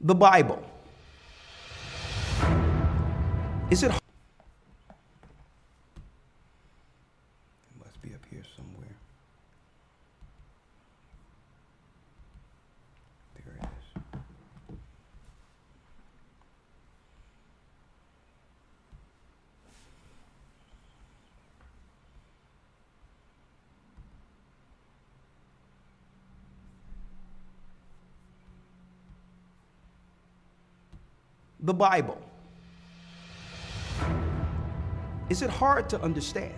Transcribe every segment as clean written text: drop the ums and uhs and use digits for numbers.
The Bible. Is it? It must be up here somewhere. There it is. The Bible. Is it hard to understand?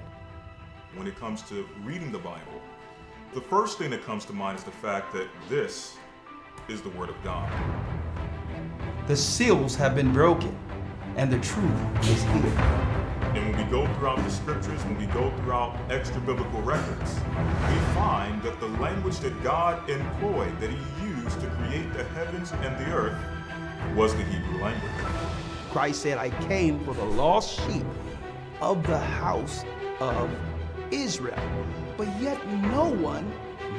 When it comes to reading the Bible, the first thing that comes to mind is the fact that this is the Word of God. The seals have been broken, and the truth is here. And when we go throughout the scriptures, when we go throughout extra biblical records, we find that the language that God employed, that He used to create the heavens and the earth, was the Hebrew language. Christ said, I came for the lost sheep of the house of Israel. But yet no one,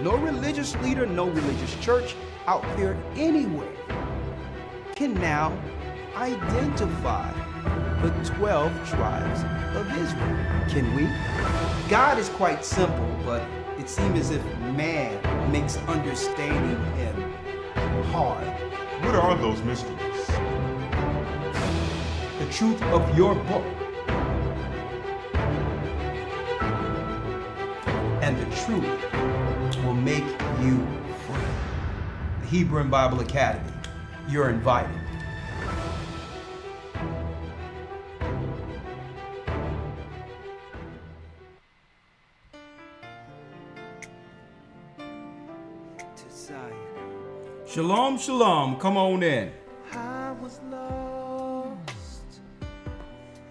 no religious leader, no religious church out there anywhere can now identify the 12 tribes of Israel. Can we? God is quite simple, but it seems as if man makes understanding Him hard. What are those mysteries? The truth of your book and the truth will make you free. The Hebrew and Bible Academy, you're invited. Shalom, shalom. Come on in. I was lost,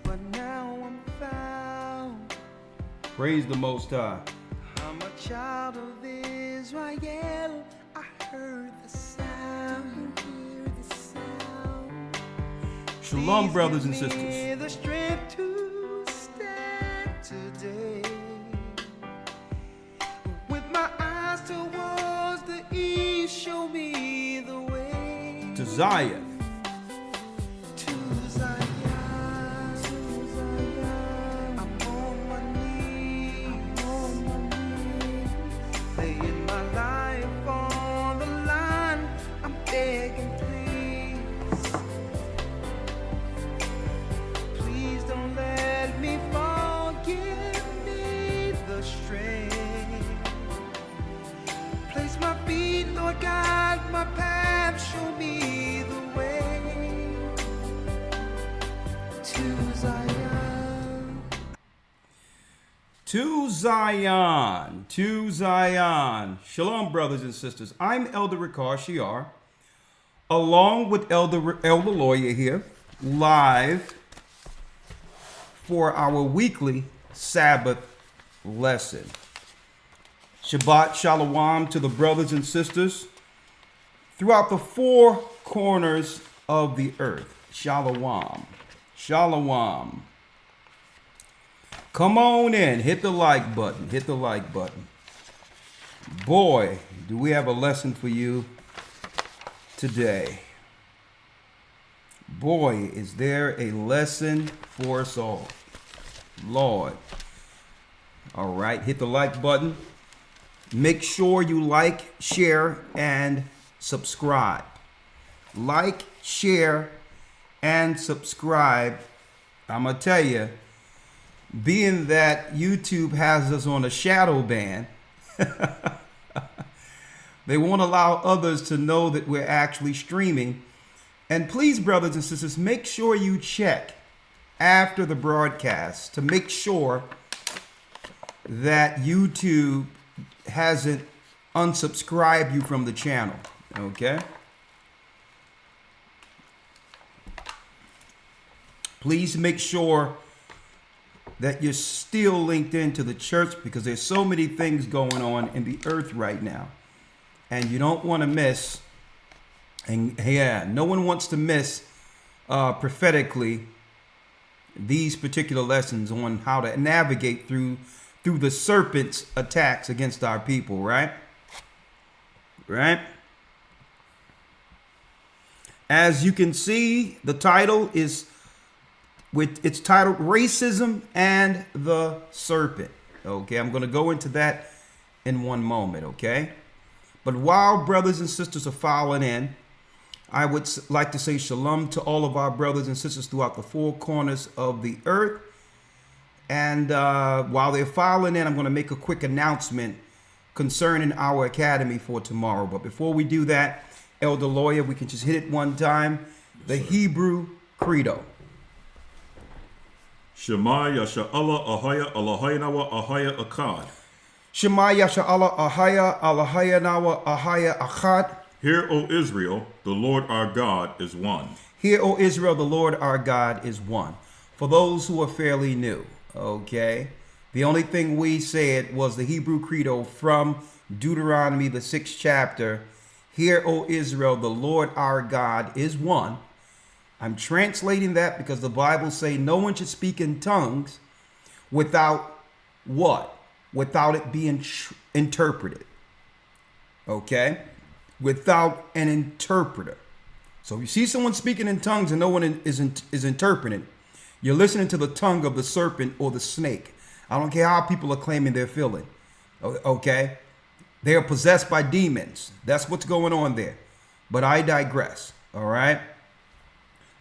but now I'm found. Praise the Most High. I'm a child of Israel. I heard the sound. You hear the sound. Shalom, Please brothers and give me sisters. the strength to stand today. With my eyes towards the east, show me the way To Zion. to Zion. I'm on my knees, laying my life on the line. I'm begging, please, please don't let me fall. Give me the strength. Place my feet, Lord God, my path, show me the way to Zion. To Zion. To Zion. Shalom, brothers and sisters. I'm Elder Ricard Shiar, along with Elder Lawyer here, live for our weekly Sabbath lesson. Shabbat Shalom to the brothers and sisters throughout the four corners of the earth. Shalom. Shalom. Come on in. Hit the like button. Hit the like button. Boy, do we have a lesson for you today. Boy, is there a lesson for us all. Lord. All right, hit the like button. Make sure you like, share, and subscribe. Like, share, and subscribe. I'm going to tell you, being that YouTube has us on a shadow ban, they won't allow others to know that we're actually streaming. And please, brothers and sisters, make sure you check after the broadcast to make sure that YouTube hasn't unsubscribed you from the channel. Okay? Please make sure that you're still linked into the church, because there's so many things going on in the earth right now. And you don't want to miss, and yeah, no one wants to miss prophetically these particular lessons on how to navigate through the serpent's attacks against our people, right? Right? As you can see, the title is it's titled Racism and the Serpent. Okay, I'm going to go into that in one moment, okay? But while brothers and sisters are filing in, I would like to say shalom to all of our brothers and sisters throughout the four corners of the earth. And while they're filing in, I'm going to make a quick announcement concerning our academy for tomorrow. But before we do that, Elder Lawyer, we can just hit it one time. The Hebrew Credo. Shema Yasha'Allah Ahaya Allahaynawa Ahaya Akkad. Shema Yasha'Allah Ahaya Allahaynawa Ahaya Akkad. Hear, O Israel, the Lord our God is one. Hear, O Israel, the Lord our God is one. For those who are fairly new, okay? The only thing we said was the Hebrew Credo from Deuteronomy, the 6th chapter. Hear, O Israel, the Lord our God is one. I'm translating that because the Bible says no one should speak in tongues without what? Without it being interpreted. Okay? Without an interpreter. So if you see someone speaking in tongues and no one is interpreting, you're listening to the tongue of the serpent or the snake. I don't care how people are claiming they're feeling. Okay? They are possessed by demons. That's what's going on there. But I digress. All right?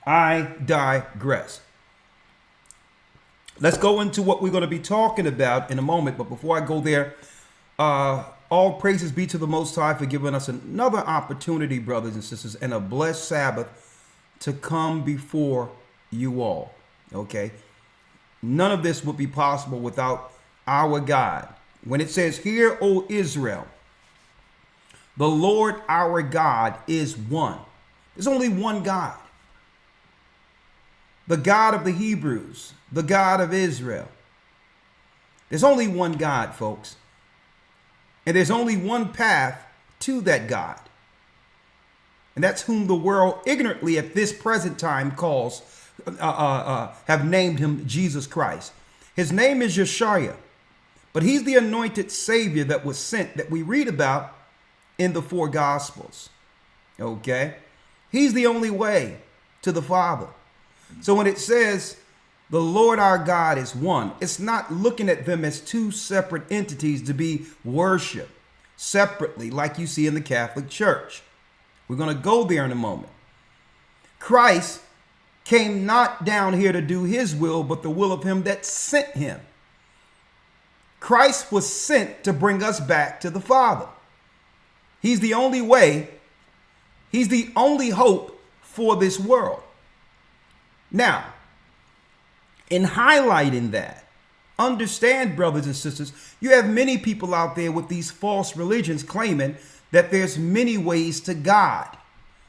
I digress. Let's go into what we're going to be talking about in a moment. But before I go there, all praises be to the Most High for giving us another opportunity, brothers and sisters, and a blessed Sabbath to come before you all. Okay? None of this would be possible without our God. When it says, Hear, O Israel, the Lord our God is one. There's only one God. The God of the Hebrews, the God of Israel. There's only one God, folks. And there's only one path to that God. And that's whom the world ignorantly at this present time calls, have named him Jesus Christ. His name is Yeshua, but he's the anointed Savior that was sent that we read about in the four Gospels. Okay? He's the only way to the Father. So when it says the Lord our God is one, it's not looking at them as two separate entities to be worshiped separately like you see in the Catholic Church. We're going to go there in a moment. Christ came not down here to do his will, but the will of him that sent him. Christ was sent to bring us back to the Father. He's the only way. He's the only hope for this world. Now, in highlighting that, understand, brothers and sisters, you have many people out there with these false religions claiming that there's many ways to God.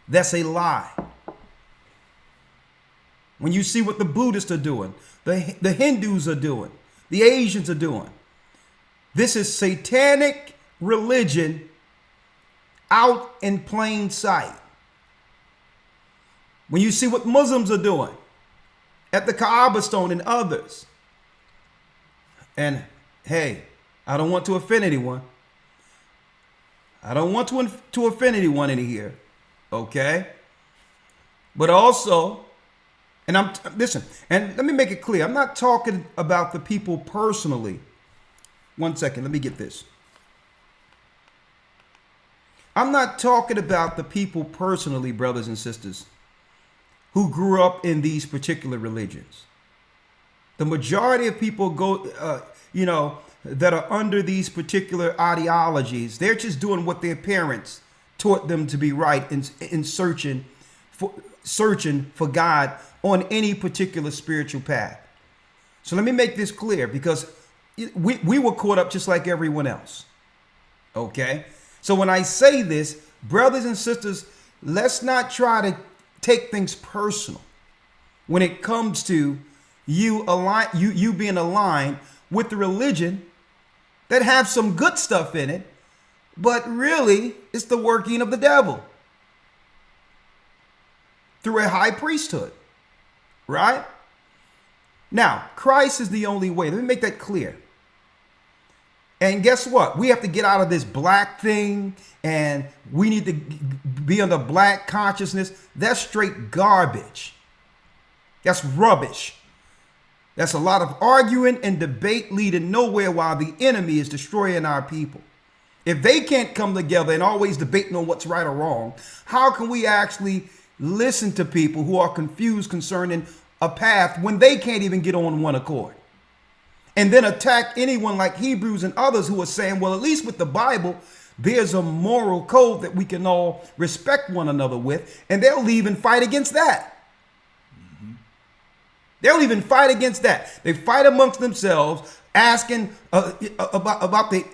That's a lie. When you see what the Buddhists are doing, the Hindus are doing, the Asians are doing, this is satanic religion out in plain sight. When you see what Muslims are doing at the Kaaba stone and others. And hey, I don't want to offend anyone. I don't want to offend anyone in here. Okay? But also, and listen, and let me make it clear. I'm not talking about the people personally. One second, let me get this. I'm not talking about the people personally, brothers and sisters, who grew up in these particular religions. The majority of people that are under these particular ideologies, they're just doing what their parents taught them to be right in searching for God on any particular spiritual path. So let me make this clear, because we were caught up just like everyone else. Okay? So when I say this, brothers and sisters, let's not try to take things personal when it comes to you being aligned with the religion that have some good stuff in it, but really it's the working of the devil through a high priesthood, right? Now, Christ is the only way. Let me make that clear. And guess what? We have to get out of this black thing, and we need to be under black consciousness, that's straight garbage. That's rubbish. That's a lot of arguing and debate leading nowhere while the enemy is destroying our people. If they can't come together and always debating on what's right or wrong, how can we actually listen to people who are confused concerning a path when they can't even get on one accord? And then attack anyone like Hebrews and others who are saying, well, at least with the Bible, there's a moral code that we can all respect one another with, and they'll even fight against that. They'll even fight against that. They fight amongst themselves, asking about the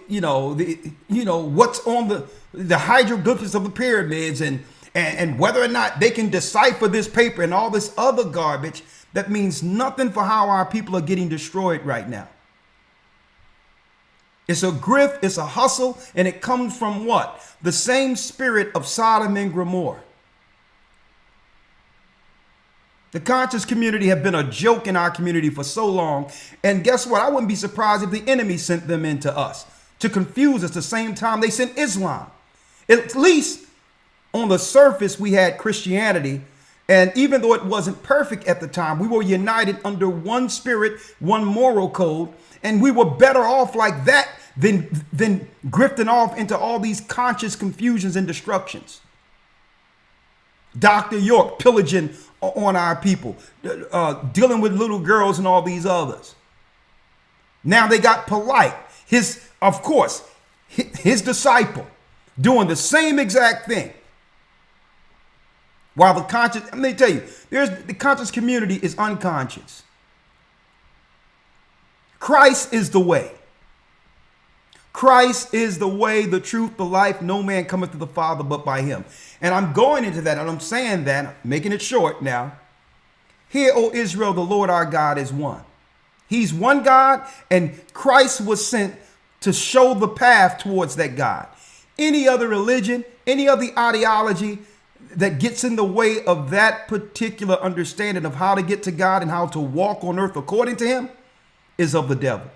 what's on the hieroglyphics of the pyramids and whether or not they can decipher this paper and all this other garbage that means nothing for how our people are getting destroyed right now. It's a grift, it's a hustle, and it comes from what? The same spirit of Sodom and Gomorrah. The conscious community have been a joke in our community for so long. And guess what? I wouldn't be surprised if the enemy sent them into us to confuse us the same time they sent Islam. At least on the surface, we had Christianity. And even though it wasn't perfect at the time, we were united under one spirit, one moral code. And we were better off like that than grifting off into all these conscious confusions and destructions. Dr. York pillaging on our people, dealing with little girls and all these others. Now they got Polite, his disciple, doing the same exact thing. While the conscious, let me tell you, the conscious community is unconscious. Christ is the way. Christ is the way, the truth, the life. No man cometh to the Father but by him. And I'm going into that, and I'm saying that, making it short now. Hear, O Israel, the Lord our God is one. He's one God, and Christ was sent to show the path towards that God. Any other religion, any other ideology that gets in the way of that particular understanding of how to get to God and how to walk on earth according to him is of the devil.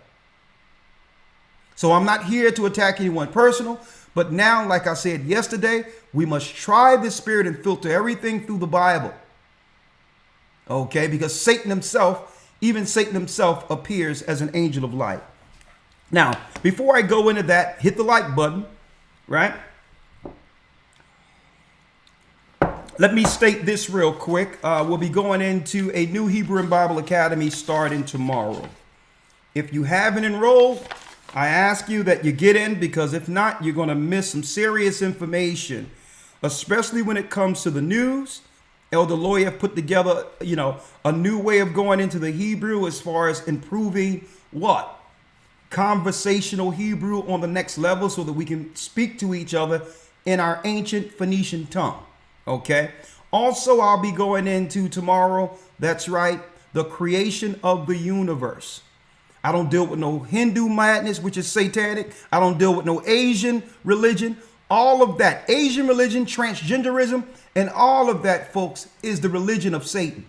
So I'm not here to attack anyone personal, but now, like I said yesterday, we must try the spirit and filter everything through the Bible. Okay, because Satan himself appears as an angel of light. Now, before I go into that, hit the like button, right? Let me state this real quick. We'll be going into a new Hebrew and Bible Academy starting tomorrow. If you haven't enrolled, I ask you that you get in, because if not, you're going to miss some serious information, especially when it comes to the news. Elder Lawyer put together, a new way of going into the Hebrew as far as improving what? Conversational Hebrew on the next level so that we can speak to each other in our ancient Phoenician tongue. Okay. Also, I'll be going into tomorrow, that's right, the creation of the universe. I don't deal with no Hindu madness, which is satanic. I don't deal with no Asian religion. All of that, Asian religion, transgenderism, and all of that, folks, is the religion of Satan.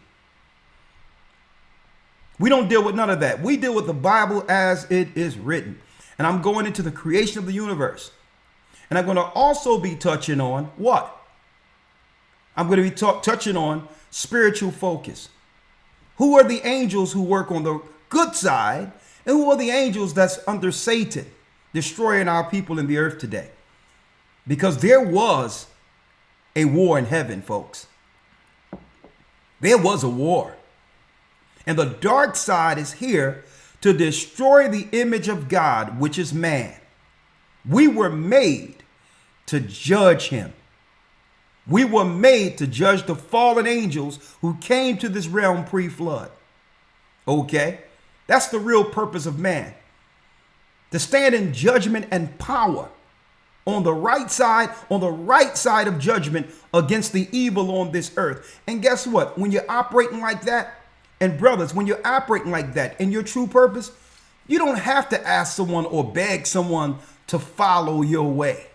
We don't deal with none of that. We deal with the Bible as it is written. And I'm going into the creation of the universe. And I'm going to also be touching on what? I'm going to be touching on spiritual focus. Who are the angels who work on the good side? And who are the angels that's under Satan, destroying our people in the earth today? Because there was a war in heaven, folks. There was a war. And the dark side is here to destroy the image of God, which is man. We were made to judge him. We were made to judge the fallen angels who came to this realm pre-flood. Okay? That's the real purpose of man. To stand in judgment and power on the right side of judgment against the evil on this earth. And guess what? When you're operating like that, and brothers, when you're operating like that in your true purpose, you don't have to ask someone or beg someone to follow your way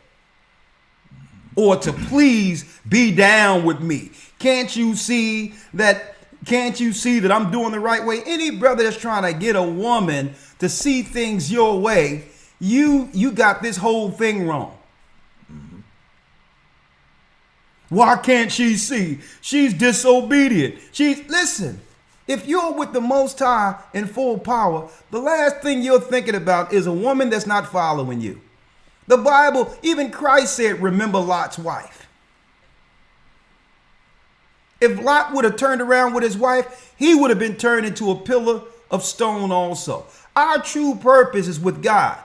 or to please be down with me. Can't you see that I'm doing the right way? Any brother that's trying to get a woman to see things your way, you got this whole thing wrong. Why can't she see? She's disobedient. Listen, if you're with the Most High in full power, the last thing you're thinking about is a woman that's not following you. The Bible, even Christ said, remember Lot's wife. If Lot would have turned around with his wife, he would have been turned into a pillar of stone also. Our true purpose is with God.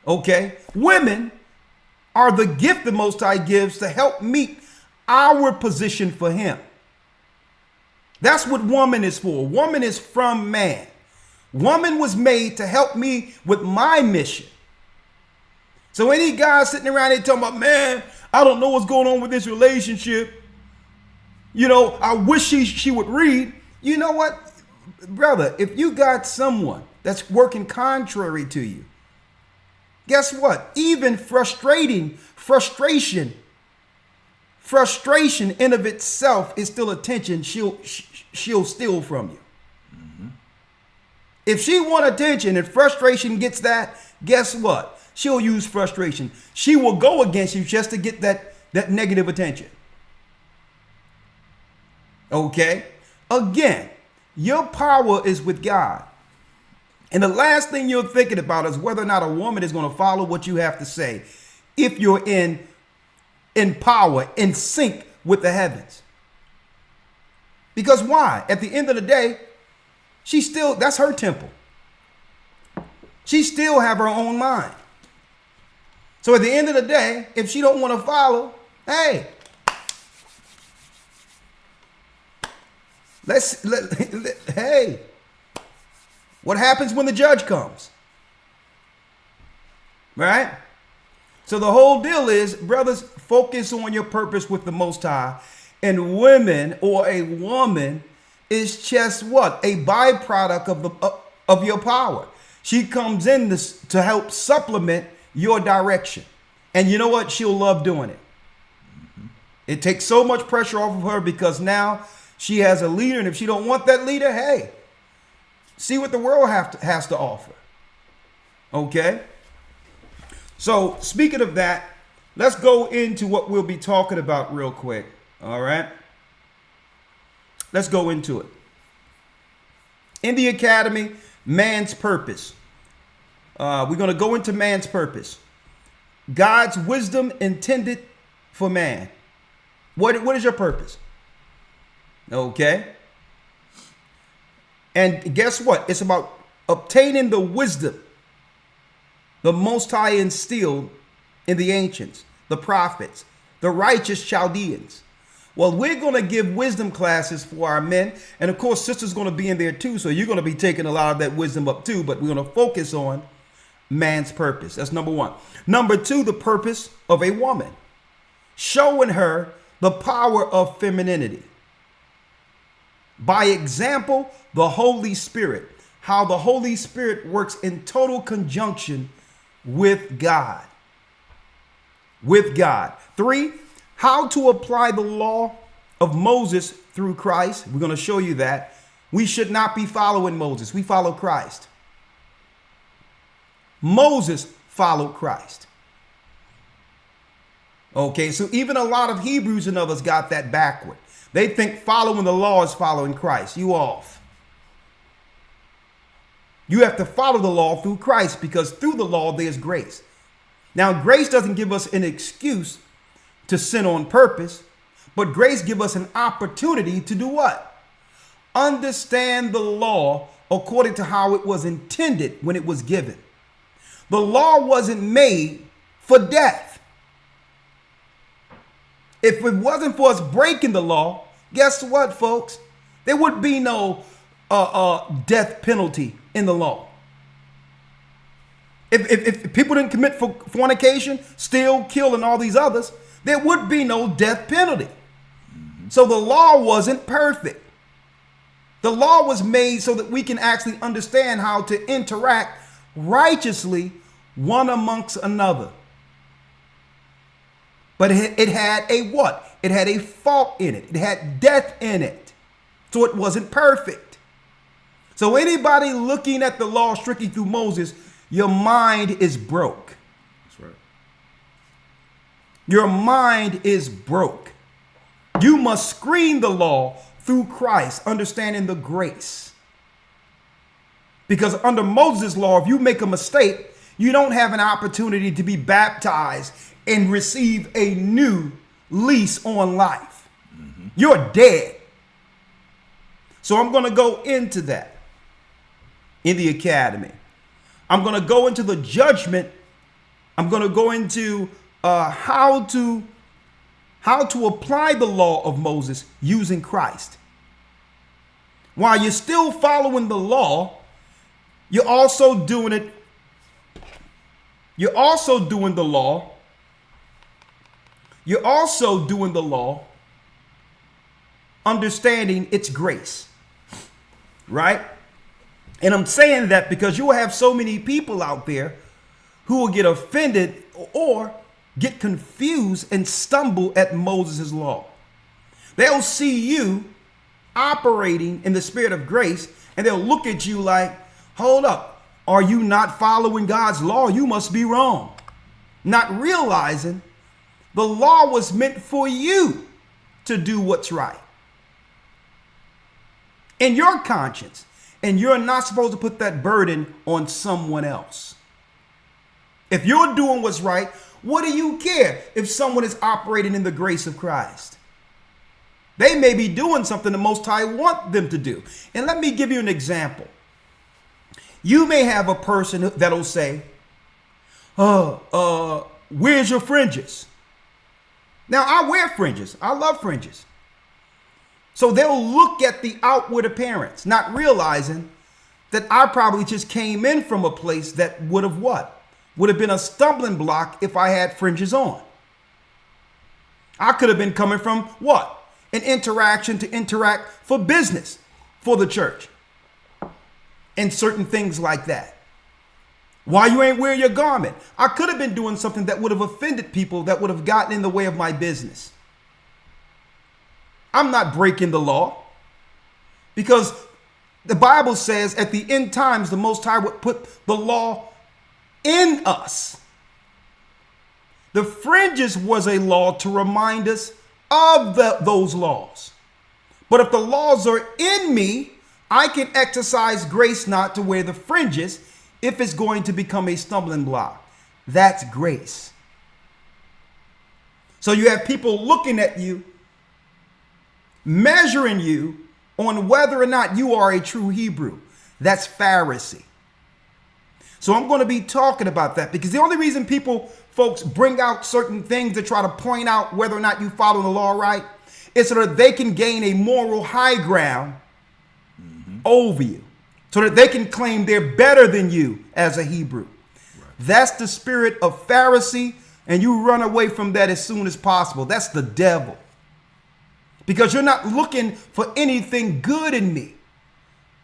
Okay? Women are the gift the Most High gives to help meet our position for him. That's what woman is for. Woman is from man. Woman was made to help me with my mission. So any guy sitting around here talking about, man, I don't know what's going on with this relationship. You know, I wish she would read. You know what, brother, if you got someone that's working contrary to you, guess what? Even frustration in of itself is still attention she'll steal from you. Mm-hmm. If she want attention and frustration gets that, guess what? She'll use frustration. She will go against you just to get that negative attention. Okay? Again, your power is with God. And the last thing you're thinking about is whether or not a woman is going to follow what you have to say if you're in power, in sync with the heavens. Because why? At the end of the day, that's her temple. She still have her own mind. So at the end of the day, if she don't want to follow, hey, hey, what happens when the judge comes? Right? So the whole deal is, brothers, focus on your purpose with the Most High. And women, or a woman, is just what? A byproduct of your power. She comes in to help supplement your direction. And you know what? She'll love doing it. Mm-hmm. It takes so much pressure off of her because now she has a leader. And if she don't want that leader, hey, see what the world has to offer. Okay? So speaking of that, let's go into what we'll be talking about real quick. All right? Let's go into it. In the academy, man's purpose. We're going to go into man's purpose. God's wisdom intended for man. What is your purpose? Okay. And guess what? It's about obtaining the wisdom the Most High instilled in the ancients, the prophets, the righteous Chaldeans. Well, we're going to give wisdom classes for our men. And of course, sister's going to be in there too. So you're going to be taking a lot of that wisdom up too. But we're going to focus on man's purpose. That's number one. Number two, the purpose of a woman. Showing her the power of femininity. By example, the Holy Spirit. How the Holy Spirit works in total conjunction with God. With God. 3, how to apply the law of Moses through Christ. We're going to show you that. We should not be following Moses. We follow Christ. Moses followed Christ. Okay, so even a lot of Hebrews and others got that backward. They think following the law is following Christ. You off. You have to follow the law through Christ because through the law there's grace. Now, grace doesn't give us an excuse to sin on purpose, but grace gives us an opportunity to do what? Understand the law according to how it was intended when it was given. The law wasn't made for death. If it wasn't for us breaking the law, guess what, folks? There would be no death penalty in the law. If people didn't commit fornication, steal, kill, and all these others, there would be no death penalty. So the law wasn't perfect. The law was made so that we can actually understand how to interact righteously one amongst another. But it had a what? It had a fault in it. It had death in it. So it wasn't perfect. So anybody looking at the law strictly through Moses, your mind is broke. That's right. Your mind is broke. You must screen the law through Christ, understanding the grace. Because under Moses' law, if you make a mistake, you don't have an opportunity to be baptized and receive a new lease on life. You're dead. So I'm going to go into that in the academy. I'm going to go into the judgment. I'm going to go into how to apply the law of Moses using Christ. While you're still following the law, you're also doing it. You're also doing the law. You're also doing the law, understanding its grace, right? And I'm saying that because you will have so many people out there who will get offended or get confused and stumble at Moses' law. They'll see you operating in the spirit of grace and they'll look at you like, hold up, are you not following God's law? You must be wrong. Not realizing the law was meant for you to do what's right in your conscience. And you're not supposed to put that burden on someone else. If you're doing what's right, what do you care if someone is operating in the grace of Christ? They may be doing something the Most High want them to do. And let me give you an example. You may have a person that'll say, where's your fringes? Now, I wear fringes. I love fringes. So they'll look at the outward appearance, not realizing that I probably just came in from a place that would have what? Would have been a stumbling block if I had fringes on. I could have been coming from what? An interaction to interact for business for the church and certain things like that. Why you ain't wearing your garment? I could have been doing something that would have offended people, that would have gotten in the way of my business. I'm not breaking the law because the Bible says at the end times, the Most High would put the law in us. The fringes was a law to remind us of those laws. But if the laws are in me, I can exercise grace not to wear the fringes if it's going to become a stumbling block. That's grace. So you have people looking at you, measuring you on whether or not you are a true Hebrew. That's Pharisee. So I'm going to be talking about that because the only reason folks bring out certain things to try to point out whether or not you follow the law right is so that they can gain a moral high ground over you, so that they can claim they're better than you as a Hebrew. Right. That's the spirit of Pharisee, and you run away from that as soon as possible. That's the devil. Because you're not looking for anything good in me.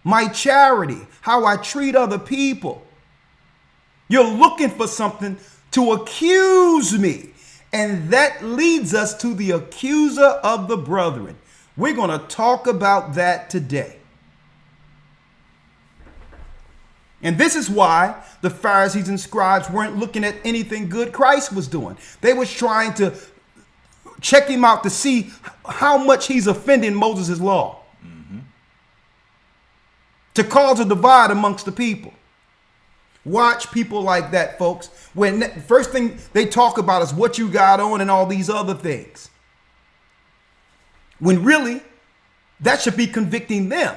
My charity, how I treat other people. You're looking for something to accuse me. And that leads us to the accuser of the brethren. We're going to talk about that today. And this is why the Pharisees and scribes weren't looking at anything good Christ was doing. They was trying to check him out to see how much he's offending Moses' law. To cause a divide amongst the people. Watch people like that, folks. When first thing they talk about is what you got on and all these other things. When really, that should be convicting them.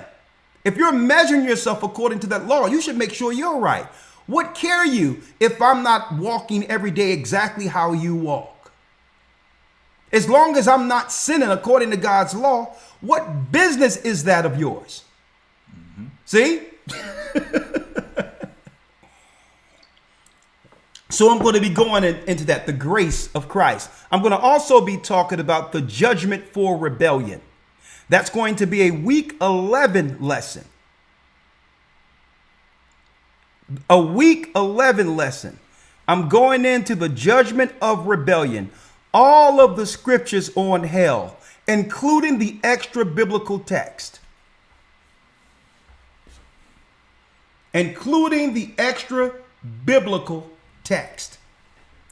If you're measuring yourself according to that law, you should make sure you're right. What care you if I'm not walking every day exactly how you walk? As long as I'm not sinning according to God's law, what business is that of yours? See? So I'm going to be going into that, the grace of Christ. I'm going to also be talking about the judgment for rebellion. That's going to be a week 11 lesson. A week 11 lesson. I'm going into the judgment of rebellion. All of the scriptures on hell, including the extra biblical text. Including the extra biblical text.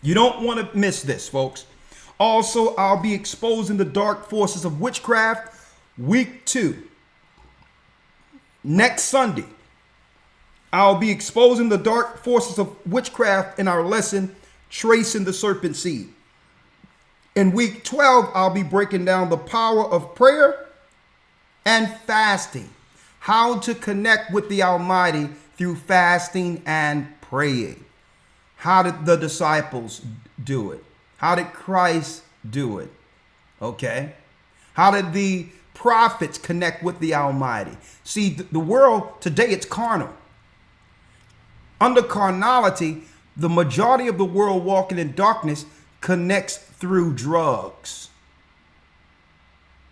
You don't want to miss this, folks. Also, I'll be exposing the dark forces of witchcraft, week 2. Next Sunday, I'll be exposing the dark forces of witchcraft in our lesson, Tracing the Serpent Seed. In week 12, I'll be breaking down the power of prayer and fasting, how to connect with the Almighty through fasting and praying. How did the disciples do it? How did Christ do it? Okay. How did the prophets connect with the Almighty? See, the world today, it's carnal. Under carnality, the majority of the world walking in darkness connects through drugs.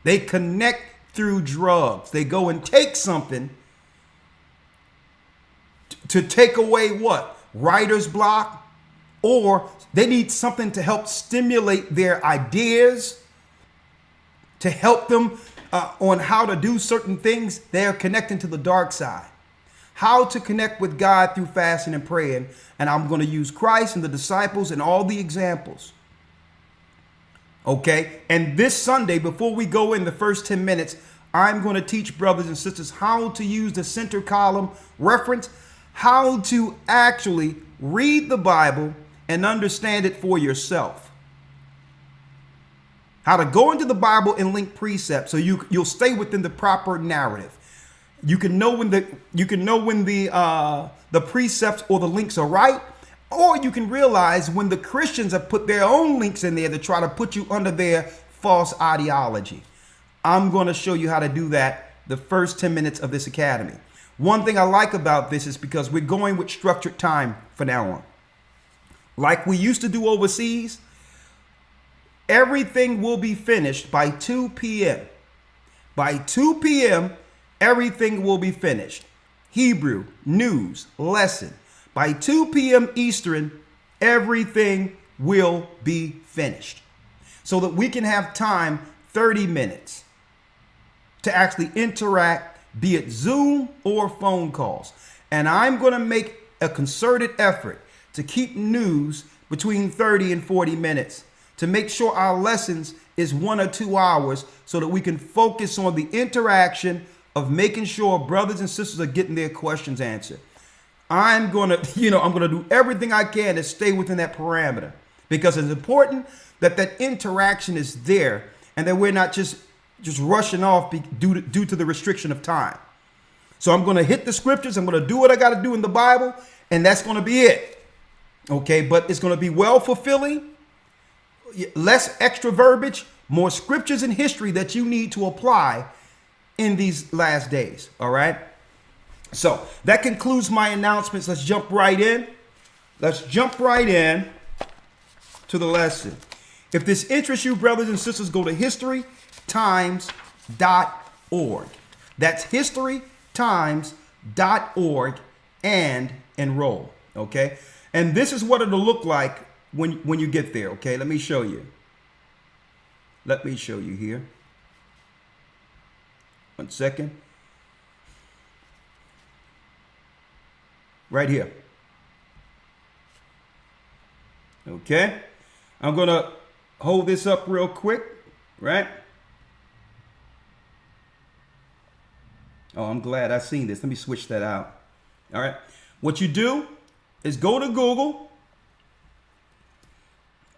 They connect through drugs. They go and take something to take away what? Writer's block, or they need something to help stimulate their ideas, to help them on how to do certain things. They're connecting to the dark side. How to connect with God through fasting and praying. And I'm going to use Christ and the disciples and all the examples. Okay. And this Sunday, before we go in the first 10 minutes, I'm going to teach brothers and sisters how to use the center column reference, how to actually read the Bible and understand it for yourself. How to go into the Bible and link precepts so you'll stay within the proper narrative. You can know when the precepts or the links are right, or you can realize when the Christians have put their own links in there to try to put you under their false ideology. I'm going to show you how to do that the first 10 minutes of this academy. One thing I like about this is because we're going with structured time from now on. Like we used to do overseas, everything will be finished by 2 p.m. By 2 p.m., everything will be finished. Hebrew, news, lesson. By 2 p.m. Eastern, everything will be finished. So that we can have time, 30 minutes, to actually interact, be it Zoom or phone calls. And I'm going to make a concerted effort to keep news between 30 and 40 minutes to make sure our lessons is 1 or 2 hours so that we can focus on the interaction of making sure brothers and sisters are getting their questions answered. I'm going to do everything I can to stay within that parameter because it's important that that interaction is there and that we're not just rushing off due to the restriction of time. So I'm going to hit the scriptures. I'm going to do what I got to do in the Bible, and that's going to be it. Okay, but it's going to be well fulfilling, less extra verbiage, more scriptures and history that you need to apply in these last days. All right. So that concludes my announcements. Let's jump right in. Let's jump right in to the lesson. If this interests you, brothers and sisters, go to historytimes.org. That's historytimes.org and enroll. Okay. And this is what it'll look like when you get there. Okay. Let me show you. Let me show you here. 1 second. Right here. Okay. I'm going to hold this up real quick, right? Oh, I'm glad I seen this. Let me switch that out. All right. What you do is go to Google,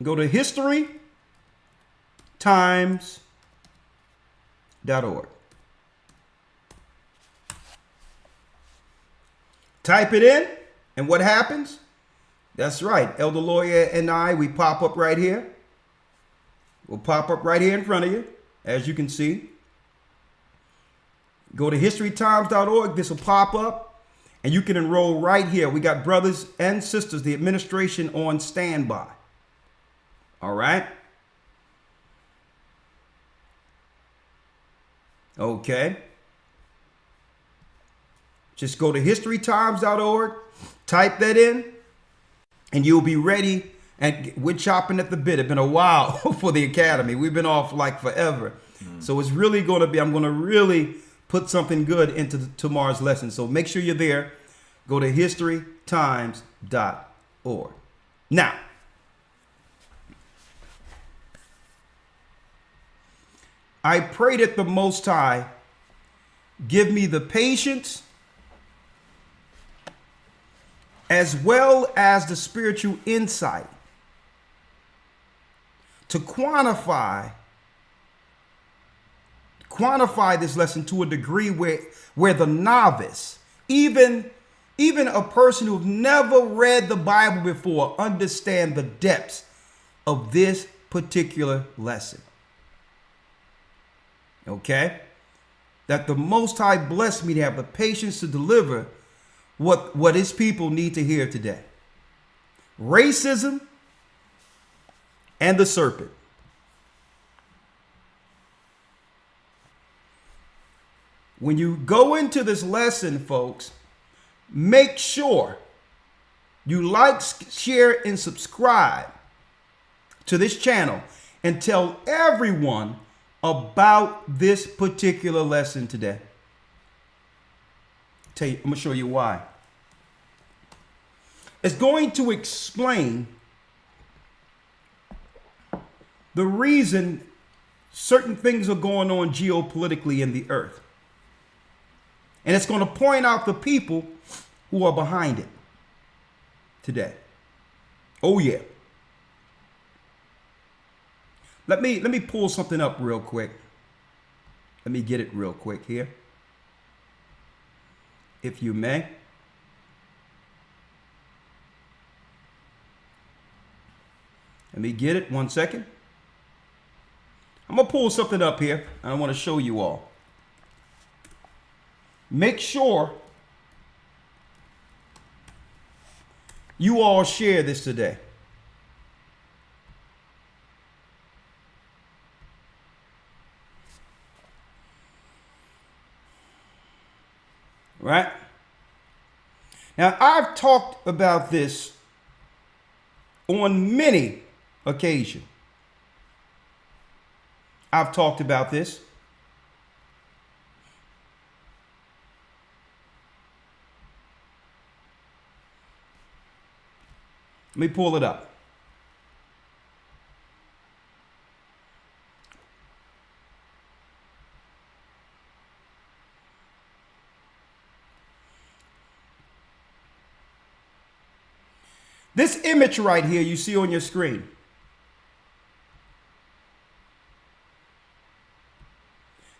go to historytimes.org. Type it in, and what happens? That's right. Elder Lawyer and I, we pop up right here. We'll pop up right here in front of you, as you can see. Go to historytimes.org. This will pop up, and you can enroll right here. We got brothers and sisters, the administration on standby. All right. Okay. Just go to historytimes.org, type that in, and you'll be ready. And we're chopping at the bit. It's been a while for the academy. We've been off like forever. So it's really going to be, I'm going to really put something good into tomorrow's lesson. So make sure you're there. Go to historytimes.org. Now, I pray that the Most High give me the patience as well as the spiritual insight to quantify this lesson to a degree where the novice, even a person who've never read the Bible before, understand the depths of this particular lesson. Okay? That the Most High bless me to have the patience to deliver what his people need to hear today. Racism and the serpent. When you go into this lesson, folks, make sure you like, share, and subscribe to this channel and tell everyone about this particular lesson today. I'm going to show you why. It's going to explain the reason certain things are going on geopolitically in the earth. And it's going to point out the people who are behind it today. Oh yeah. Let me pull something up real quick. Let me get it real quick here, if you may. Let me get it 1 second. I'm going to pull something up here. I want to show you all. Make sure you all share this today. Right? Now, I've talked about this on many occasions. I've talked about this. Let me pull it up. This image right here you see on your screen.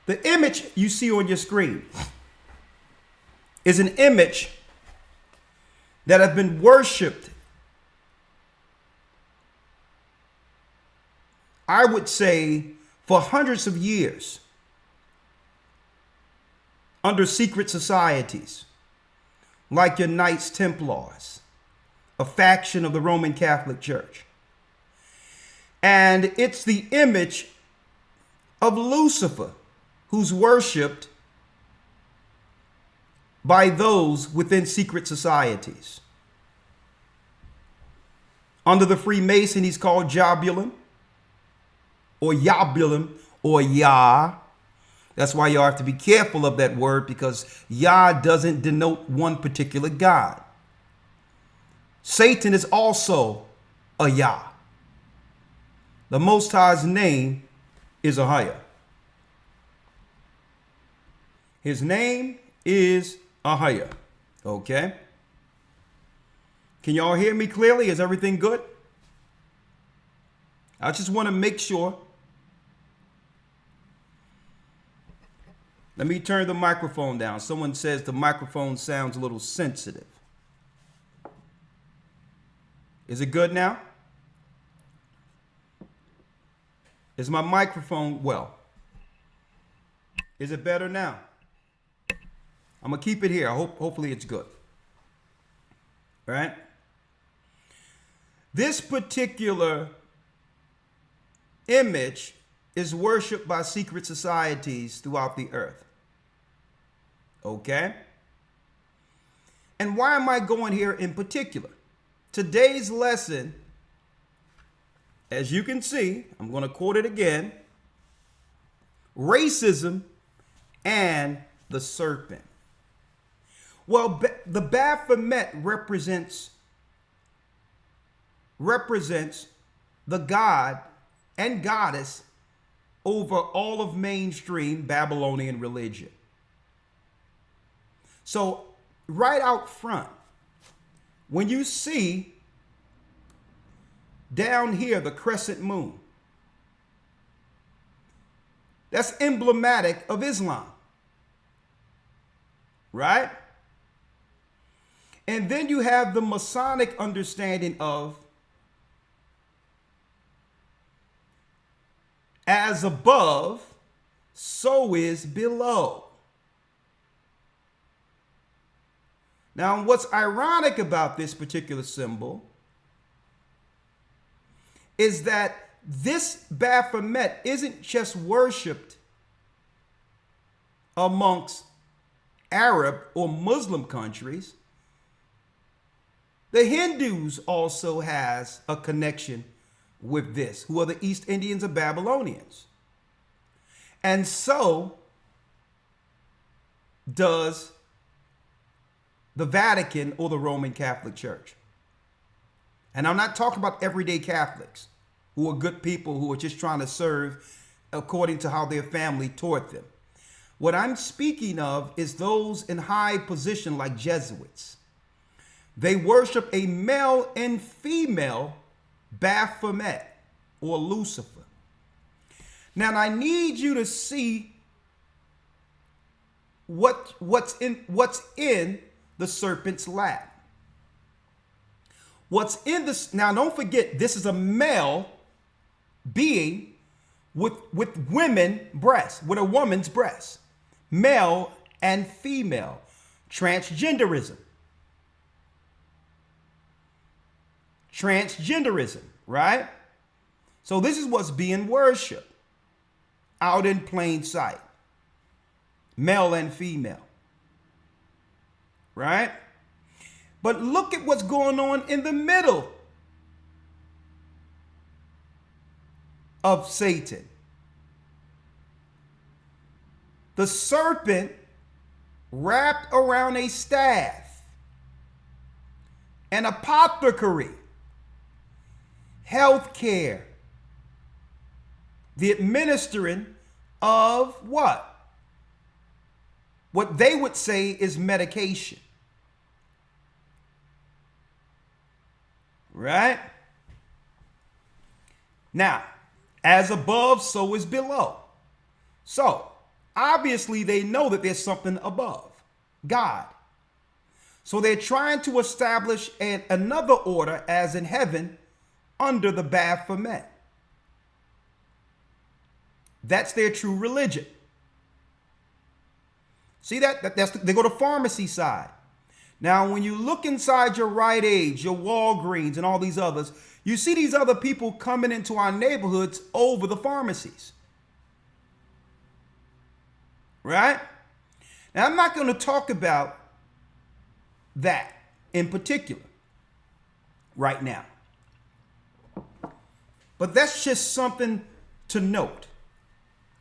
The image you see on your screen is an image that has been worshipped, I would say, for hundreds of years under secret societies like your Knights Templars, a faction of the Roman Catholic Church. And it's the image of Lucifer, who's worshipped by those within secret societies. Under the Freemason, he's called Jabulon, or Yabulon, or Yah. That's why you have to be careful of that word, because Yah doesn't denote one particular god. Satan is also a Yah. The Most High's name is Ahiah. His name is Ahiah. Okay? Can y'all hear me clearly? Is everything good? I just want to make sure. Let me turn the microphone down. Someone says the microphone sounds a little sensitive. Is it good now? Is my microphone well? Is it better now? I'm going to keep it here. Hopefully it's good. All right? This particular image is worshipped by secret societies throughout the earth. Okay? And why am I going here in particular? Today's lesson, as you can see, I'm going to quote it again, racism and the serpent. Well, the Baphomet represents the god and goddess over all of mainstream Babylonian religion. So right out front, when you see down here the crescent moon, that's emblematic of Islam, right? And then you have the Masonic understanding of as above, so is below. Now, what's ironic about this particular symbol is that this Baphomet isn't just worshipped amongst Arab or Muslim countries. The Hindus also has a connection with this, who are the East Indians of Babylonians. And so does the Vatican or the Roman Catholic Church. And I'm not talking about everyday Catholics who are good people who are just trying to serve according to how their family taught them. What I'm speaking of is those in high position like Jesuits. They worship a male and female Baphomet or Lucifer. Now I need you to see what's in the serpent's lap. What's in this? Now don't forget, this is a male being with women breasts, with a woman's breasts, male and female, transgenderism, right? So this is what's being worshipped out in plain sight, male and female, right? But look at what's going on in the middle of Satan. The serpent wrapped around a staff, an apothecary, healthcare, the administering of what? What they would say is medication. Right? Now, as above, so is below. So, obviously, they know that there's something above, God. So they're trying to establish another order as in heaven under the Baphomet. That's their true religion. See they go to pharmacy side. Now, when you look inside your Rite Aid, your Walgreens, and all these others, you see these other people coming into our neighborhoods over the pharmacies. Right? Now, I'm not going to talk about that in particular right now. But that's just something to note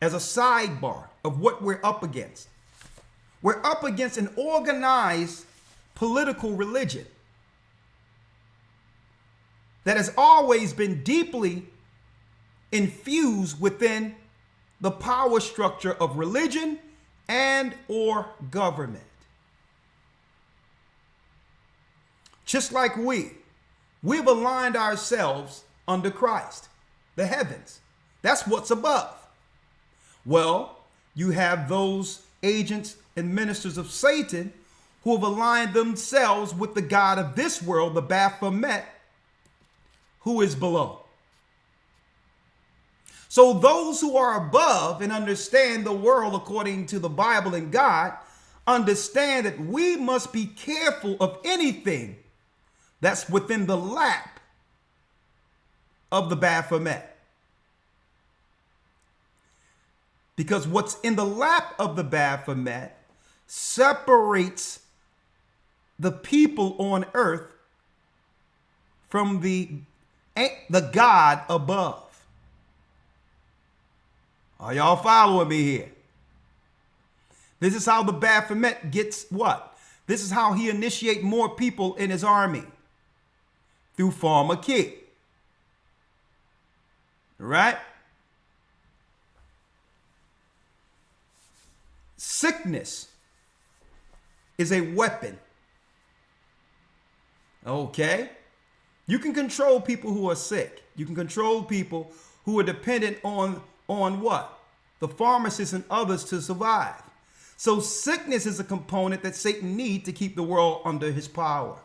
as a sidebar of what we're up against. We're up against an organized political religion that has always been deeply infused within the power structure of religion and or government. Just like we've aligned ourselves under Christ, the heavens. That's what's above. Well, you have those agents and ministers of Satan who have aligned themselves with the God of this world, the Baphomet, who is below. So those who are above and understand the world according to the Bible and God, understand that we must be careful of anything that's within the lap of the Baphomet. Because what's in the lap of the Baphomet separates the people on earth from the God above. Are y'all following me here? This is how the Baphomet gets what? This is how he initiates more people in his army. Through pharmacy. Right? Sickness is a weapon. Okay? You can control people who are sick. You can control people who are dependent on what? The pharmacists and others to survive. So sickness is a component that Satan needs to keep the world under his power.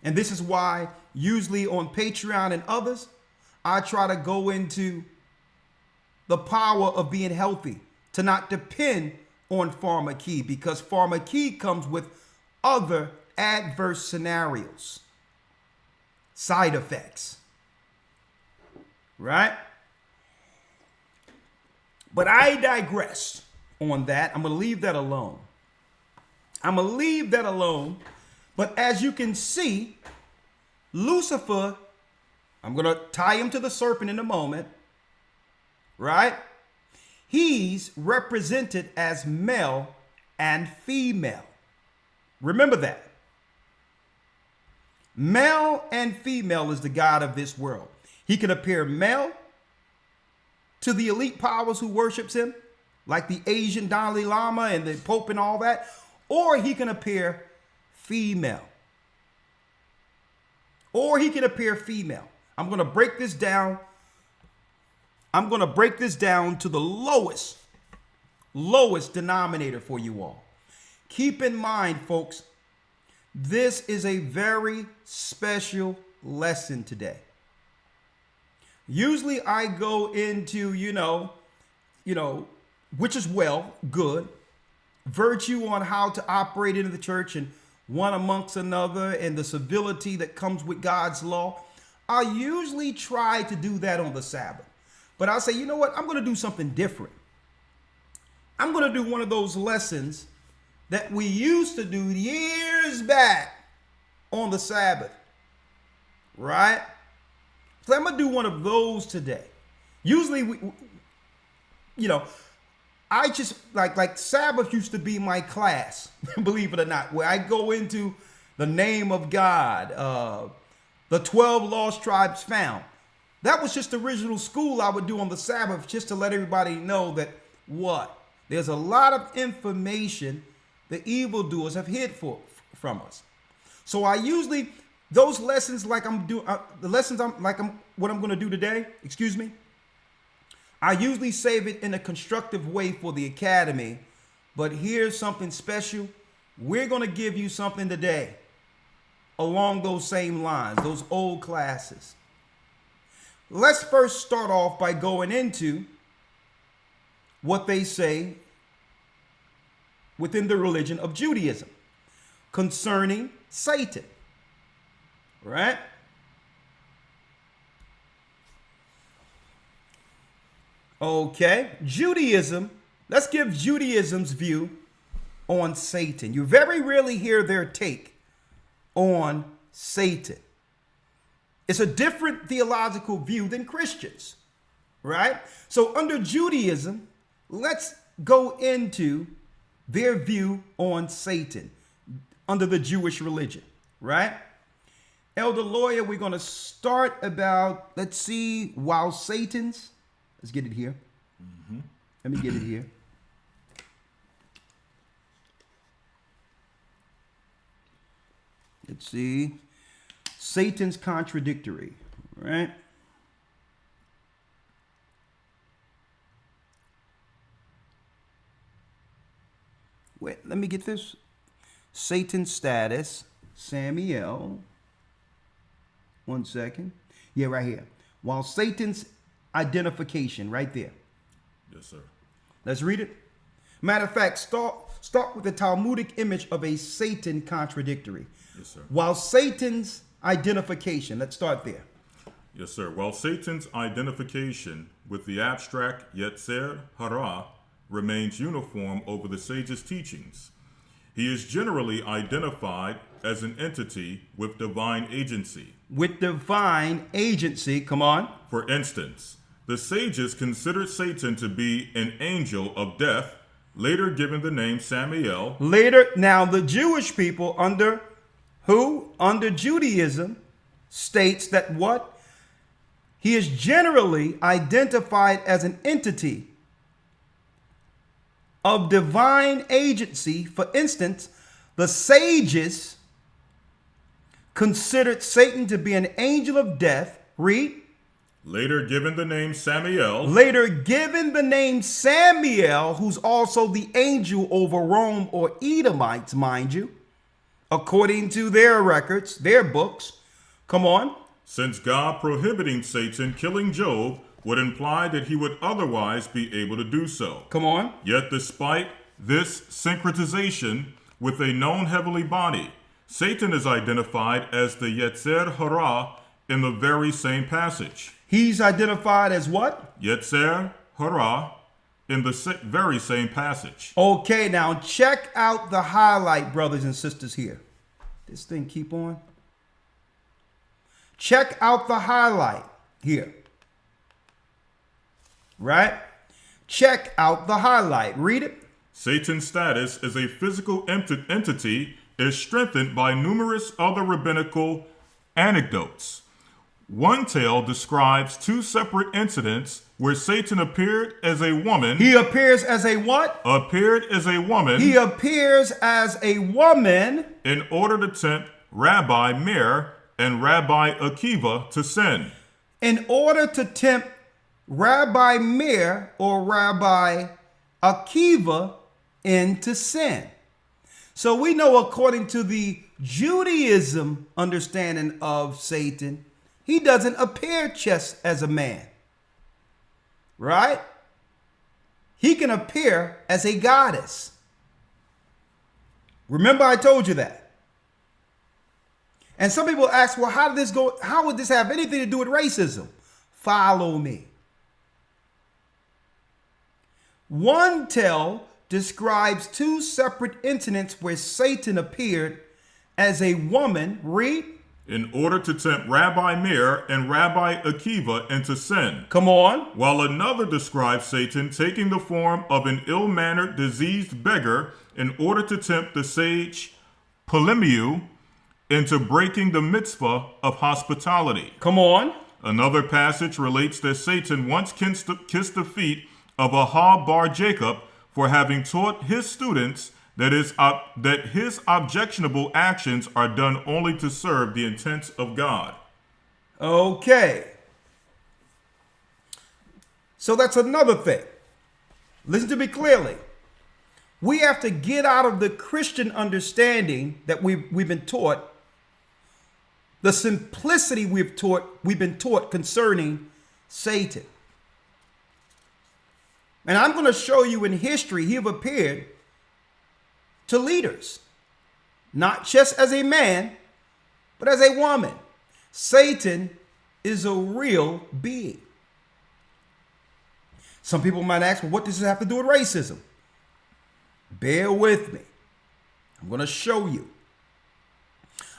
And this is why usually on Patreon and others, I try to go into the power of being healthy, to not depend on pharmacy, because pharmacy comes with other adverse scenarios, side effects, right? But I digress on that. I'm going to leave that alone. But as you can see, Lucifer, I'm going to tie him to the serpent in a moment, right? He's represented as male and female. Remember that. Male and female is the God of this world. He can appear male to the elite powers who worships him, like the Asian Dalai Lama and the Pope and all that, or he can appear female. I'm going to break this down. To the lowest denominator for you all. Keep in mind, folks, this is a very special lesson today. Usually I go into, which is good, virtue on how to operate in the church and one amongst another and the civility that comes with God's law. I usually try to do that on the Sabbath. But I'll say, you know what? I'm going to do something different. I'm going to do one of those lessons that we used to do years back on the Sabbath, right? So I'm going to do one of those today. Usually, I just, like Sabbath used to be my class, believe it or not, where I go into the name of God, the 12 lost tribes found. That was just the original school I would do on the Sabbath, just to let everybody know that there's a lot of information the evildoers have hid from us. So I usually, those lessons what I'm going to do today, I usually save it in a constructive way for the academy. But here's something special. We're going to give you something today along those same lines, those old classes. Let's first start off by going into what they say within the religion of Judaism concerning Satan, right? Okay, Judaism, let's give Judaism's view on Satan. You very rarely hear their take on Satan. It's a different theological view than Christians, right? So under Judaism, let's go into their view on Satan under the Jewish religion, right? Elder Lawyer, we're going to start about, let's get it here. Let me get it here. Let's see. Satan's contradictory, right? Wait, let me get this. Satan's status, Samuel. 1 second. Yeah, right here. While Satan's identification, right there. Yes, sir. Let's read it. Matter of fact, start with the Talmudic image of a Satan contradictory. Yes, sir. While Satan's identification, let's start there. Yes, sir. While Satan's identification with the abstract Yetzer Hara remains uniform over the sage's teachings, he is generally identified as an entity with divine agency. With divine agency, come on. For instance, the sages considered Satan to be an angel of death, later given the name Samael. Later, now the Jewish people under Judaism states that what? He is generally identified as an entity of divine agency. For instance, the sages considered Satan to be an angel of death. Read. Later given the name Samael. Later given the name Samael, who's also the angel over Rome or Edomites, mind you, according to their records, their books. Come on. Since God prohibiting Satan killing Job would imply that he would otherwise be able to do so. Come on. Yet despite this syncretization with a known heavenly body, Satan is identified as the Yetzer Hara in the very same passage. He's identified as what? Yetzer Hara in the very same passage. Okay, now check out the highlight, brothers and sisters here. This thing keep on. Check out the highlight here. Right? Check out the highlight. Read it. Satan's status as a physical entity is strengthened by numerous other rabbinical anecdotes. One tale describes two separate incidents where Satan appeared as a woman. He appears as a what? Appeared as a woman. He appears as a woman in order to tempt Rabbi Meir and Rabbi Akiva to sin. In order to tempt Rabbi Meir or Rabbi Akiva into sin. So we know, according to the Judaism understanding of Satan, he doesn't appear just as a man, right? He can appear as a goddess. Remember, I told you that. And some people ask, well, how did this go? How would this have anything to do with racism? Follow me. One tale describes two separate incidents where Satan appeared as a woman. Read. In order to tempt Rabbi Meir and Rabbi Akiva into sin. Come on. While another describes Satan taking the form of an ill-mannered, diseased beggar in order to tempt the sage Ptolemy into breaking the mitzvah of hospitality. Come on. Another passage relates that Satan once kissed the feet of Ahab bar Jacob for having taught his students that his objectionable actions are done only to serve the intents of God. Okay. So that's another thing. Listen to me clearly. We have to get out of the Christian understanding that we've been taught, the simplicity we've been taught concerning Satan. And I'm going to show you in history, he have appeared to leaders, not just as a man, but as a woman. Satan is a real being. Some people might ask, well, what does this have to do with racism? Bear with me. I'm going to show you.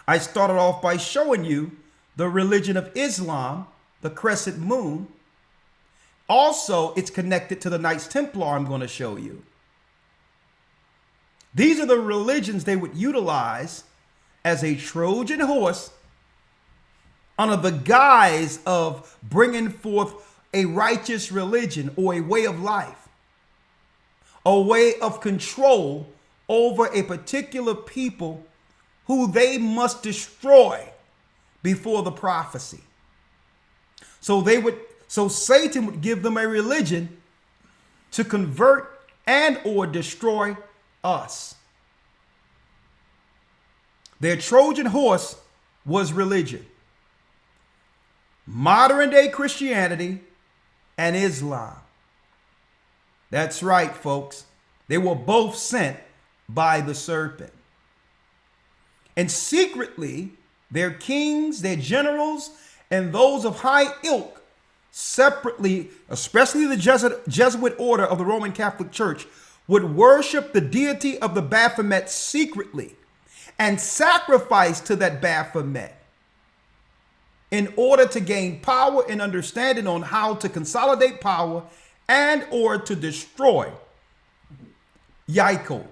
I started off by showing you the religion of Islam, the crescent moon. Also, it's connected to the Knights Templar I'm going to show you. These are the religions they would utilize as a Trojan horse under the guise of bringing forth a righteous religion or a way of life, a way of control over a particular people who they must destroy before the prophecy. So Satan would give them a religion to convert and or destroy us. Their Trojan horse was religion. Modern day Christianity and Islam. That's right, folks. They were both sent by the serpent. And secretly, their kings, their generals, and those of high ilk, separately, especially the Jesuit order of the Roman Catholic Church, would worship the deity of the Baphomet secretly and sacrifice to that Baphomet in order to gain power and understanding on how to consolidate power and or to destroy Jacob.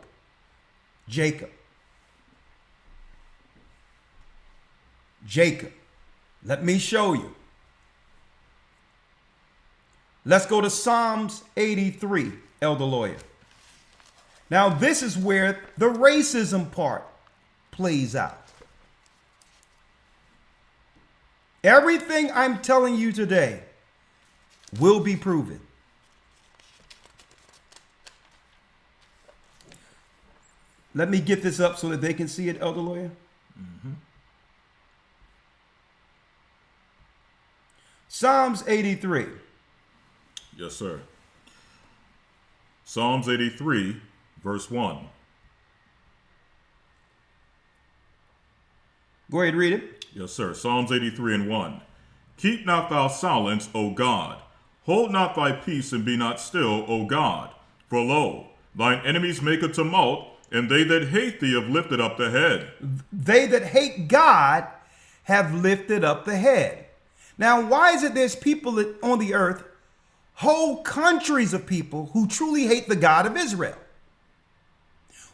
Let me show you. Let's go to Psalms 83, Elder Lawyer. Now, this is where the racism part plays out. Everything I'm telling you today will be proven. Let me get this up so that they can see it, Elder Lawyer. Psalms 83. Yes, sir. Psalms 83, verse 1. Go ahead, read it. Yes, sir. Psalms 83 and 1. Keep not thou silence, O God. Hold not thy peace, and be not still, O God. For lo, thine enemies make a tumult, and they that hate thee have lifted up the head. They that hate God have lifted up the head. Now, why is it there's people on the earth, whole countries of people who truly hate the God of Israel?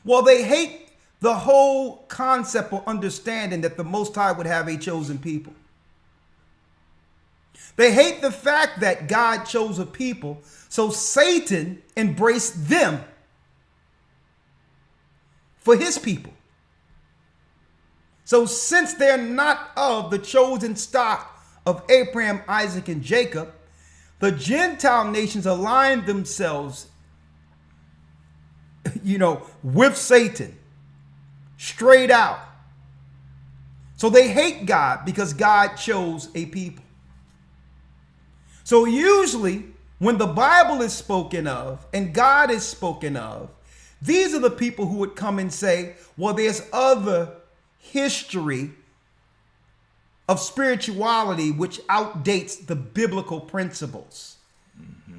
Well, they hate the whole concept or understanding that the Most High would have a chosen people. They hate the fact that God chose a people, so Satan embraced them for his people. So since they're not of the chosen stock of Abraham, Isaac, and Jacob, the Gentile nations aligned themselves, with Satan, straight out. So they hate God because God chose a people. So usually when the Bible is spoken of and God is spoken of, these are the people who would come and say, well, there's other history of spirituality which outdates the biblical principles.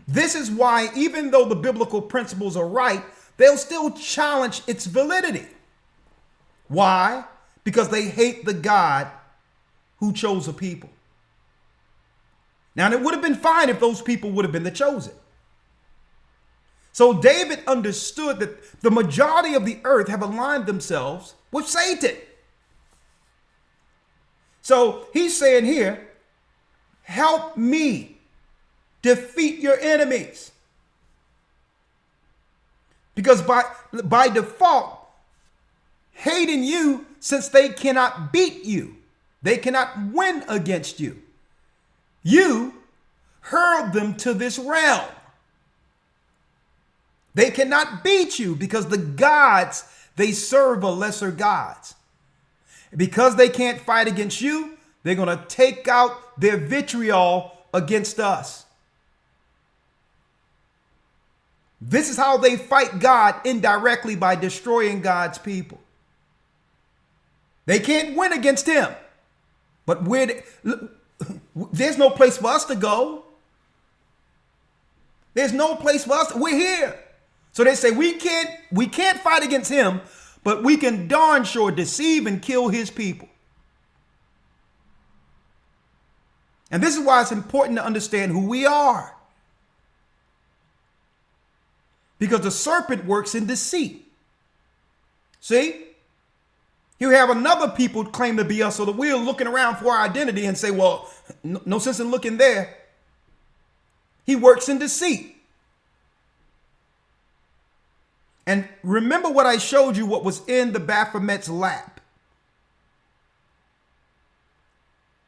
This is why, even though the biblical principles are right, they'll still challenge its validity. Why? Because they hate the God who chose a people. Now, it would have been fine if those people would have been the chosen. So David understood that the majority of the earth have aligned themselves with Satan. So he's saying here, help me defeat your enemies. Because by default, hating you, since they cannot beat you, they cannot win against you, you hurled them to this realm. They cannot beat you because the gods they serve are lesser gods. Because they can't fight against you, they're going to take out their vitriol against us. This is how they fight God indirectly, by destroying God's people. They can't win against him. But there's no place for us to go. There's no place for us. We're here. So they say we can't fight against him, but we can darn sure deceive and kill his people. And this is why it's important to understand who we are. Because the serpent works in deceit. See? You have another people claim to be us, so that we're looking around for our identity and say, well, no sense in looking there. He works in deceit. And remember what I showed you, what was in the Baphomet's lap.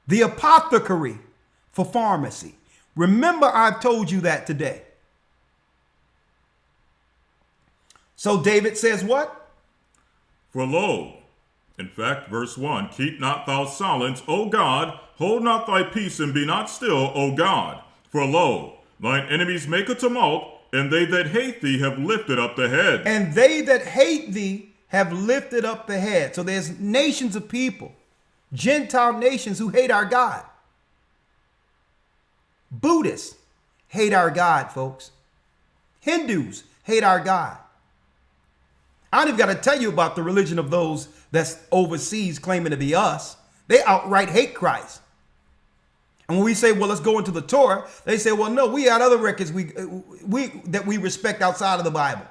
The apothecary for pharmacy. Remember, I've told you that today. So David says what? For lo, in fact, verse 1, keep not thou silence, O God, hold not thy peace, and be not still, O God. For lo, thine enemies make a tumult, and they that hate thee have lifted up the head. And they that hate thee have lifted up the head. So there's nations of people, Gentile nations, who hate our God. Buddhists hate our God, folks. Hindus hate our God. I don't even got to tell you about the religion of those that's overseas claiming to be us. They outright hate Christ. And when we say, well, let's go into the Torah, they say, well, no, we got other records that we respect outside of the Bible.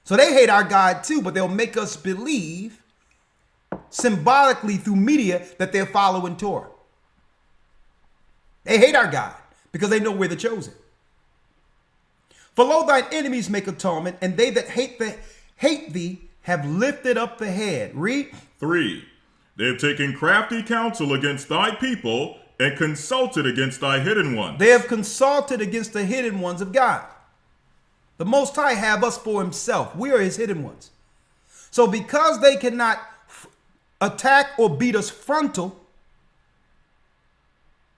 So they hate our God too, but they'll make us believe symbolically through media that they're following Torah. They hate our God because they know we're the chosen. For lo, thine enemies make atonement, and they that hate hate thee have lifted up the head. Read. 3. They have taken crafty counsel against thy people and consulted against thy hidden ones. They have consulted against the hidden ones of God. The Most High have us for himself. We are his hidden ones. So because they cannot attack or beat us frontal,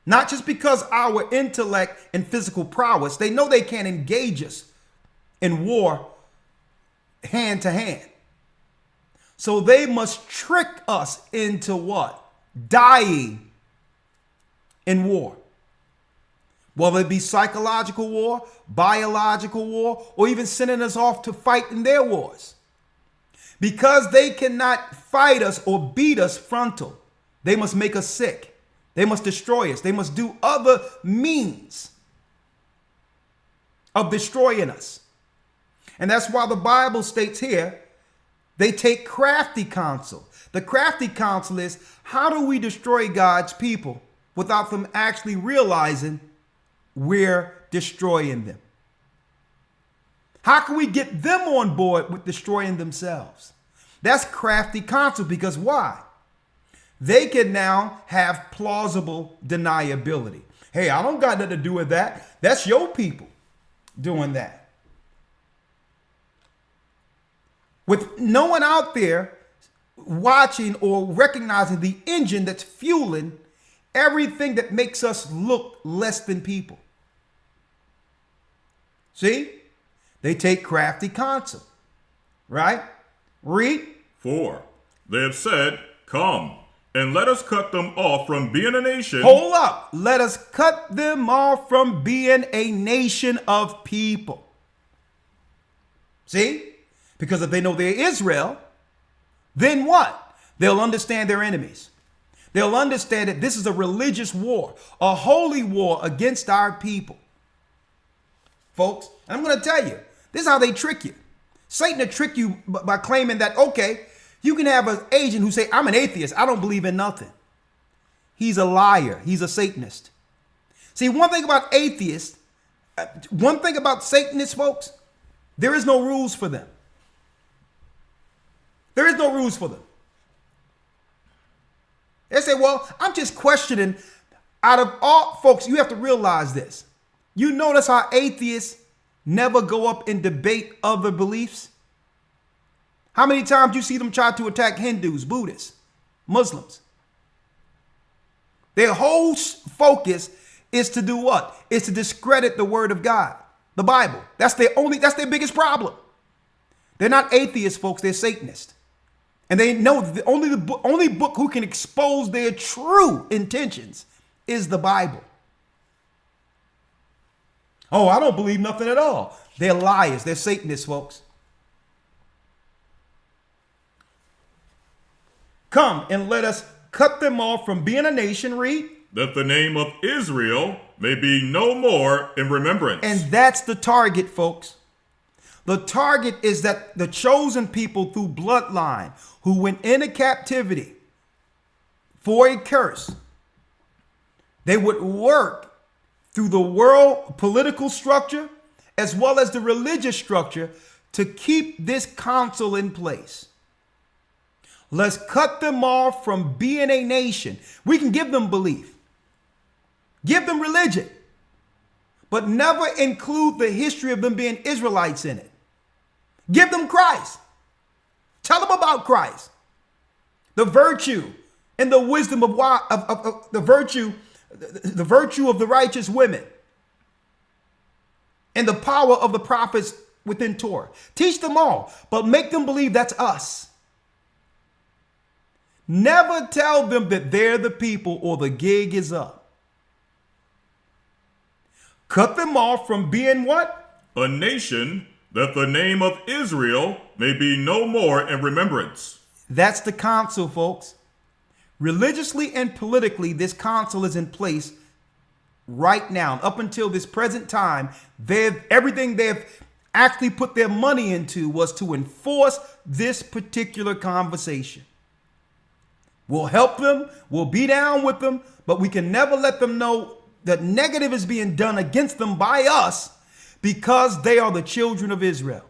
not just because our intellect and physical prowess, they know they can't engage us in war hand to hand. So they must trick us into what? Dying in war. Whether it be psychological war, biological war, or even sending us off to fight in their wars. Because they cannot fight us or beat us frontal, they must make us sick. They must destroy us. They must do other means of destroying us. And that's why the Bible states here, they take crafty counsel. The crafty counsel is, how do we destroy God's people without them actually realizing we're destroying them? How can we get them on board with destroying themselves? That's crafty counsel, because why? They can now have plausible deniability. Hey, I don't got nothing to do with that. That's your people doing that. With no one out there watching or recognizing the engine that's fueling everything that makes us look less than people. See? They take crafty counsel. Right? Read. 4. They have said, come, and let us cut them off from being a nation. Hold up. Let us cut them off from being a nation of people. See? Because if they know they're Israel, then what? They'll understand their enemies. They'll understand that this is a religious war, a holy war against our people. Folks, and I'm going to tell you, this is how they trick you. Satan will trick you by claiming that, okay, you can have an agent who say, I'm an atheist. I don't believe in nothing. He's a liar. He's a Satanist. See, one thing about atheists, one thing about Satanists, folks, there is no rules for them. There is no rules for them. They say, well, I'm just questioning. Out of all, folks, you have to realize this. You notice how atheists never go up and debate other beliefs? How many times you see them try to attack Hindus, Buddhists, Muslims? Their whole focus is to do what? Is to discredit the word of God, the Bible. That's their biggest problem. They're not atheists, folks. They're Satanists. And they know the only book who can expose their true intentions is the Bible. Oh, I don't believe nothing at all. They're liars. They're Satanists, folks. Come and let us cut them off from being a nation, read. That the name of Israel may be no more in remembrance. And that's the target, folks. The target is that the chosen people through bloodline who went into captivity for a curse, they would work through the world political structure as well as the religious structure to keep this council in place. Let's cut them off from being a nation. We can give them belief, give them religion, but never include the history of them being Israelites in it. Give them Christ. Tell them about Christ. The virtue and the wisdom of the virtue of the righteous women. And the power of the prophets within Torah. Teach them all, but make them believe that's us. Never tell them that they're the people or the gig is up. Cut them off from being what? A nation, that the name of Israel may be no more in remembrance. That's the council, folks. Religiously and politically, this council is in place right now. Up until this present time, everything they've actually put their money into was to enforce this particular conversation. We'll help them, we'll be down with them, but we can never let them know that negative is being done against them by us because they are the children of Israel.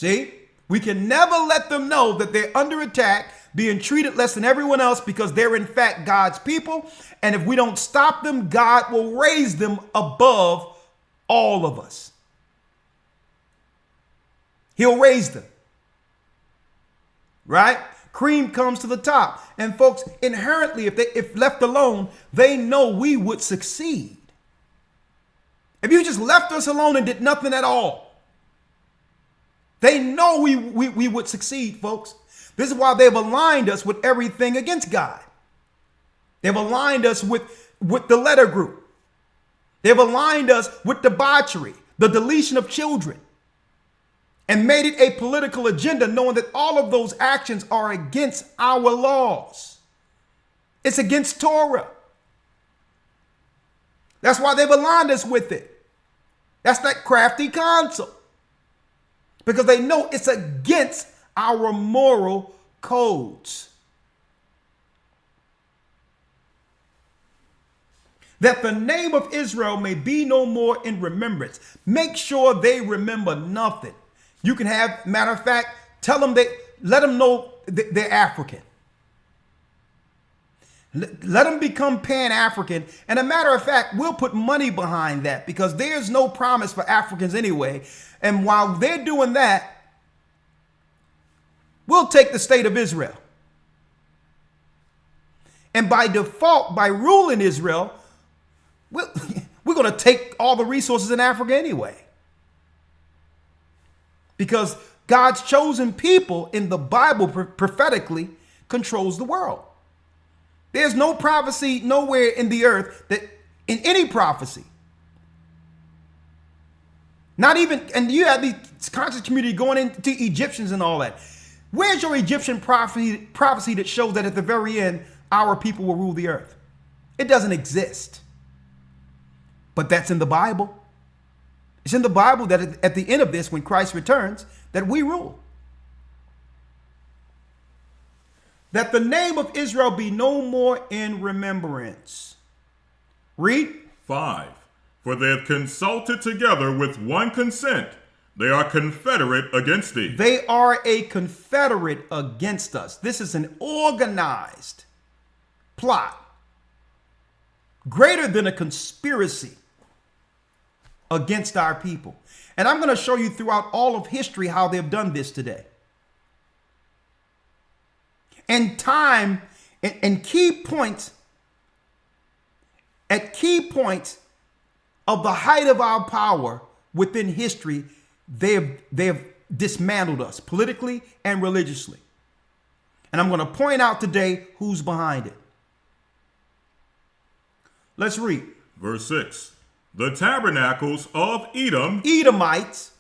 See, we can never let them know that they're under attack, being treated less than everyone else because they're in fact God's people. And if we don't stop them, God will raise them above all of us. He'll raise them. Right? Cream comes to the top. And folks, inherently, if left alone, they know we would succeed. If you just left us alone and did nothing at all, they know we would succeed, folks. This is why they've aligned us with everything against God. They've aligned us with the letter group. They've aligned us with debauchery, the deletion of children, and made it a political agenda, knowing that all of those actions are against our laws. It's against Torah. That's why they've aligned us with it. That's that crafty counsel. Because they know it's against our moral codes. That the name of Israel may be no more in remembrance. Make sure they remember nothing. You can have, matter of fact, let them know they're African. Let them become Pan-African. And a matter of fact, we'll put money behind that because there's no promise for Africans anyway. And while they're doing that, we'll take the state of Israel. And by default, by ruling Israel, we're going to take all the resources in Africa anyway. Because God's chosen people in the Bible prophetically controls the world. There's no prophecy nowhere in the earth that in any prophecy. Not even, and you have the conscious community going into Egyptians and all that. Where's your Egyptian prophecy that shows that at the very end, our people will rule the earth? It doesn't exist. But that's in the Bible. It's in the Bible that at the end of this, when Christ returns, that we rule. That the name of Israel be no more in remembrance. Read. 5. For they have consulted together with one consent. They are confederate against thee. They are a confederate against us. This is an organized plot. Greater than a conspiracy against our people. And I'm going to show you throughout all of history how they've done this today. And time and key points, at key points of the height of our power within history, they have dismantled us politically and religiously. And I'm going to point out today who's behind it. Let's read. Verse 6. The tabernacles of Edom, Edomites,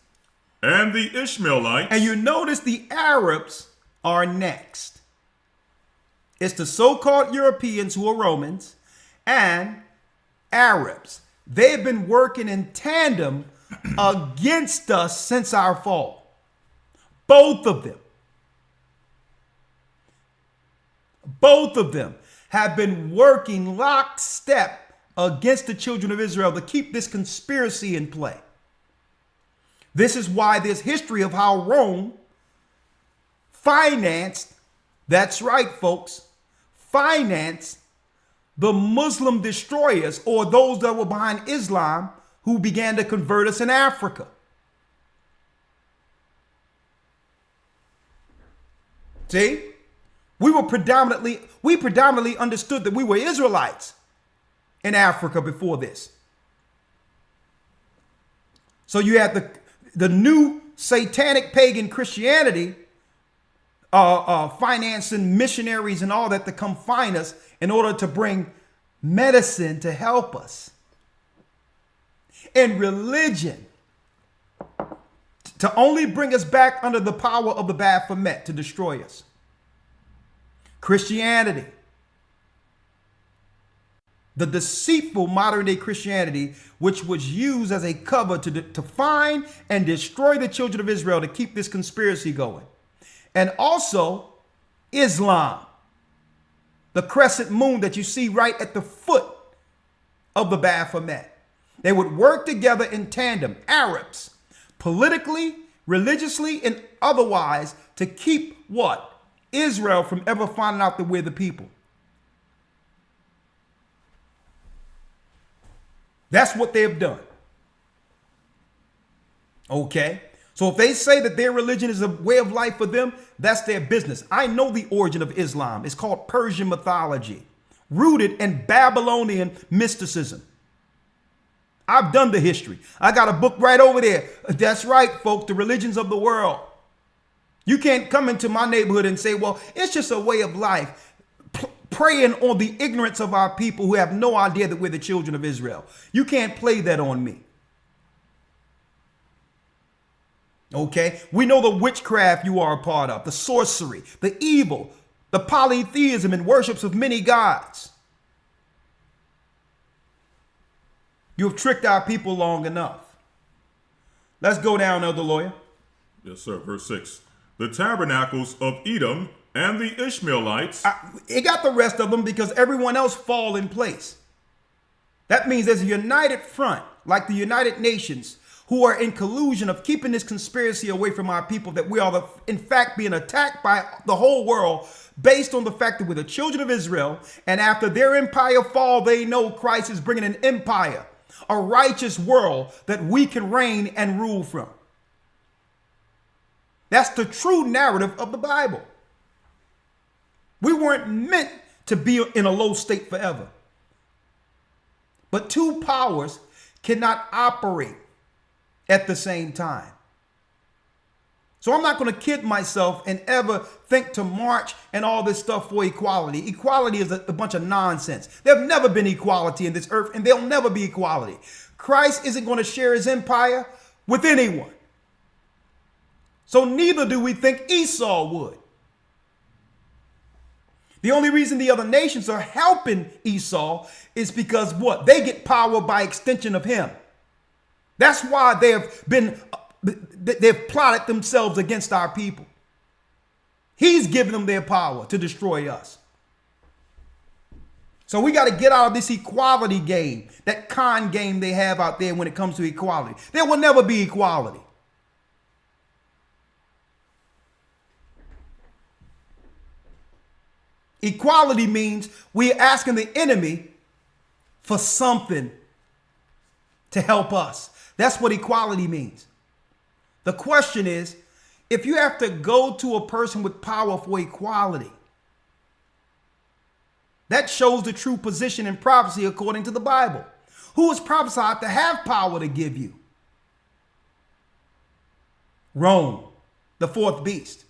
and the Ishmaelites. And you notice the Arabs are next. It's the so-called Europeans who are Romans and Arabs. They've been working in tandem against us since our fall. Both of them. Both of them have been working lockstep against the children of Israel to keep this conspiracy in play. This is why there's history of how Rome financed, that's right, folks, financed the Muslim destroyers or those that were behind Islam who began to convert us in Africa. See, we predominantly understood that we were Israelites in Africa before this. So you had the new satanic pagan Christianity financing missionaries and all that to come find us in order to bring medicine to help us. And religion to only bring us back under the power of the Baphomet to destroy us. Christianity, the deceitful modern day Christianity, which was used as a cover to find and destroy the children of Israel to keep this conspiracy going. And also Islam, the crescent moon that you see right at the foot of the Baphomet. They would work together in tandem, Arabs, politically, religiously and otherwise, to keep what? Israel from ever finding out that we're the people. That's what they've done. Okay? So if they say that their religion is a way of life for them, that's their business. I know the origin of Islam. It's called Persian mythology, rooted in Babylonian mysticism. I've done the history. I got a book right over there. That's right, folks, the religions of the world. You can't come into my neighborhood and say, well, it's just a way of life, preying on the ignorance of our people who have no idea that we're the children of Israel. You can't play that on me. Okay? We know the witchcraft you are a part of, the sorcery, the evil, the polytheism and worships of many gods. You have tricked our people long enough. Let's go down, Elder Lawyer. Yes, sir. Verse 6. The tabernacles of Edom and the Ishmaelites. It got the rest of them because everyone else fall in place. That means there's a united front, like the United Nations, who are in collusion of keeping this conspiracy away from our people, that we are, in fact, being attacked by the whole world based on the fact that we're the children of Israel. And after their empire fall, they know Christ is bringing an empire, a righteous world that we can reign and rule from. That's the true narrative of the Bible. We weren't meant to be in a low state forever. But two powers cannot operate at the same time. So I'm not going to kid myself and ever think to march and all this stuff for equality. Equality is a bunch of nonsense. There's never been equality in this earth, and there'll never be equality. Christ isn't going to share his empire with anyone. So neither do we think Esau would. The only reason the other nations are helping Esau is because what? They get power by extension of him. That's why they've plotted themselves against our people. He's given them their power to destroy us. So we got to get out of this equality game, that con game they have out there when it comes to equality. There will never be equality. Equality means we're asking the enemy for something to help us. That's what equality means. The question is, if you have to go to a person with power for equality, that shows the true position in prophecy according to the Bible. Who is prophesied to have power to give you? Rome, the fourth beast.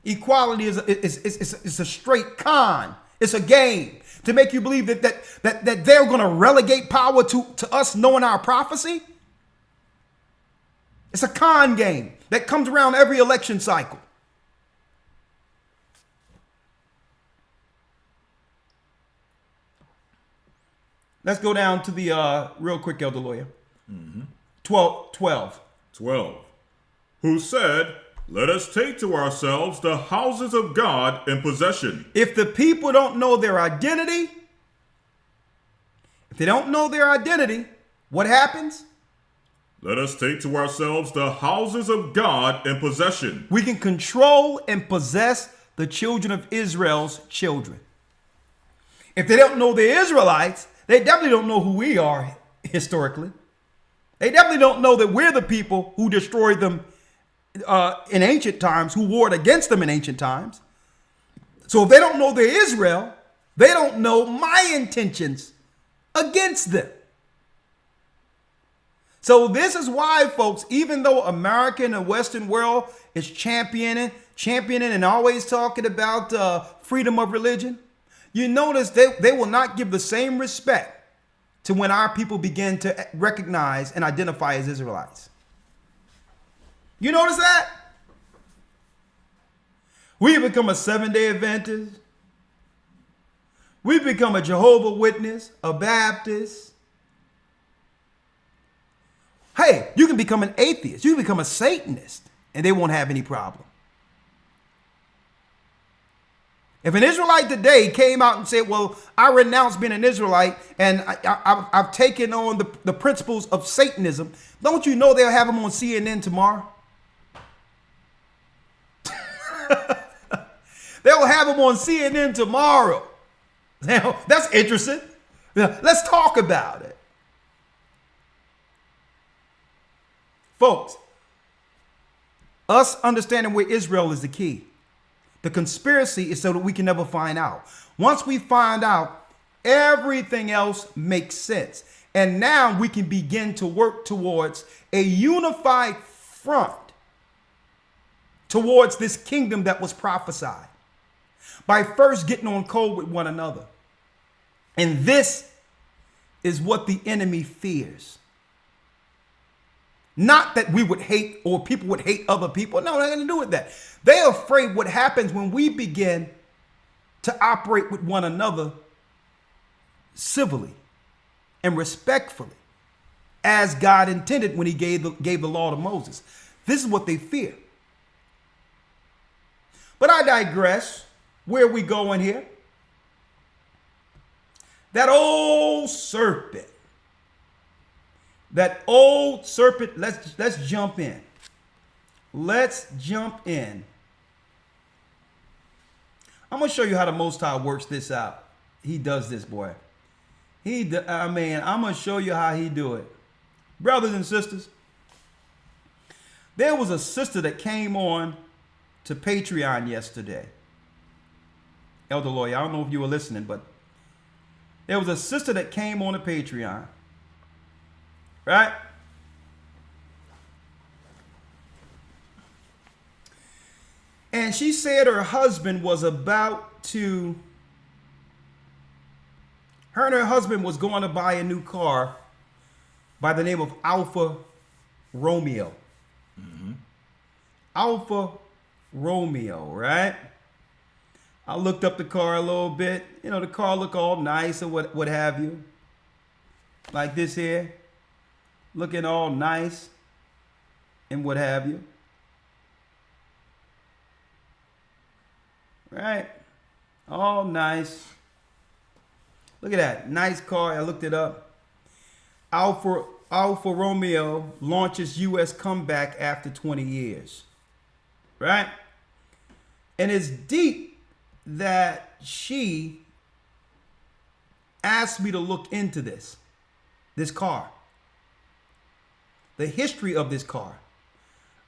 Equality is a straight con. It's a game to make you believe that they're going to relegate power to us knowing our prophecy. It's a con game that comes around every election cycle. Let's go down to the real quick, Elder Lawyer. 12. Who said, let us take to ourselves the houses of God in possession. If the people don't know their identity, what happens? Let us take to ourselves the houses of God in possession. We can control and possess the children of Israel's children. If they don't know they're Israelites, they definitely don't know who we are historically. They definitely don't know that we're the people who destroyed them in ancient times, who warred against them in ancient times. So if they don't know they're Israel, they don't know my intentions against them. So this is why, folks, even though America and the Western world is championing and always talking about freedom of religion, you notice they will not give the same respect to when our people begin to recognize and identify as Israelites. You notice that? We become a Seventh-day Adventist. We become a Jehovah's Witness, a Baptist. Hey, you can become an atheist. You can become a Satanist, and they won't have any problem. If an Israelite today came out and said, well, I renounce being an Israelite and I've taken on the principles of Satanism, don't you know they'll have them on CNN tomorrow? They'll have them on CNN tomorrow. Now, that's interesting. Let's talk about it. Folks, us understanding where Israel is the key. The conspiracy is so that we can never find out. Once we find out, everything else makes sense. And now we can begin to work towards a unified front towards this kingdom that was prophesied by first getting on code with one another. And this is what the enemy fears. Not that we would hate or people would hate other people. No, nothing to do with that. They're afraid what happens when we begin to operate with one another civilly and respectfully, as God intended when he gave the law to Moses. This is what they fear. But I digress. Where are we going here? That old serpent. That old serpent, let's jump in. Let's jump in. I'm going to show you how the Most High works this out. He does this, boy. I'm going to show you how he do it. Brothers and sisters, there was a sister that came on to Patreon yesterday. Elder Lawyer, I don't know if you were listening, but there was a sister that came on to Patreon. Right? And she said her husband was about to, her and her husband was going to buy a new car by the name of Alfa Romeo. Mm-hmm. Alfa Romeo, right? I looked up the car a little bit. You know, the car looked all nice or what have you. Like this here. Looking all nice and what have you. Right? All nice. Look at that. Nice car. I looked it up. Alfa Romeo launches U.S. comeback after 20 years. Right? And it's deep that she asked me to look into this car. The history of this car.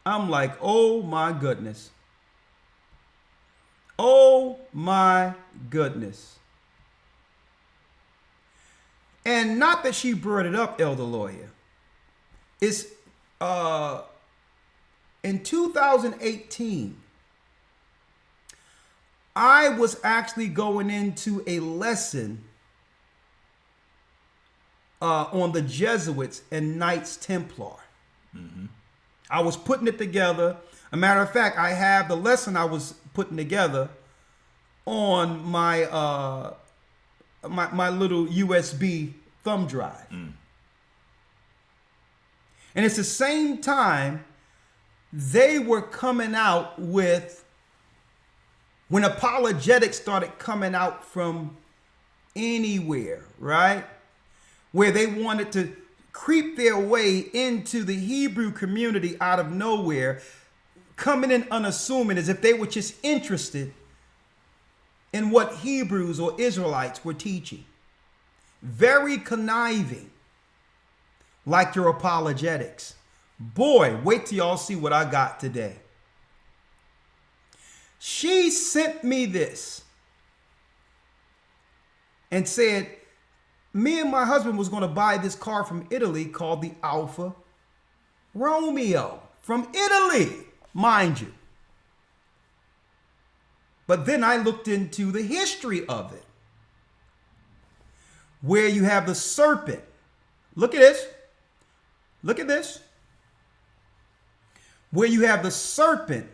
I'm like, oh my goodness. Oh my goodness. And not that she brought it up, Elder Lawyer. It's in 2018, I was actually going into a lesson on the Jesuits and Knights Templar. Mm-hmm. I was putting it together. A matter of fact, I have the lesson I was putting together on my my little USB thumb drive. Mm. And it's the same time they were coming out with, when apologetics started coming out from anywhere, right? Where they wanted to creep their way into the Hebrew community out of nowhere, coming in unassuming as if they were just interested in what Hebrews or Israelites were teaching. Very conniving, like your apologetics. Boy, wait till y'all see what I got today. She sent me this and said, me and my husband was going to buy this car from Italy called the Alfa Romeo. From Italy, mind you. But then I looked into the history of it, where you have the serpent. Look at this. Look at this. Where you have the serpent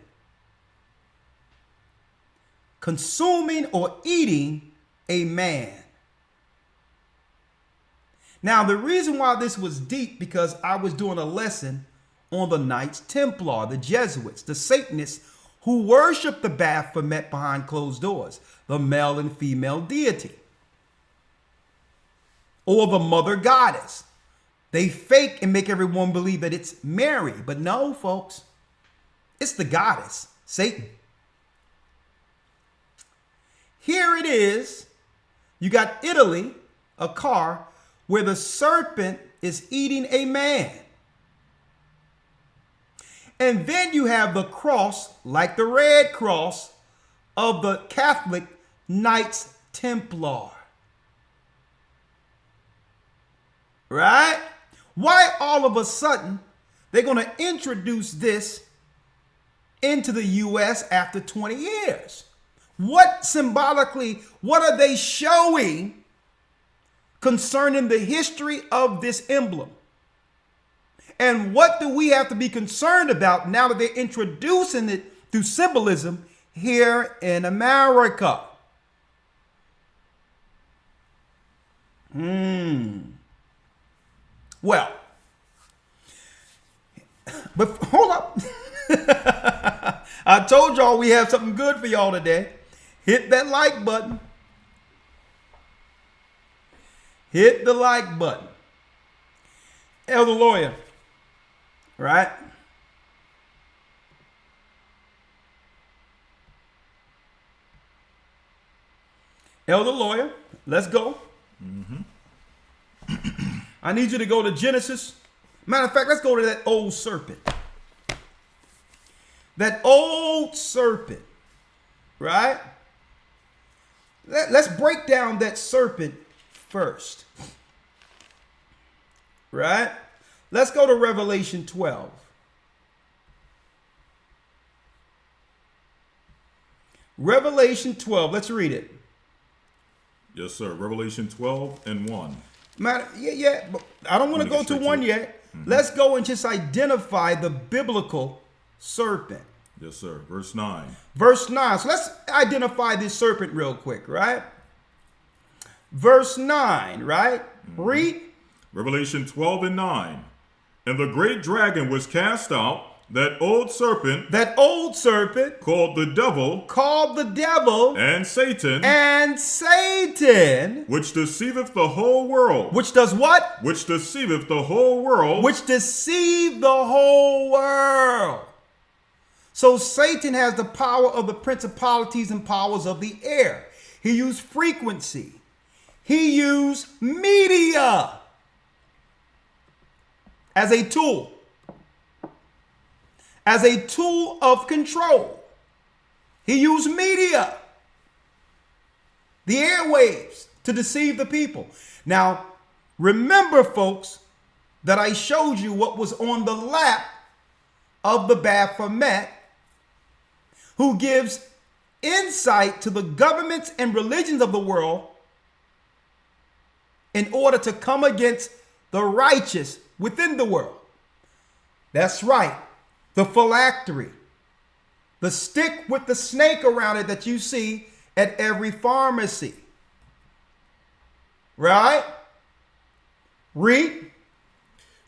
consuming or eating a man. Now, the reason why this was deep, because I was doing a lesson on the Knights Templar, the Jesuits, the Satanists who worship the Baphomet behind closed doors, the male and female deity, or the mother goddess. They fake and make everyone believe that it's Mary, but no, folks, it's the goddess, Satan. Here it is. You got Italy, a car where the serpent is eating a man. And then you have the cross, like the red cross of the Catholic Knights Templar. Right? Why all of a sudden they're going to introduce this into the U.S. after 20 years? What symbolically, what are they showing concerning the history of this emblem? And what do we have to be concerned about now that they're introducing it through symbolism here in America? Well, but hold up. I told y'all we have something good for y'all today. Hit that like button. Hit the like button. Elder Lawyer, right? Elder Lawyer, let's go. I need you to go to Genesis. Matter of fact, let's go to that old serpent. That old serpent, right? Let's break down that serpent first, right? Let's go to Revelation 12. Revelation 12, let's read it. Yes, sir. Revelation 12 and 1. But I don't want to go to one yet. Let's go and just identify the biblical serpent. Yes, sir. Verse 9. Verse 9. So let's identify this serpent real quick, right? Verse 9, right? Read. Revelation 12 and 9. And the great dragon was cast out, that old serpent. That old serpent. Called the devil. Called the devil. And Satan. And Satan. Which deceiveth the whole world. Which does what? Which deceiveth the whole world. Which deceived the whole world. So Satan has the power of the principalities and powers of the air. He used frequency. He used media as a tool. As a tool of control. He used media, the airwaves, to deceive the people. Now, remember, folks, that I showed you what was on the lap of the Baphomet, who gives insight to the governments and religions of the world in order to come against the righteous within the world. That's right. The phylactery, the stick with the snake around it that you see at every pharmacy. Right? Read.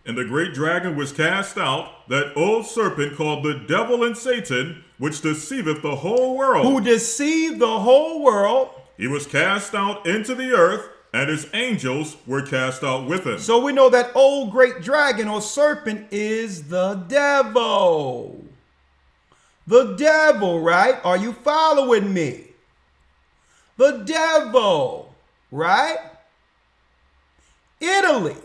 And the great dragon was cast out, that old serpent called the devil and Satan, which deceiveth the whole world. Who deceived the whole world. He was cast out into the earth, and his angels were cast out with him. So we know that old great dragon or serpent is the devil. The devil, right? Are you following me? The devil, right? Italy.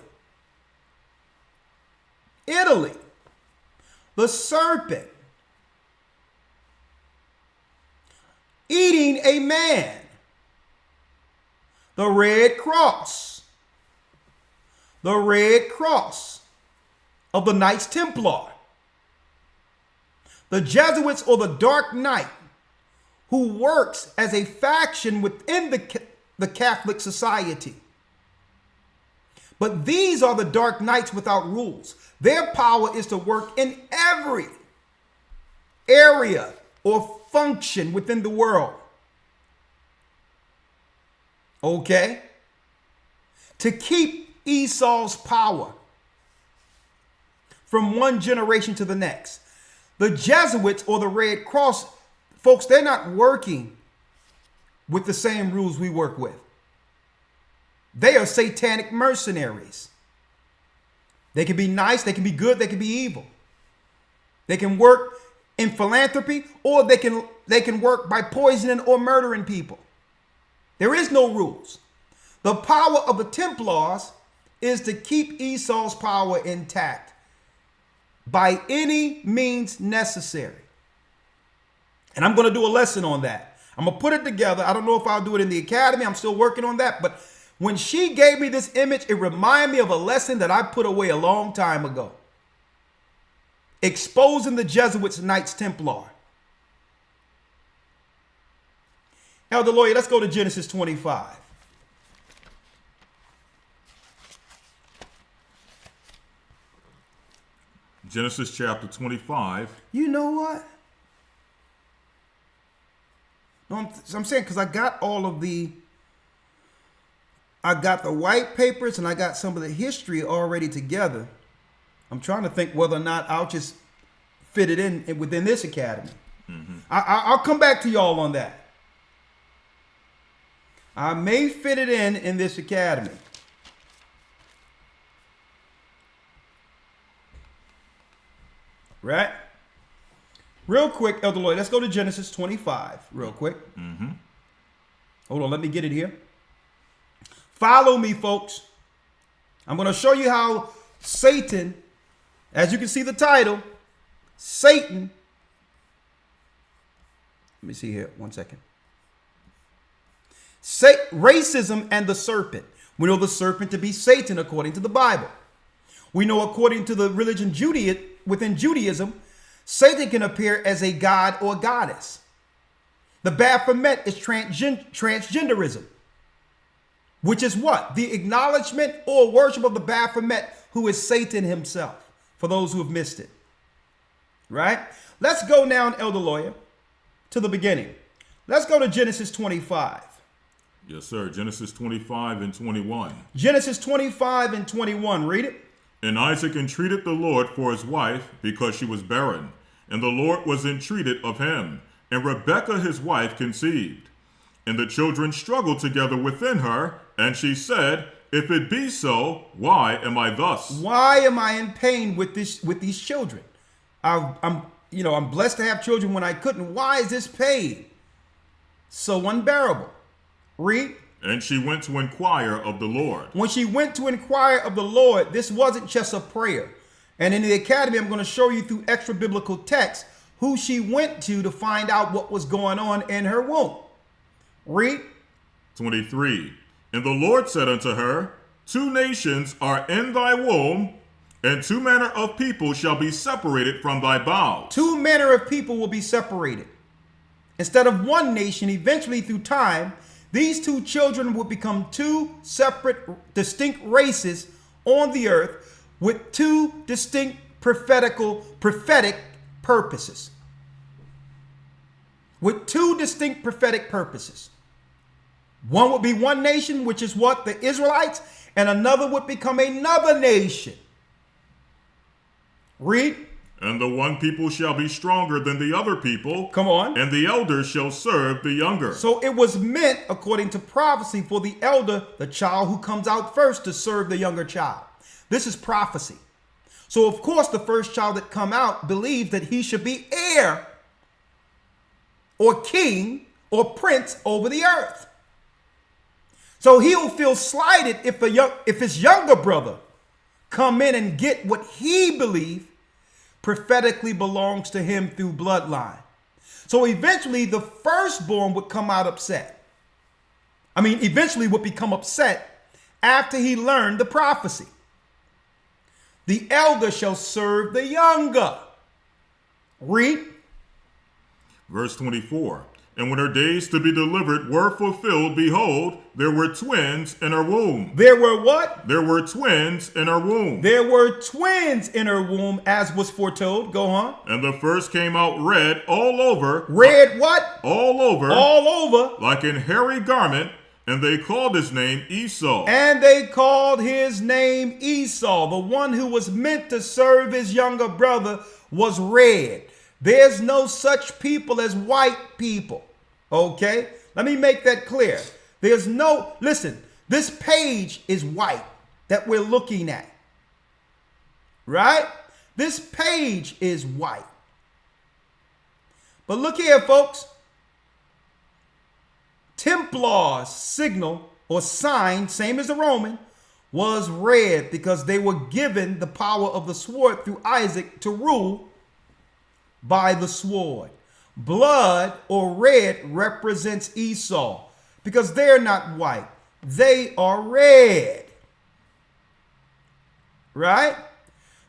The serpent eating a man. The red cross. The red cross of the Knights Templar. The Jesuits or the Dark Knight, who works as a faction within the Catholic society. But these are the Dark Knights without rules. Their power is to work in every area or function within the world. Okay? To keep Esau's power from one generation to the next. The Jesuits or the Red Cross folks, they're not working with the same rules we work with. They are satanic mercenaries. They can be nice, they can be good, they can be evil. They can work in philanthropy, or they can work by poisoning or murdering people. There is no rules. The power of the Templars is to keep Esau's power intact by any means necessary. And I'm going to do a lesson on that. I'm going to put it together. I don't know if I'll do it in the academy. I'm still working on that. But when she gave me this image, it reminded me of a lesson that I put away a long time ago. Exposing the Jesuits, Knights Templar. Elder Lawyer, let's go to Genesis 25. Genesis chapter 25. You know what? No, I'm saying because I got the white papers and I got some of the history already together. I'm trying to think whether or not I'll just fit it in within this academy. Mm-hmm. I'll come back to y'all on that. I may fit it in this academy. Right? Real quick, Elder Lloyd, let's go to Genesis 25 real quick. Mm-hmm. Hold on, let me get it here. Follow me, folks. I'm going to show you how Satan, as you can see the title, Satan. Let me see here, 1 second. Racism and the serpent. We know the serpent to be Satan according to the Bible. We know according to the religion within Judaism, Satan can appear as a god or goddess. The Baphomet is transgenderism, which is what? The acknowledgement or worship of the Baphomet, who is Satan himself, for those who have missed it. Right? Let's go now, Elder Lawyer, to the beginning. Let's go to Genesis 25. Yes, sir. Genesis 25 and 21. Genesis 25 and 21. Read it. And Isaac entreated the Lord for his wife because she was barren. And the Lord was entreated of him. And Rebekah his wife conceived. And the children struggled together within her. And she said, if it be so, why am I thus? Why am I in pain with these children? I'm blessed to have children when I couldn't. Why is this pain so unbearable? Read. And she went to inquire of the Lord. When she went to inquire of the Lord, this wasn't just a prayer. And in the academy, I'm going to show you through extra biblical text who she went to find out what was going on in her womb. Read. 23. And the Lord said unto her, 2 nations are in thy womb, and 2 manner of people shall be separated from thy bowels. 2 manner of people will be separated. Instead of 1 nation, eventually through time, these 2 children will become 2 separate, distinct races on the earth with 2 distinct prophetic purposes. With 2 distinct prophetic purposes. One would be 1 nation, which is what? The Israelites, and another would become another nation. Read. And the one people shall be stronger than the other people. Come on. And the elder shall serve the younger. So it was meant, according to prophecy, for the elder, the child who comes out first, to serve the younger child. This is prophecy. So, of course, the first child that come out believed that he should be heir or king or prince over the earth. So he'll feel slighted if his younger brother come in and get what he believed prophetically belongs to him through bloodline. So eventually the firstborn would come out upset. Eventually would become upset after he learned the prophecy. The elder shall serve the younger. Read. Verse 24. And when her days to be delivered were fulfilled, behold, there were twins in her womb. There were what? There were twins in her womb. There were twins in her womb, as was foretold. Go on. And the first came out red all over. Red what? All over. All over. Like an hairy garment. And they called his name Esau. And they called his name Esau. The one who was meant to serve his younger brother was red. There's no such people as white people. Okay? Let me make that clear. There's no, listen, this page is white that we're looking at. Right? This page is white. But look here, folks. Templar's signal or sign, same as the Roman, was red because they were given the power of the sword through Isaac to rule by the sword. Blood or red represents Esau because they're not white. They are red. Right?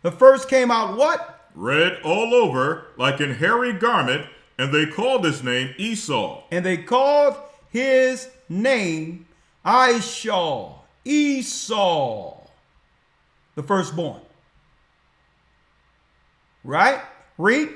The first came out what? Red all over, like an hairy garment, and they called his name Esau. And they called his name Esau. Esau. The firstborn. Right? Read.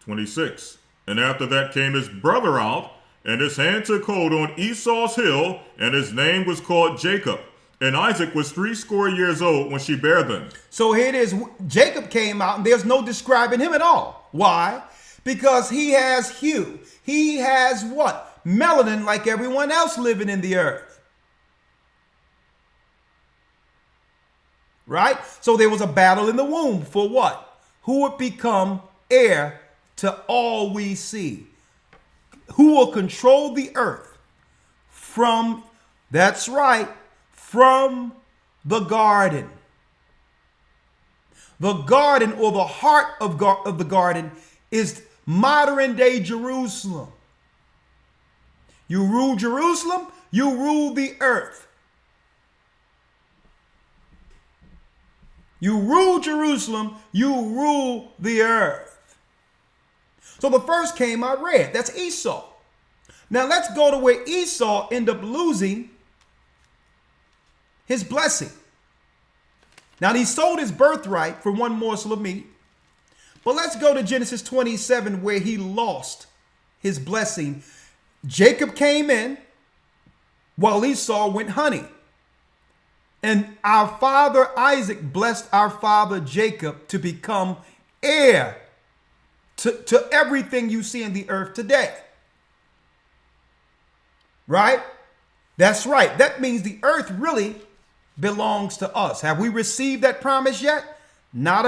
26. And after that came his brother out, and his hand took hold on Esau's heel, and his name was called Jacob. And Isaac was 80 years old when she bare them. So here it is. Jacob came out, and there's no describing him at all. Why? Because he has hue. He has what? Melanin, like everyone else living in the earth. Right? So there was a battle in the womb for what? Who would become heir to all we see? Who will control the earth from, that's right, from the garden. The garden, or the heart of the garden, is modern day Jerusalem. You rule Jerusalem, you rule the earth. You rule Jerusalem, you rule the earth. So the first came out red. That's Esau. Now let's go to where Esau ended up losing his blessing. Now he sold his birthright for one morsel of meat. But let's go to Genesis 27 where he lost his blessing. Jacob came in while Esau went hunting. And our father Isaac blessed our father Jacob to become heir to everything you see in the earth today. Right? That's right. That means the earth really belongs to us. Have we received that promise yet? Not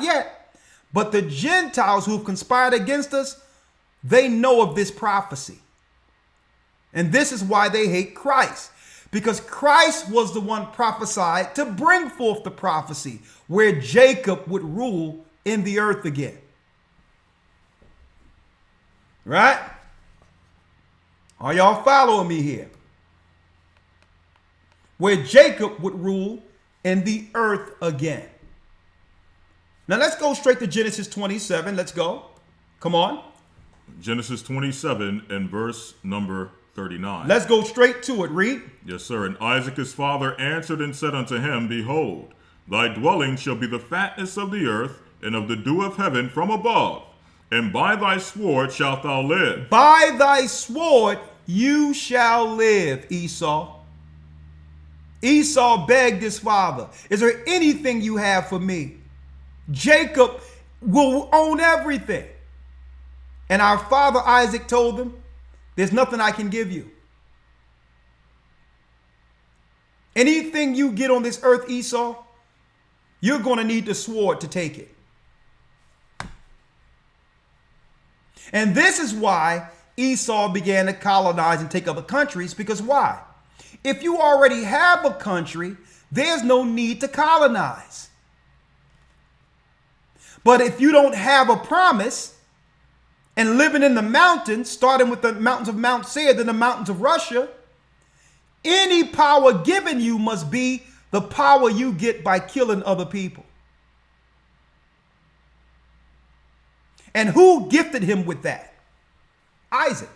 yet. But the Gentiles who've conspired against us, they know of this prophecy. And this is why they hate Christ. Because Christ was the one prophesied to bring forth the prophecy where Jacob would rule in the earth again. Right? Are y'all following me here? Where Jacob would rule in the earth again. Now let's go straight to Genesis 27. Let's go. Come on. Genesis 27 and verse number 39. Let's go straight to it. Read. Yes, sir. And Isaac his father answered and said unto him, Behold, thy dwelling shall be the fatness of the earth, and of the dew of heaven from above. And by thy sword shalt thou live. By thy sword you shall live, Esau. Esau begged his father, is there anything you have for me? Jacob will own everything. And our father Isaac told him, there's nothing I can give you. Anything you get on this earth, Esau, you're going to need the sword to take it. And this is why Esau began to colonize and take other countries, because why? If you already have a country, there's no need to colonize. But if you don't have a promise and living in the mountains, starting with the mountains of Mount Seir, then the mountains of Russia, any power given you must be the power you get by killing other people. And who gifted him with that? Isaac.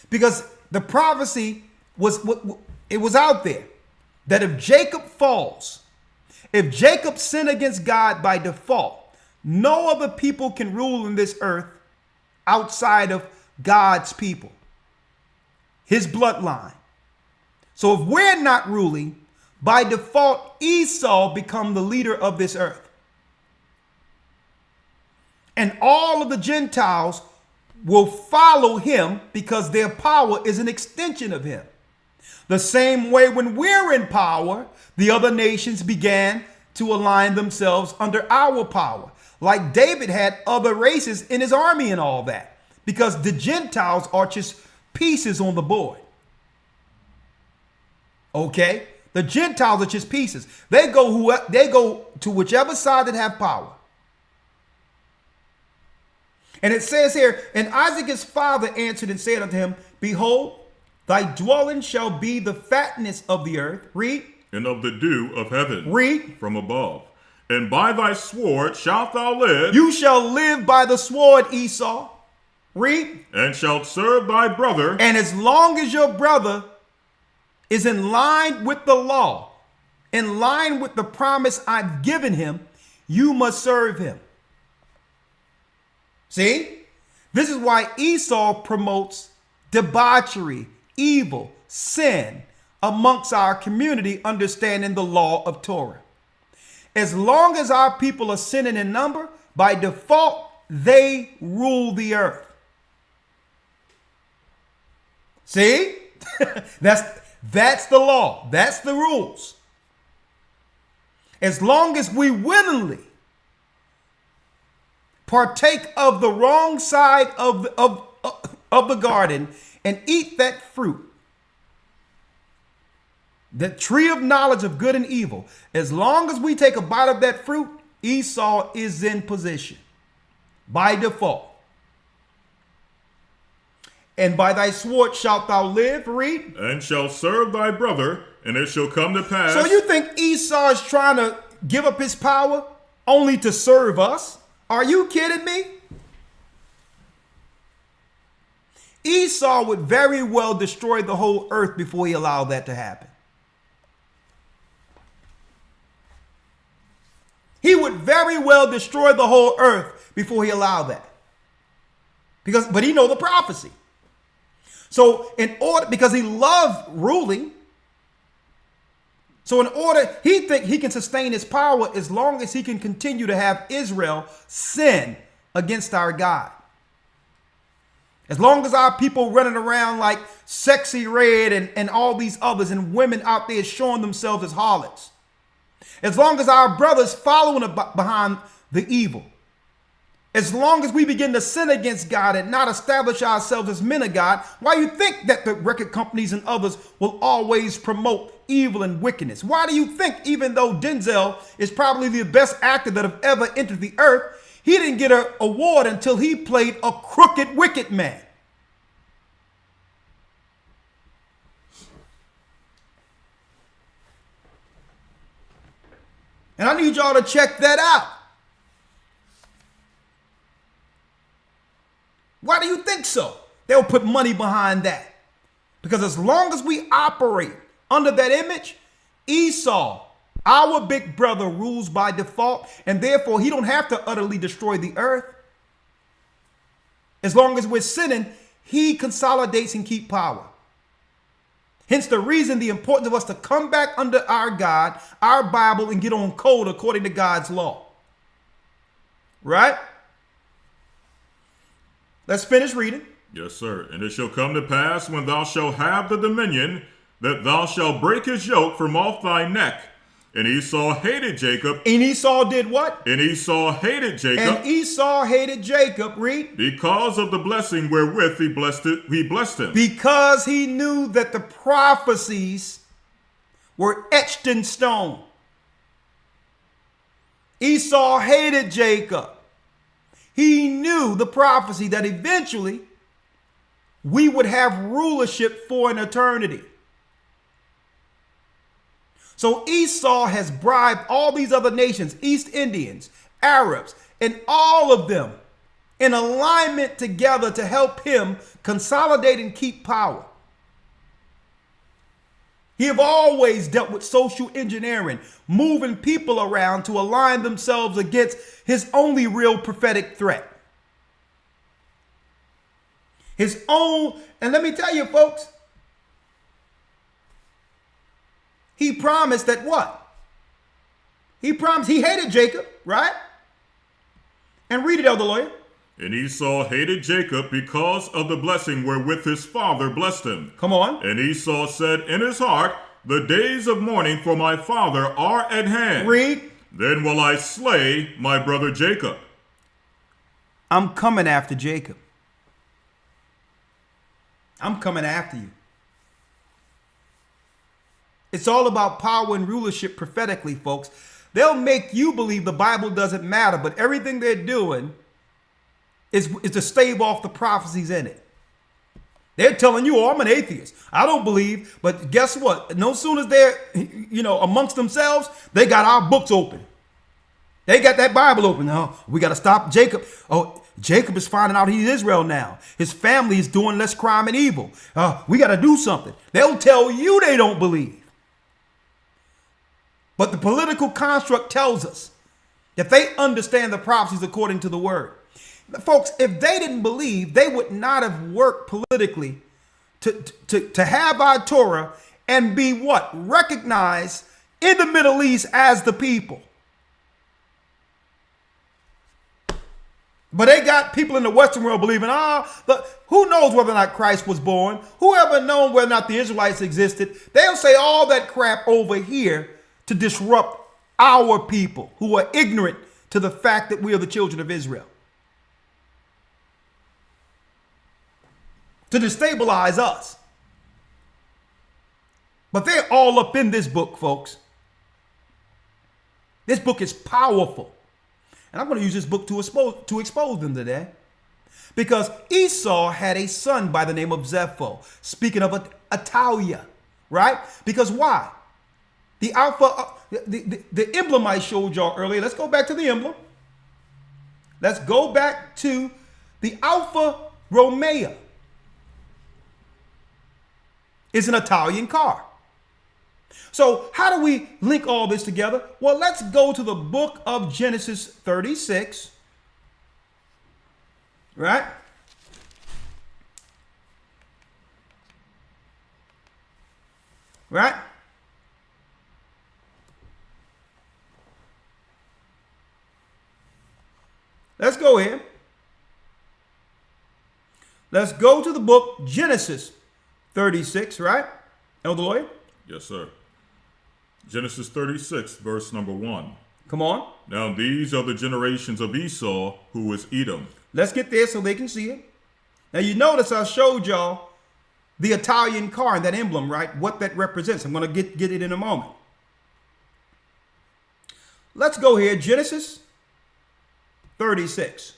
Because the prophecy was out there that if Jacob falls, if Jacob sinned against God by default, no other people can rule in this earth outside of God's people, his bloodline. So if we're not ruling, by default, Esau become the leader of this earth. And all of the Gentiles will follow him because their power is an extension of him. The same way when we're in power, the other nations began to align themselves under our power. Like David had other races in his army and all that, because the Gentiles are just pieces on the board. Okay? The Gentiles are just pieces. They go to whichever side that have power. And it says here, and Isaac his father answered and said unto him, behold, thy dwelling shall be the fatness of the earth. Read. And of the dew of heaven. Read. From above. And by thy sword shalt thou live. You shall live by the sword, Esau. Read. And shalt serve thy brother. And as long as your brother is in line with the law, in line with the promise I've given him, you must serve him. See? This is why Esau promotes debauchery, evil, sin amongst our community, understanding the law of Torah. As long as our people are sinning in number, by default, they rule the earth. See? That's the law. That's the rules. As long as we willingly partake of the wrong side of the garden and eat that fruit, the tree of knowledge of good and evil, as long as we take a bite of that fruit, Esau is in position by default. And by thy sword shalt thou live, read. And shall serve thy brother, and it shall come to pass. So you think Esau is trying to give up his power only to serve us? Are you kidding me? Esau would very well destroy the whole earth before he allowed that to happen. He would very well destroy the whole earth before he allowed that. But he know the prophecy. So because he loved ruling, so in order, he think he can sustain his power as long as he can continue to have Israel sin against our God. As long as our people running around like Sexy Red and all these others, and women out there showing themselves as harlots. As long as our brothers following behind the evil. As long as we begin to sin against God and not establish ourselves as men of God, why you think that the record companies and others will always promote evil and wickedness? Why do you think, even though Denzel is probably the best actor that have ever entered the earth, he didn't get an award until he played a crooked, wicked man? And I need y'all to check that out. Why do you think so? They'll put money behind that. Because as long as we operate under that image, Esau, our big brother, rules by default, and therefore he don't have to utterly destroy the earth. As long as we're sinning, he consolidates and keeps power. Hence the reason, the importance of us to come back under our God, our Bible, and get on code according to God's law. Right? Let's finish reading. Yes, sir. And it shall come to pass, when thou shalt have the dominion, that thou shalt break his yoke from off thy neck. And Esau hated Jacob. And Esau did what? And Esau hated Jacob. And Esau hated Jacob. Read. Because of the blessing wherewith he blessed him. Because he knew that the prophecies were etched in stone. Esau hated Jacob. He knew the prophecy that eventually we would have rulership for an eternity. So Esau has bribed all these other nations, East Indians, Arabs, and all of them in alignment together to help him consolidate and keep power. He have always dealt with social engineering, moving people around to align themselves against his only real prophetic threat. His own, and let me tell you, folks, he promised that what? He promised, he hated Jacob, right? And read it, elder lawyer. And Esau hated Jacob because of the blessing wherewith his father blessed him. Come on. And Esau said in his heart, the days of mourning for my father are at hand. Read. Then will I slay my brother Jacob. I'm coming after Jacob. I'm coming after you. It's all about power and rulership prophetically, folks. They'll make you believe the Bible doesn't matter, but everything they're doing is to stave off the prophecies in it. They're telling you, oh, I'm an atheist. I don't believe. But guess what? No sooner as they're, amongst themselves, they got our books open. They got that Bible open. Oh, we got to stop Jacob. Oh, Jacob is finding out he's Israel now. His family is doing less crime and evil. We got to do something. They'll tell you they don't believe. But the political construct tells us that they understand the prophecies according to the word. Folks, if they didn't believe, they would not have worked politically to have our Torah and be what? Recognized in the Middle East as the people. But they got people in the Western world believing, who knows whether or not Christ was born? Whoever known whether or not the Israelites existed? They'll say all that crap over here to disrupt our people who are ignorant to the fact that we are the children of Israel. To destabilize us. But they're all up in this book, folks. This book is powerful. And I'm going to use this book to expose them today. Because Esau had a son by the name of Zepho. Speaking of Atalia, right? Because why? The alpha, the emblem I showed y'all earlier. Let's go back to the emblem. Let's go back to the Alfa Romeo. It's an Italian car. So how do we link all this together? Well, let's go to the book of Genesis 36. Right? Right? Let's go here. Let's go to the book Genesis 36, right? Elder Lawyer? Yes, sir. Genesis 36, verse number 1. Come on. Now these are the generations of Esau, who was Edom. Let's get there so they can see it. Now you notice I showed y'all the Italian car and that emblem, right? What that represents. I'm going to get it in a moment. Let's go here. Genesis 36.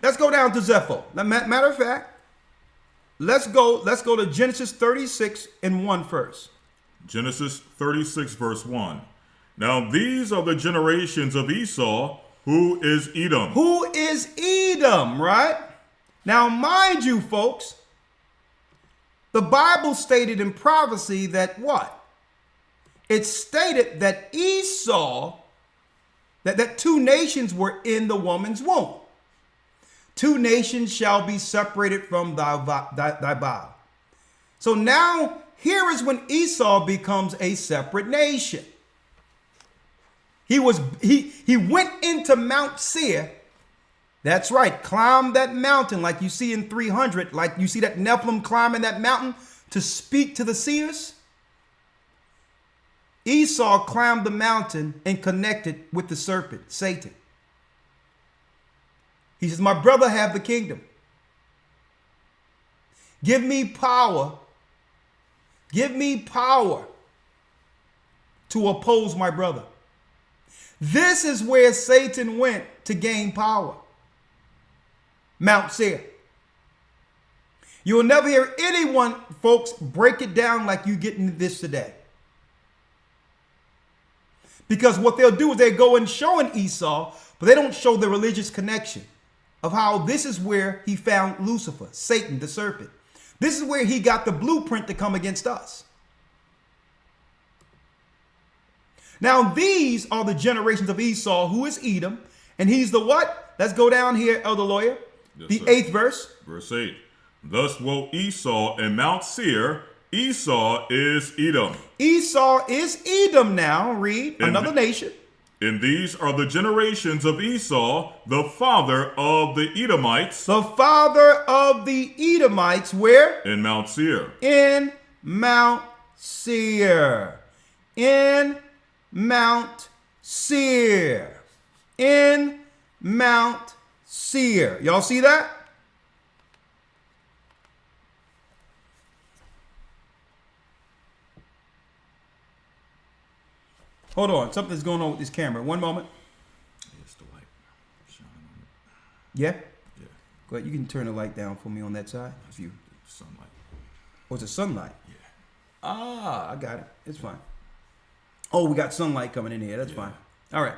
Let's go down to Zepho. Now, matter of fact, let's go to Genesis 36 and 1 first. Genesis 36, verse 1. Now these are the generations of Esau, who is Edom. Who is Edom, right? Now, mind you, folks, the Bible stated in prophecy that what? It stated that Esau, that two nations were in the woman's womb. Two nations shall be separated from thy bow. So now, here is when Esau becomes a separate nation. He went into Mount Seir. That's right, climbed that mountain like you see in 300, like you see that Nephilim climbing that mountain to speak to the seers. Esau climbed the mountain and connected with the serpent, Satan. He says, my brother have the kingdom. Give me power. Give me power to oppose my brother. This is where Satan went to gain power. Mount Seir. You will never hear anyone, folks, break it down like you get into this today. Because what they'll do is they go and showing Esau, but they don't show the religious connection of how this is where he found Lucifer, Satan, the serpent. This is where he got the blueprint to come against us. Now, these are the generations of Esau, who is Edom, and he's the what? Let's go down here, Elder Lawyer. Yes, the sir. 8th verse. Verse 8. Thus dwelt Esau in Mount Seir, Esau is Edom. Esau is Edom now. Read. Another nation. And these are the generations of Esau, the father of the Edomites. The father of the Edomites, where? In Mount Seir. In Mount Seir. In Mount Seir. In Mount Seir. Y'all see that? Hold on. Something's going on with this camera. One moment. It's the light shining on it. Yeah? Yeah. Go ahead. You can turn the light down for me on that side. That's the sunlight. Oh, it's a sunlight. Yeah. Ah, I got it. It's fine. Oh, we got sunlight coming in here. That's fine. All right.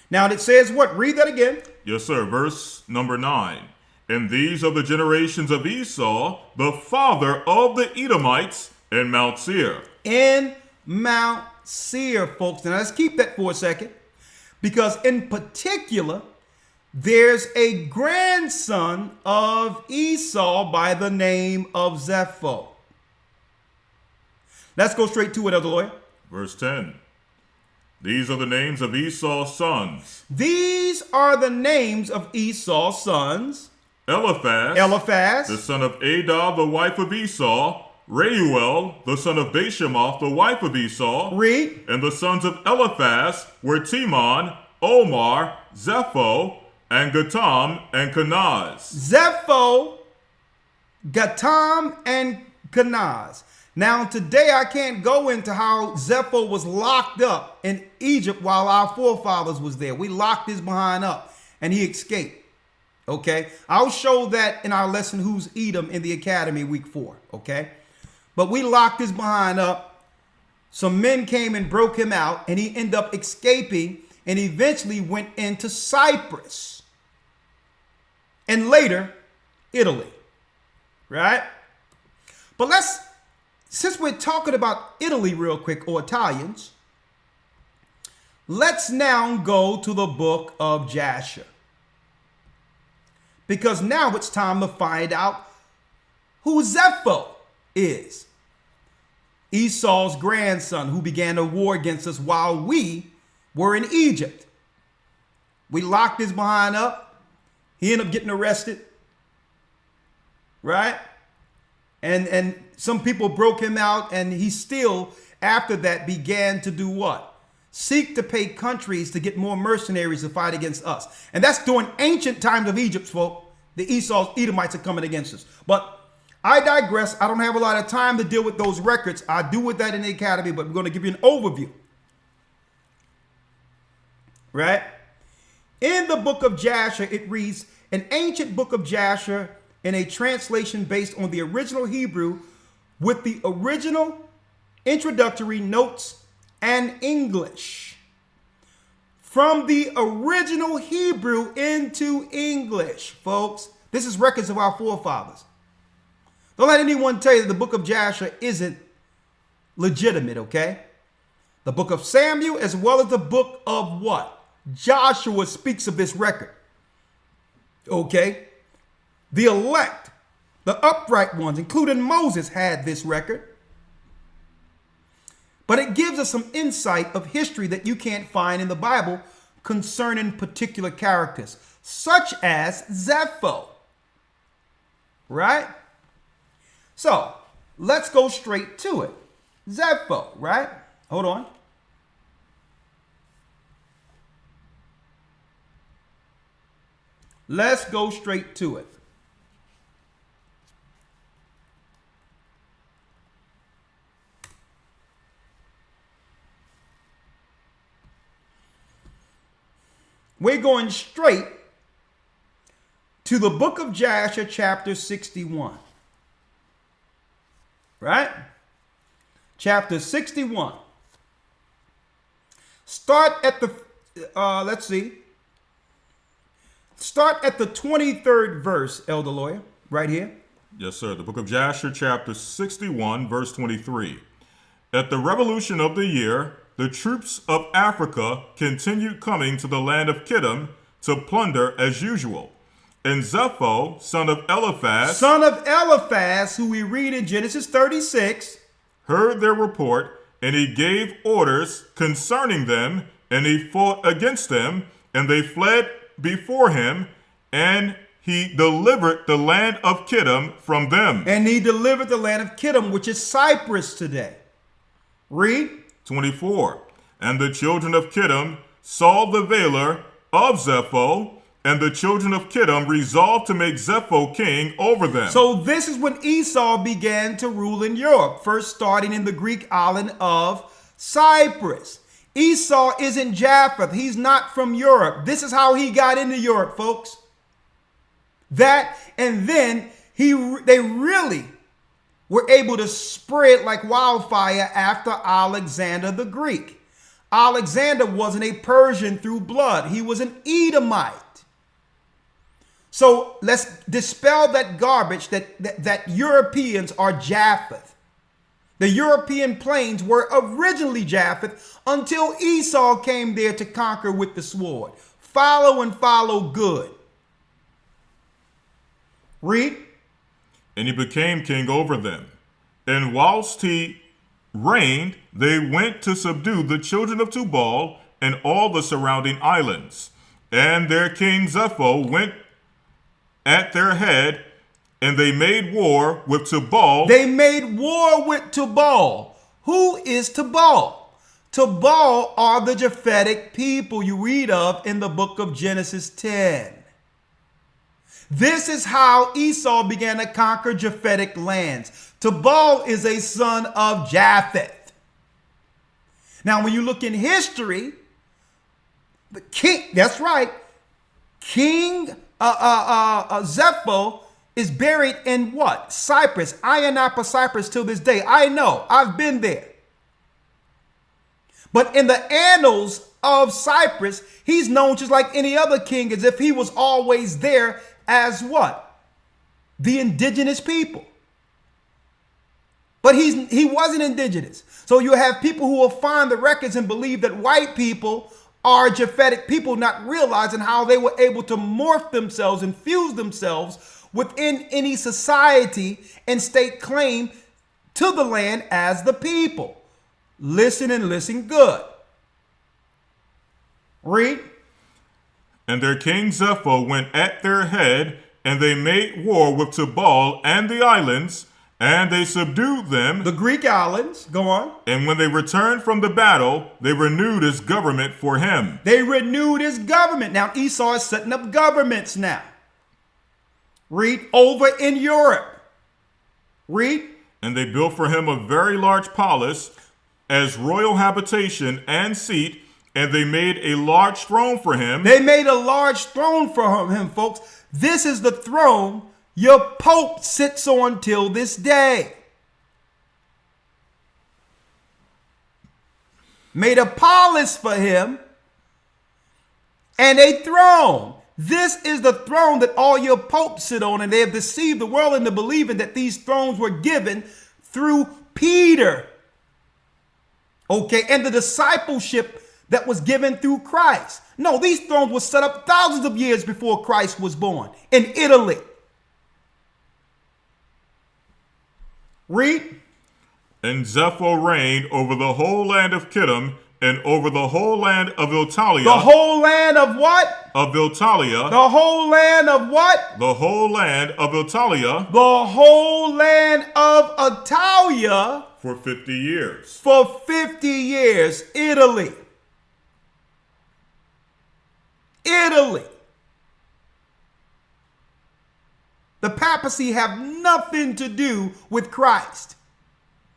Now it says what? Read that again. Yes, sir. Verse number 9. And these are the generations of Esau, the father of the Edomites, in Mount Seir. In Mount Seir, folks. Now let's keep that for a second, because in particular, there's a grandson of Esau by the name of Zepho. Let's go straight to it, Elder Lawyer. Verse 10. These are the names of Esau's sons. These are the names of Esau's sons. Eliphaz, the son of Adah, the wife of Esau. Reuel, the son of Bashemoth, the wife of Esau. Read. And the sons of Eliphaz were Timon, Omar, Zepho, and Gatam, and Kenaz. Zepho, Gatam, and Kenaz. Now today I can't go into how Zepho was locked up in Egypt while our forefathers was there. We locked his behind up and he escaped. Okay. I'll show that in our lesson, Who's Edom, in the Academy week 4. Okay. But we locked his behind up. Some men came and broke him out, and he ended up escaping and eventually went into Cyprus and later Italy. Right? But since we're talking about Italy real quick, or Italians, let's now go to the book of Jasher. Because now it's time to find out who Zepho is. Esau's grandson who began a war against us while we were in Egypt. We locked his behind up. He ended up getting arrested. Right? And some people broke him out, and he still, after that, began to do what? Seek to pay countries to get more mercenaries to fight against us. And that's during ancient times of Egypt, folks. The Esau's Edomites are coming against us. But I digress. I don't have a lot of time to deal with those records. I do with that in the academy, but we're going to give you an overview. Right? In the book of Jasher, it reads, an ancient book of Jasher in a translation based on the original Hebrew with the original introductory notes and English. From the original Hebrew into English, folks. This is records of our forefathers. Don't let anyone tell you that the book of Jasher isn't legitimate, okay? The book of Samuel as well as the book of what? Joshua speaks of this record. Okay? The elect, the upright ones, including Moses, had this record. But it gives us some insight of history that you can't find in the Bible concerning particular characters, such as Zepho. Right? So, let's go straight to it. Zepho, right? Hold on. Let's go straight to it. We're going straight to the book of Jasher, chapter 61. Right? Chapter 61. Start at the, Start at the 23rd verse, Elder Lawyer, right here. Yes, sir. The book of Jasher, chapter 61, verse 23. At the revolution of the year, the troops of Africa continued coming to the land of Kittim to plunder as usual. And Zepho, son of Eliphaz, who we read in Genesis 36, heard their report, and he gave orders concerning them, and he fought against them, and they fled before him, and he delivered the land of Kittim from them. And he delivered the land of Kittim, which is Cyprus today. Read. 24. And the children of Kittim saw the valor of Zepho, and the children of Kittim resolved to make Zepho king over them. So this is when Esau began to rule in Europe, first starting in the Greek island of Cyprus. Esau isn't Japheth. He's not from Europe. This is how he got into Europe, folks. That, and then they really were able to spread like wildfire after Alexander the Greek. Alexander wasn't a Persian through blood. He was an Edomite. So let's dispel that garbage that Europeans are Japheth. The European plains were originally Japheth until Esau came there to conquer with the sword. Follow and follow good. Read. And he became king over them. And whilst he reigned, they went to subdue the children of Tubal and all the surrounding islands. And their king Zepho went at their head, and they made war with Tubal. They made war with Tubal. Who is Tubal? Tubal are the Japhetic people you read of in the book of Genesis 10. This is how Esau began to conquer Japhetic lands. Tubal is a son of Japheth. Now, when you look in history, the king, that's right, King Zepho is buried in what? Cyprus, Ayia Napa, Cyprus till this day. I know, I've been there. But in the annals of Cyprus, he's known just like any other king as if he was always there as what? The indigenous people. But he wasn't indigenous. So you have people who will find the records and believe that white people are Japhetic people, not realizing how they were able to morph themselves and fuse themselves within any society and stake claim to the land as the people. Listen and listen good. Read. And their king Zepho went at their head, and they made war with Tubal and the islands, and they subdued them. The Greek islands, go on. And when they returned from the battle, they renewed his government for him. They renewed his government. Now Esau is setting up governments now. Read. Over in Europe. Read. And they built for him a very large palace as royal habitation and seat, and they made a large throne for him. They made a large throne for him, folks. This is the throne your Pope sits on till this day. Made a palace for him and a throne. This is the throne that all your popes sit on, and they have deceived the world into believing that these thrones were given through Peter. Okay, and the discipleship that was given through Christ. No, these thrones were set up thousands of years before Christ was born in Italy. Read. And Zepho reigned over the whole land of Kittim and over the whole land of Italia. The whole land of what? Of Italia. The whole land of what? The whole land of Italia. The whole land of Italia. For 50 years. For 50 years. Italy. Italy. The papacy have nothing to do with Christ.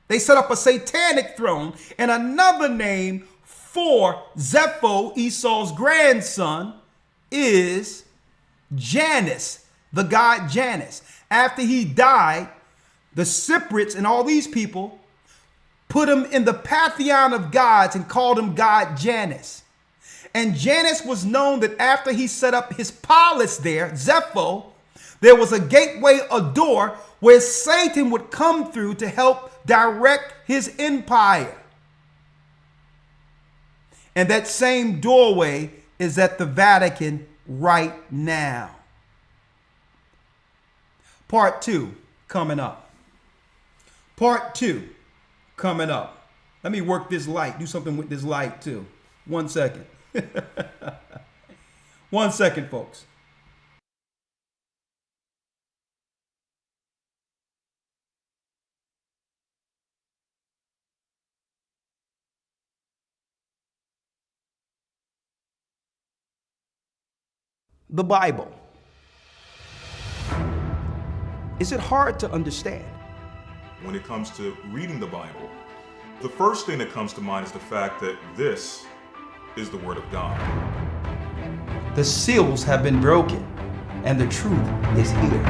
They set up a satanic throne, and another name for Zepho, Esau's grandson, is Janus, the god Janus. After he died, the Cypriots and all these people put him in the pantheon of gods and called him God Janus. And Janus was known that after he set up his palace there, Zepho, there was a gateway, a door, where Satan would come through to help direct his empire. And that same doorway is at the Vatican right now. Part 2 coming up. Part 2 coming up. Let me work this light. Do something with this light too. 1 second. 1 second, folks. The Bible. Is it hard to understand? When it comes to reading the Bible, the first thing that comes to mind is the fact that this is the Word of God. The seals have been broken, and the truth is here.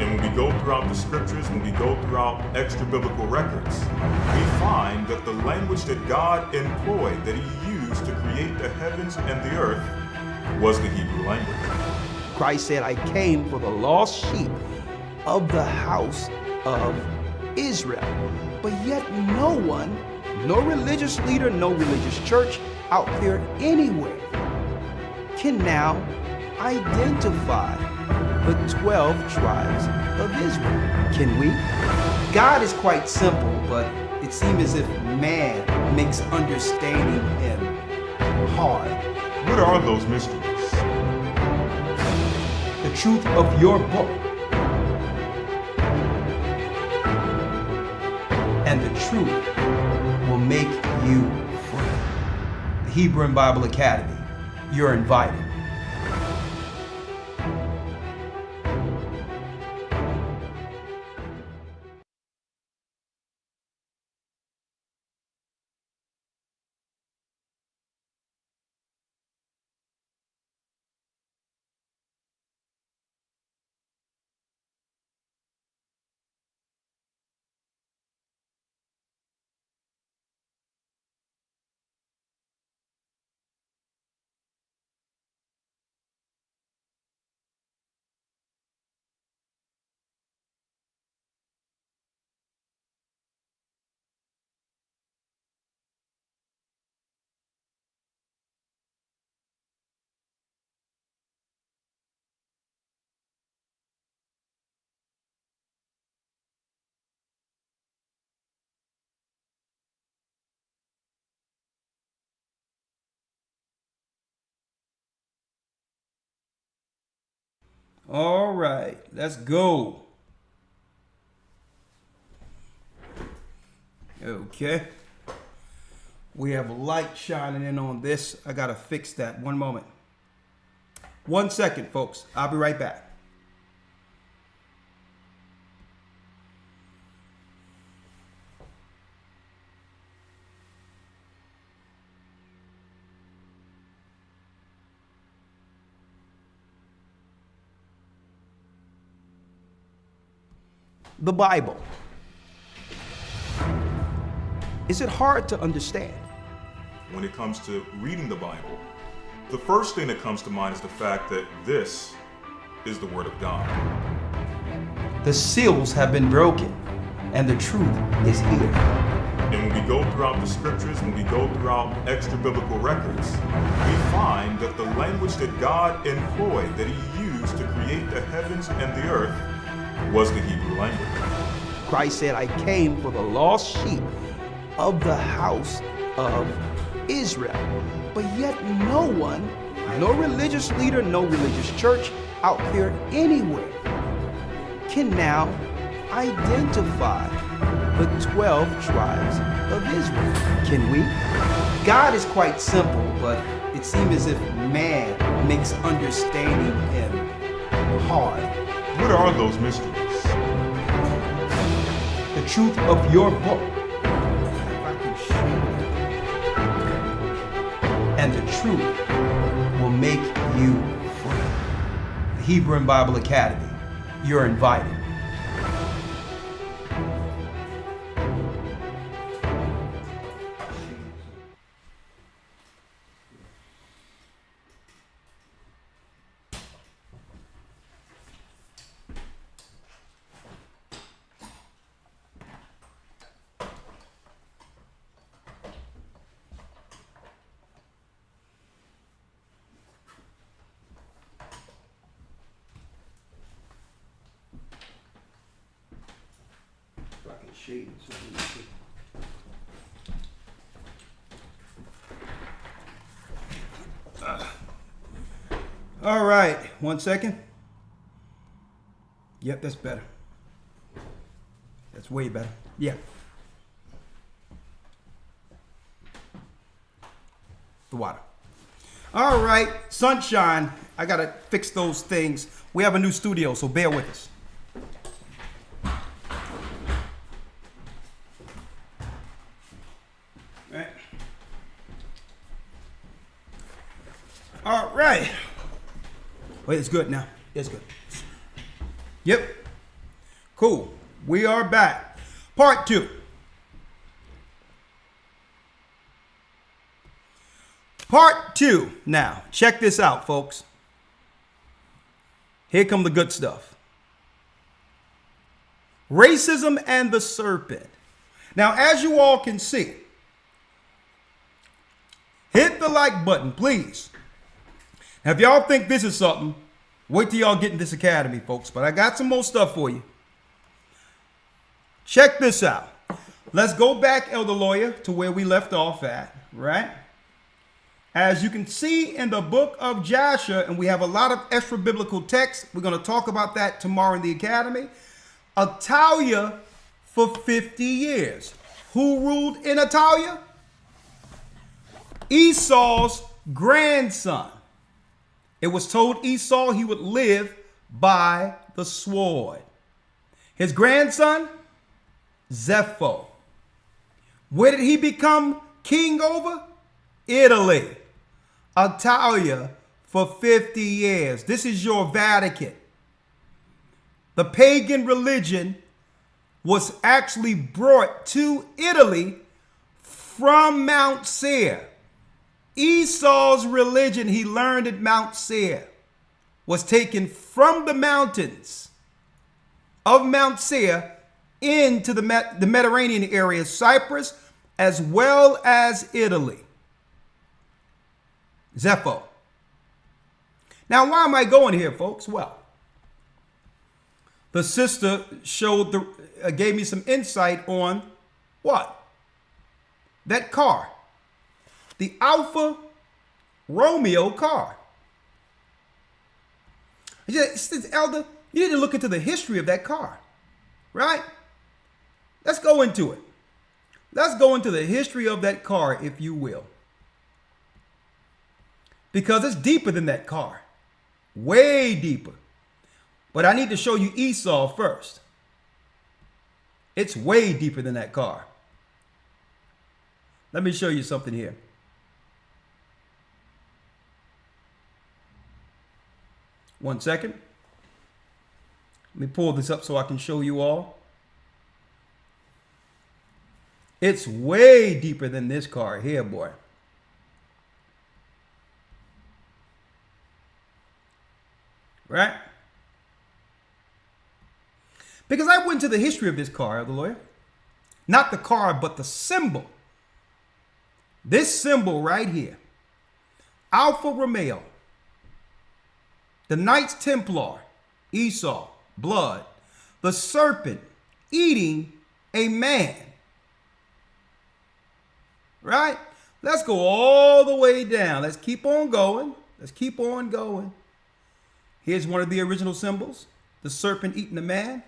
And when we go throughout the scriptures, when we go throughout extra biblical records, we find that the language that God employed, that He used to create the heavens and the earth, was the Hebrew language. Christ said, I came for the lost sheep of the house of Israel. But yet no one, no religious leader, no religious church out there anywhere can now identify the 12 tribes of Israel. Can we? God is quite simple, but it seems as if man makes understanding Him hard. What are those mysteries? The truth of your book and the truth will make you free. The Hebrew and Bible Academy, you're invited. All right, let's go. Okay. We have a light shining in on this. I gotta fix that. 1 moment. 1 second, folks. I'll be right back. The Bible. Is it hard to understand? When it comes to reading the Bible, the first thing that comes to mind is the fact that this is the Word of God. The seals have been broken, and the truth is here. And when we go throughout the scriptures, when we go throughout extra biblical records, we find that the language that God employed, that He used to create the heavens and the earth, was the Hebrew language. Christ said, I came for the lost sheep of the house of Israel. But yet no one, no religious leader, no religious church out there anywhere can now identify the 12 tribes of Israel. Can we? God is quite simple, but it seems as if man makes understanding Him hard. What are those mysteries? The truth of your book and the truth will make you free. The Hebrew and Bible Academy, you're invited. shade. All right, 1 second. Yep, that's better. That's way better. Yeah. The water. All right, sunshine. I gotta fix those things. We have a new studio, so bear with us. All right. Wait, it's good now. It's good. Yep. Cool. We are back. Part 2. Part 2 now. Check this out, folks. Here come the good stuff. Racism and the serpent. Now, as you all can see, hit the like button, please. If y'all think this is something, wait till y'all get in this academy, folks. But I got some more stuff for you. Check this out. Let's go back, Elder Lawyer, to where we left off at, right? As you can see in the book of Joshua, and we have a lot of extra biblical text. We're going to talk about that tomorrow in the academy. Atalia for 50 years. Who ruled in Atalia? Esau's grandson. It was told Esau he would live by the sword. His grandson, Zepho. Where did he become king over? Italy. Atalia for 50 years. This is your Vatican. The pagan religion was actually brought to Italy from Mount Seir. Esau's religion he learned at Mount Seir was taken from the mountains of Mount Seir into the Mediterranean area, Cyprus, as well as Italy. Zepho. Now, why am I going here, folks? Well, the sister gave me some insight on what? That car. The Alfa Romeo car. Elder, you need to look into the history of that car, right? Let's go into it. Let's go into the history of that car, if you will. Because it's deeper than that car. Way deeper. But I need to show you Esau first. It's way deeper than that car. Let me show you something here. One second. Let me pull this up so I can show you all. It's way deeper than this car here, boy. Right? Because I went to the history of this car, the lawyer. Not the car, but the symbol. This symbol right here. Alfa Romeo. The Knights Templar, Esau, blood. The serpent eating a man. Right? Let's go all the way down. Let's keep on going. Let's keep on going. Here's one of the original symbols. The serpent eating a man.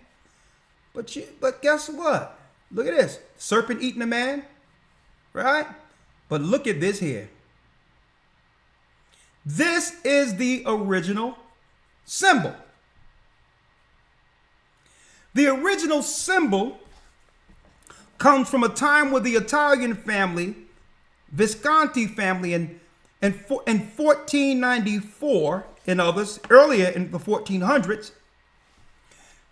But guess what? Look at this. Serpent eating a man. Right? But look at this here. This is the original symbol. The original symbol comes from a time where the Italian family, Visconti family, in 1494 and others, earlier in the 1400s,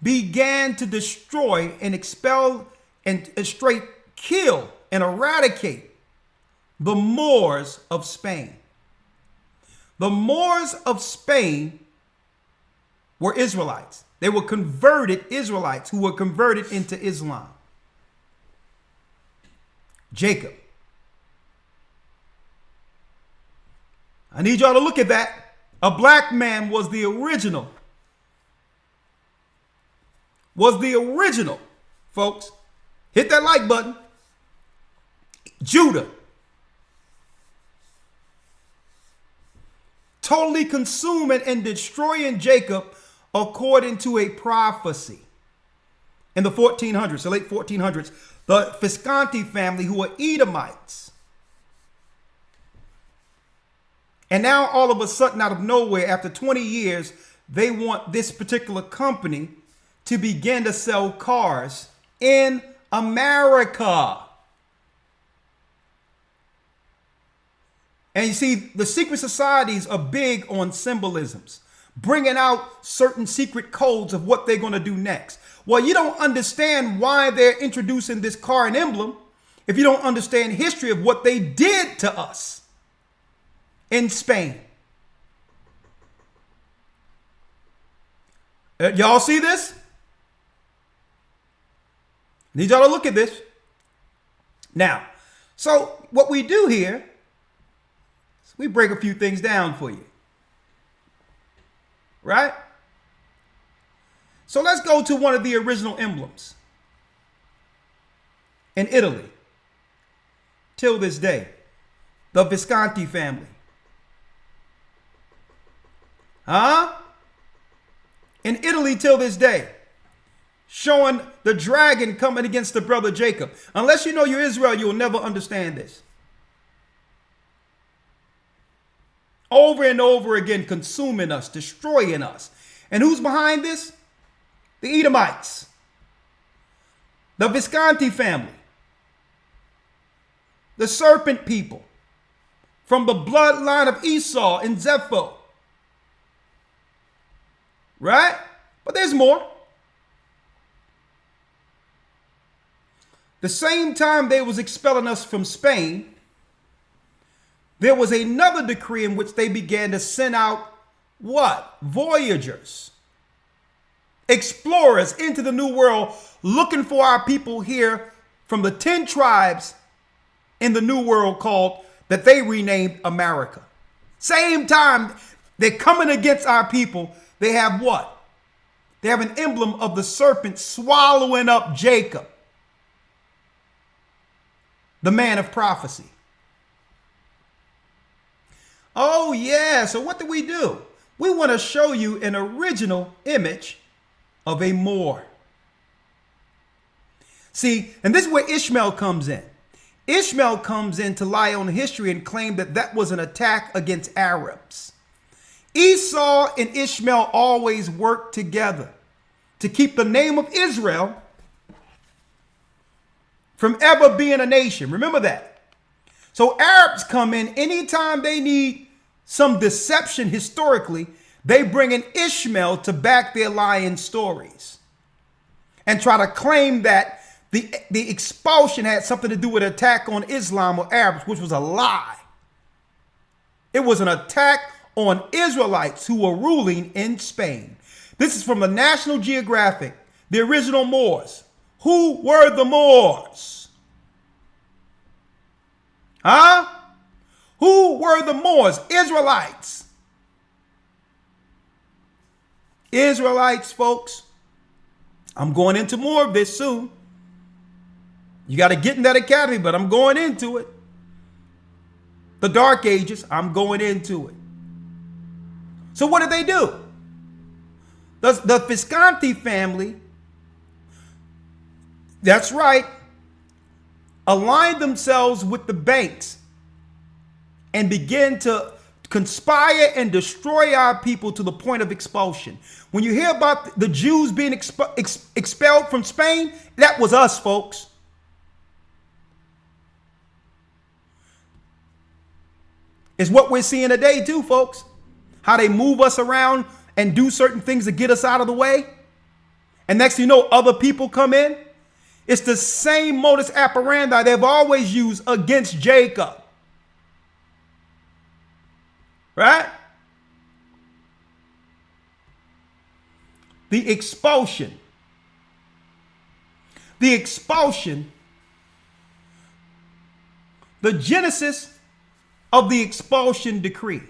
began to destroy and expel and straight kill and eradicate the Moors of Spain. The Moors of Spain were Israelites. They were converted Israelites who were converted into Islam. Jacob. I need y'all to look at that. A black man was the original. Was the original, folks. Hit that like button. Judah. Totally consuming and destroying Jacob according to a prophecy. In the 1400s, the late 1400s, the Visconti family, who were Edomites. And now all of a sudden, out of nowhere, after 20 years, they want this particular company to begin to sell cars in America. And you see, the secret societies are big on symbolisms, bringing out certain secret codes of what they're going to do next. Well, you don't understand why they're introducing this car and emblem if you don't understand history of what they did to us in Spain. Y'all see this? Need y'all to look at this. Now, so what we do here, we break a few things down for you. Right? So let's go to one of the original emblems in Italy. Till this day, the Visconti family. In Italy till this day, showing the dragon coming against the brother Jacob. Unless you know you're Israel, you will never understand this. Over and over again, consuming us, destroying us. And who's behind this? The Edomites. The Visconti family. The Serpent people. From the bloodline of Esau and Zepho. Right? But there's more. The same time they was expelling us from Spain, there was another decree in which they began to send out what? Voyagers. Explorers into the New World, looking for our people here from the 10 tribes in the New World called, that they renamed America. Same time they're coming against our people, they have what? They have an emblem of the serpent swallowing up Jacob, the man of prophecy. Oh yeah, so what do? We want to show you an original image of a Moor. See, and this is where Ishmael comes in. Ishmael comes in to lie on history and claim that that was an attack against Arabs. Esau and Ishmael always worked together to keep the name of Israel from ever being a nation. Remember that. So Arabs come in anytime they need some deception historically, they bring in Ishmael to back their lying stories and try to claim that the expulsion had something to do with an attack on Islam or Arabs, which was a lie. It was an attack on Israelites who were ruling in Spain. This is from the National Geographic, the original Moors. Who were the Moors? Who were the Moors? Israelites. Israelites, folks. I'm going into more of this soon. You got to get in that academy, but I'm going into it. The Dark Ages, I'm going into it. So what did they do? The Visconti family, that's right, aligned themselves with the banks and began to conspire and destroy our people to the point of expulsion. When you hear about the Jews being expelled from Spain, that was us, folks. It's what we're seeing today too, folks. How they move us around and do certain things to get us out of the way. And next thing you know, other people come in. It's the same modus operandi they've always used against Jacob. Right? The expulsion. The expulsion. The genesis of the expulsion decree.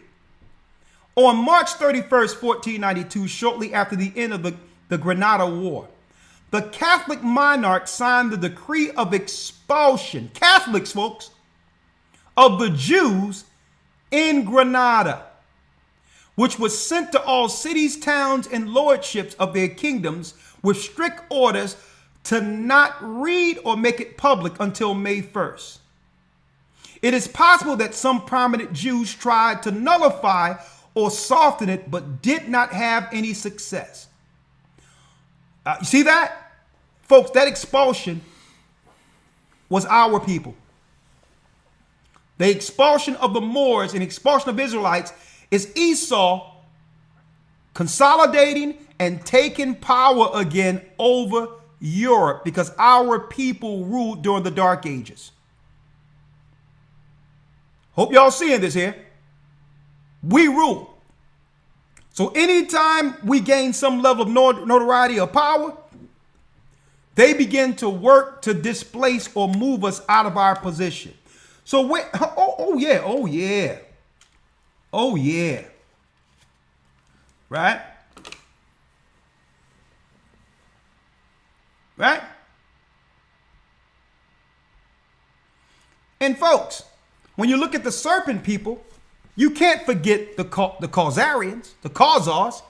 On March 31st, 1492, shortly after the end of the Granada War, the Catholic monarch signed the decree of expulsion, Catholics, folks, of the Jews in Granada, which was sent to all cities, towns, and lordships of their kingdoms with strict orders to not read or make it public until May 1st. It is possible that some prominent Jews tried to nullify or soften it, but did not have any success. You see that? Folks, that expulsion was our people. The expulsion of the Moors and expulsion of Israelites is Esau consolidating and taking power again over Europe, because our people ruled during the Dark Ages. Hope y'all seeing this here. We rule. So anytime we gain some level of notoriety or power, they begin to work to displace or move us out of our position. So wait, oh yeah. Right? Right? And folks, when you look at the Serpent people, you can't forget the Khazarians, the Khazars,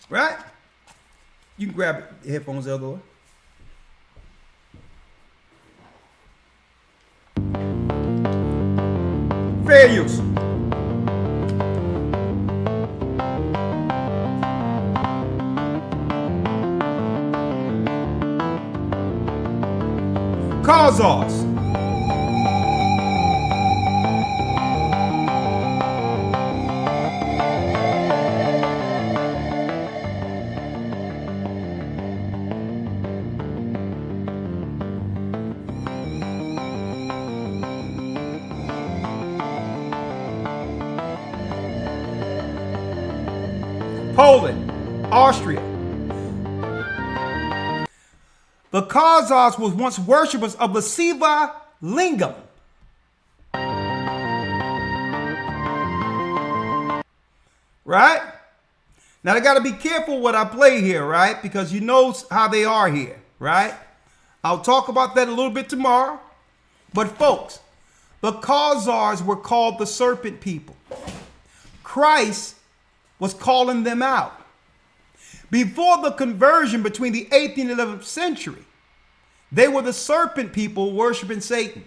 right? You can grab the headphones the other way. Fair use. Khazars. Poland, Austria. The Khazars was once worshippers of the Siva Lingam. Right? Now I got to be careful what I play here, right? Because you know how they are here, right? I'll talk about that a little bit tomorrow. But folks, the Khazars were called the Serpent people. Christ was calling them out. Before the conversion between the 8th and 11th century, they were the Serpent people worshiping Satan.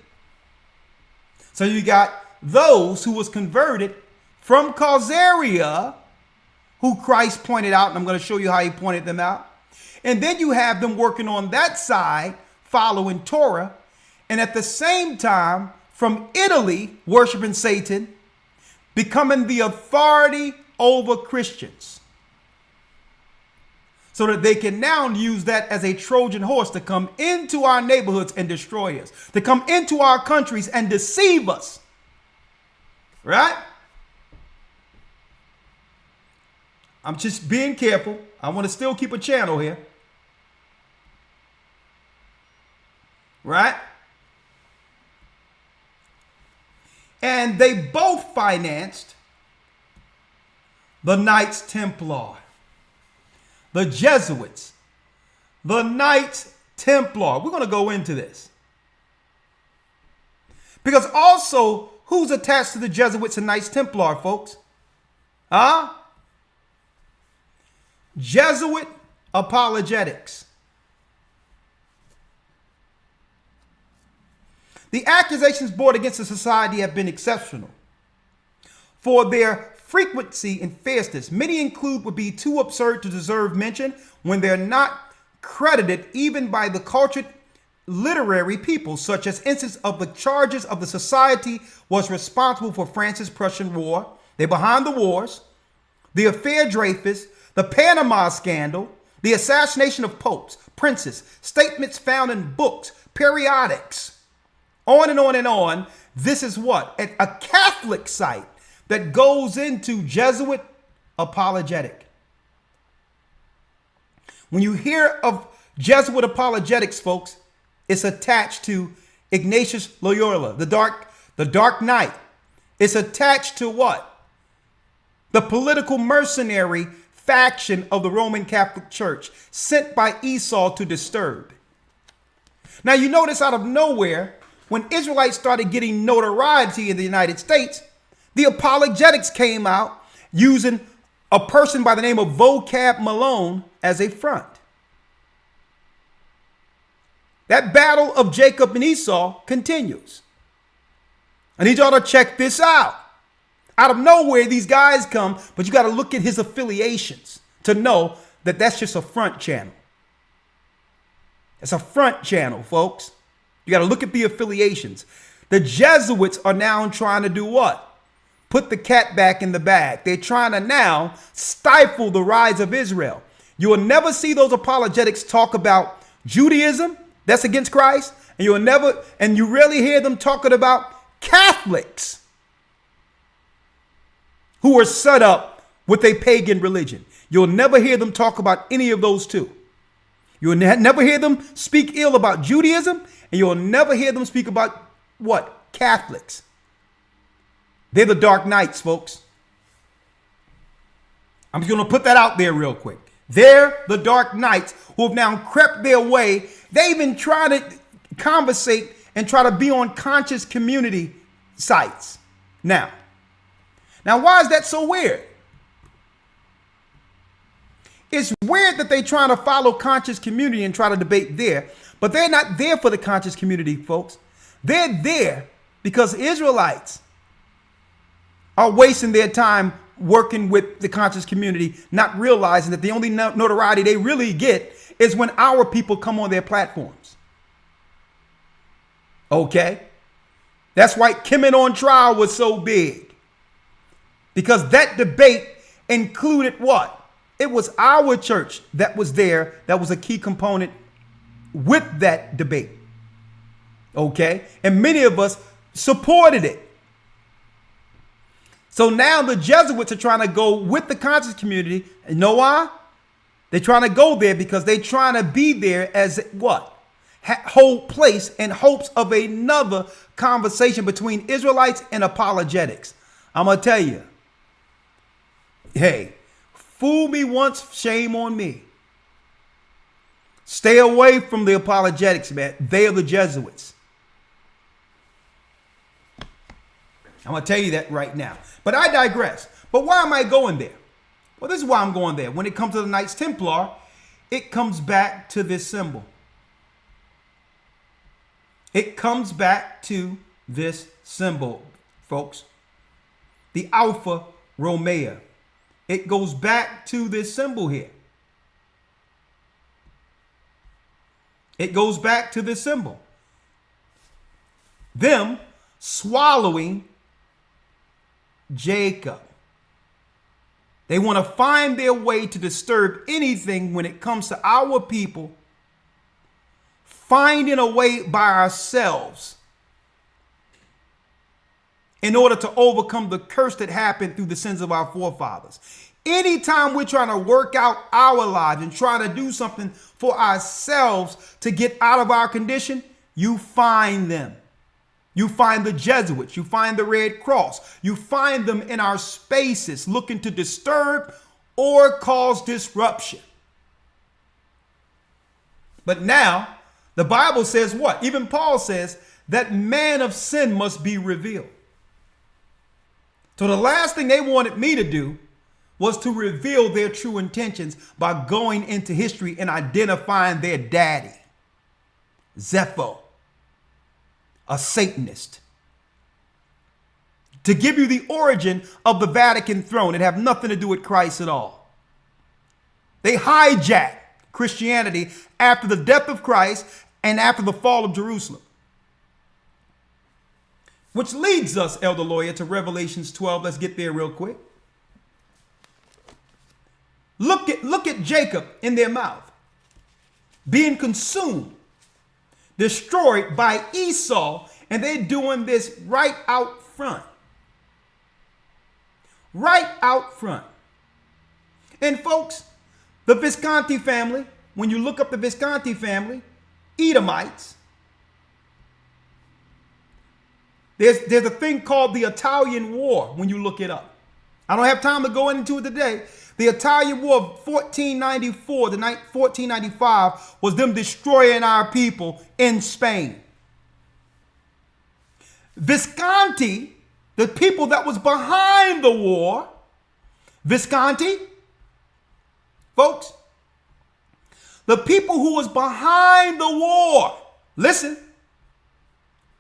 So you got those who was converted from Khazaria, who Christ pointed out, and I'm going to show you how he pointed them out. And then you have them working on that side, following Torah, and at the same time, from Italy, worshiping Satan, becoming the authority over Christians, so that they can now use that as a Trojan horse to come into our neighborhoods and destroy us, to come into our countries and deceive us. Right? I'm just being careful. I want to still keep a channel here. Right? And they both financed the Knights Templar, the Jesuits, the Knights Templar. We're going to go into this. Because also, who's attached to the Jesuits and Knights Templar, folks? Huh? Jesuit apologetics. The accusations brought against the society have been exceptional for their frequency and fierceness. Many include would be too absurd to deserve mention when they're not credited even by the cultured literary people, such as instance of the charges of the society was responsible for France's Prussian War, they're behind the wars, the affair Dreyfus, the Panama Scandal, the assassination of popes, princes, statements found in books, periodics, on and on and on. This is what? A Catholic site that goes into Jesuit apologetic. When you hear of Jesuit apologetics, folks, it's attached to Ignatius Loyola, the Dark Knight. It's attached to what? The political mercenary faction of the Roman Catholic Church sent by Esau to disturb. Now you notice out of nowhere, when Israelites started getting notoriety in the United States, the apologetics came out using a person by the name of Vocab Malone as a front. That battle of Jacob and Esau continues. I need y'all to check this out. Out of nowhere, these guys come, but you got to look at his affiliations to know that that's just a front channel. It's a front channel, folks. You got to look at the affiliations. The Jesuits are now trying to do what? Put the cat back in the bag. They're trying to now stifle the rise of Israel. You will never see those apologetics talk about Judaism, that's against Christ, and you rarely hear them talking about Catholics who are set up with a pagan religion. You'll never hear them talk about any of those two. You'll never hear them speak ill about Judaism, and you'll never hear them speak about what? Catholics. They're the Dark Knights, folks. I'm just going to put that out there real quick. They're the Dark Knights who have now crept their way. They even try to conversate and try to be on conscious community sites. Now, why is that so weird? It's weird that they try to follow conscious community and try to debate there, but they're not there for the conscious community, folks. They're there because Israelites are wasting their time working with the conscious community, not realizing that the only notoriety they really get is when our people come on their platforms. Okay? That's why Kimmon on Trial was so big. Because that debate included what? It was our church that was there, that was a key component with that debate. Okay? And many of us supported it. So now the Jesuits are trying to go with the conscious community. And you know why? They're trying to go there because they're trying to be there as what? Hold place in hopes of another conversation between Israelites and apologetics. I'm going to tell you. Hey, fool me once, shame on me. Stay away from the apologetics, man. They are the Jesuits. I'm going to tell you that right now. But I digress. But why am I going there? Well, this is why I'm going there. When it comes to the Knights Templar, it comes back to this symbol. It comes back to this symbol, folks. The Alpha Romeo. It goes back to this symbol here. It goes back to this symbol. Them swallowing Jacob. They want to find their way to disturb anything when it comes to our people, finding a way by ourselves in order to overcome the curse that happened through the sins of our forefathers. Anytime we're trying to work out our lives and trying to do something for ourselves to get out of our condition, you find them. You find the Jesuits, you find the Red Cross, you find them in our spaces looking to disturb or cause disruption. But now, the Bible says what? Even Paul says that man of sin must be revealed. So the last thing they wanted me to do was to reveal their true intentions by going into history and identifying their daddy, Zepho, a Satanist. To give you the origin of the Vatican throne. It have nothing to do with Christ at all. They hijacked Christianity after the death of Christ and after the fall of Jerusalem. Which leads us, Elder Lawyer, to Revelations 12. Let's get there real quick. Look at Jacob in their mouth, being consumed, destroyed by Esau, and they're doing this right out front. Right out front. And folks, the Visconti family, when you look up the Visconti family, Edomites, there's a thing called the Italian War when you look it up. I don't have time to go into it today. The Italian War of 1494 to 1495 was them destroying our people in Spain. Visconti, the people that was behind the war, Visconti, folks, the people who was behind the war, listen,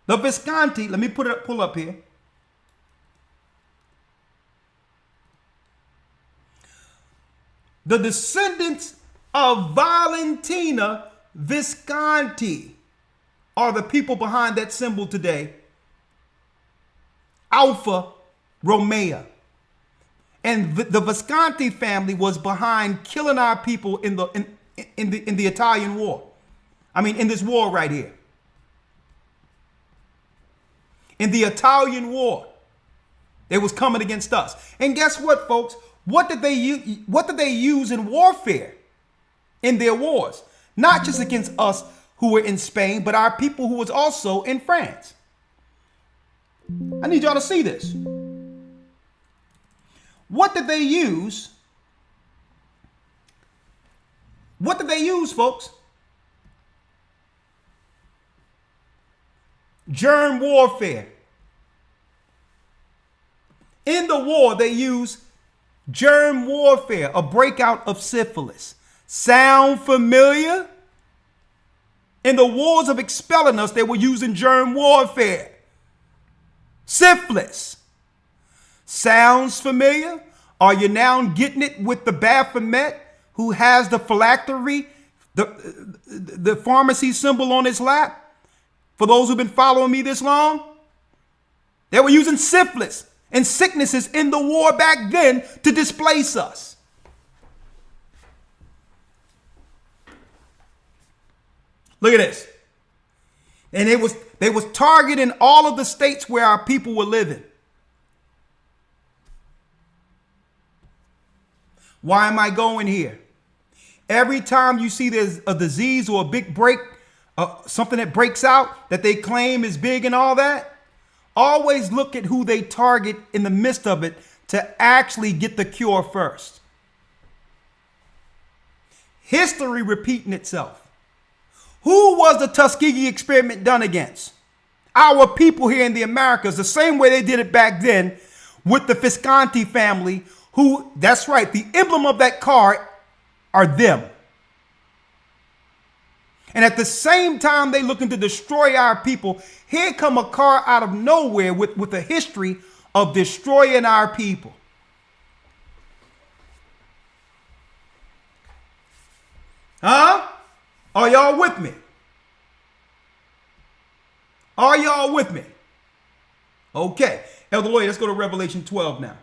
the Visconti, let me pull up here. The descendants of Valentina Visconti are the people behind that symbol today. Alfa Romeo. And the Visconti family was behind killing our people in the Italian War. I mean, in this war right here. In the Italian War. They was coming against us. And guess what, folks? What did they use in warfare in their wars? Not just against us who were in Spain, but our people who was also in France. I need y'all to see this. What did they use? What did they use, folks? Germ warfare. In the war, they used germ warfare, a breakout of syphilis. Sound familiar? In the wars of expelling us, they were using germ warfare. Syphilis. Sounds familiar? Are you now getting it with the Baphomet who has the phylactery, the pharmacy symbol on his lap? For those who've been following me this long, they were using syphilis and sicknesses in the war back then to displace us. Look at this. And they was targeting all of the states where our people were living. Why am I going here? Every time you see there's a disease or a big break, something that breaks out that they claim is big and all that, always look at who they target in the midst of it to actually get the cure first. History repeating itself. Who was the Tuskegee experiment done against? Our people here in the Americas, the same way they did it back then with the Visconti family, who, that's right, the emblem of that car are them. And at the same time they looking to destroy our people, here come a car out of nowhere with a history of destroying our people. Huh? Are y'all with me? Are y'all with me? Okay. Elder Lloyd, let's go to Revelation 12 now.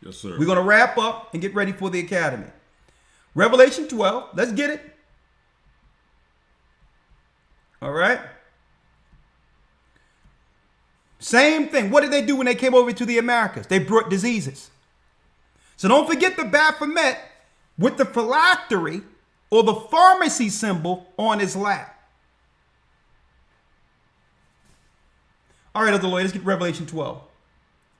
Yes, sir. We're going to wrap up and get ready for the academy. Revelation 12. Let's get it. All right. Same thing. What did they do when they came over to the Americas? They brought diseases. So don't forget the Baphomet with the phylactery or the pharmacy symbol on his lap. All right, Elder Lloyd, let's get Revelation 12.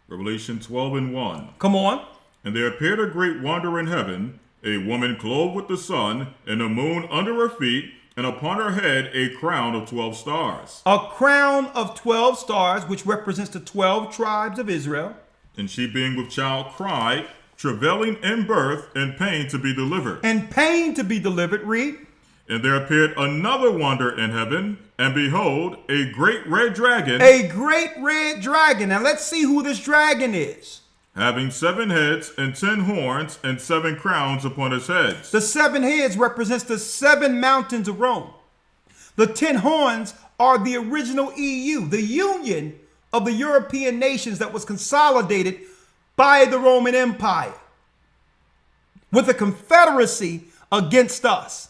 Revelation 12 and 1. Come on. And there appeared a great wonder in heaven, a woman clothed with the sun, and the moon under her feet, and upon her head a crown of 12 stars. A crown of 12 stars, which represents the 12 tribes of Israel. And she being with child cried, travailing in birth, and pain to be delivered. And pain to be delivered, read. And there appeared another wonder in heaven, and behold, a great red dragon. A great red dragon. Now let's see who this dragon is. Having 7 heads and 10 horns and 7 crowns upon his heads. The 7 heads represents the 7 mountains of Rome. The 10 horns are the original EU, the union of the European nations that was consolidated by the Roman Empire with a confederacy against us.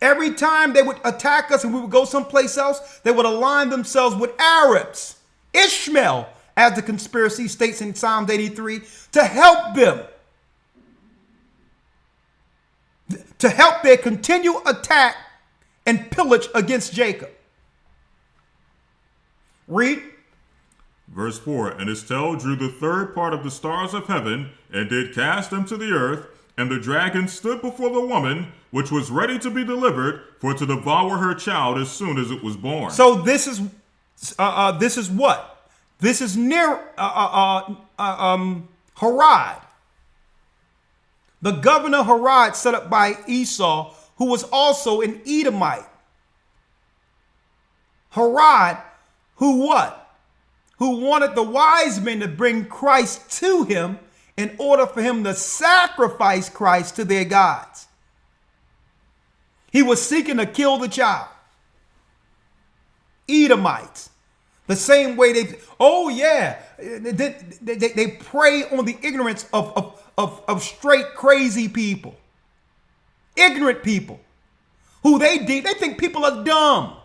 Every time they would attack us and we would go someplace else, they would align themselves with Arabs, Ishmael, as the conspiracy states in Psalm 83, to help them, to help their continual attack and pillage against Jacob. Read. Verse 4, and his tail drew the third part of the stars of heaven, and did cast them to the earth. And the dragon stood before the woman, which was ready to be delivered, for to devour her child as soon as it was born. So this is what? This is near Herod. The governor Herod, set up by Esau, who was also an Edomite. Herod, who what? Who wanted the wise men to bring Christ to him in order for him to sacrifice Christ to their gods. He was seeking to kill the child. Edomites. The same way they prey on the ignorance of straight crazy people. Ignorant people. Who they think people are dumb.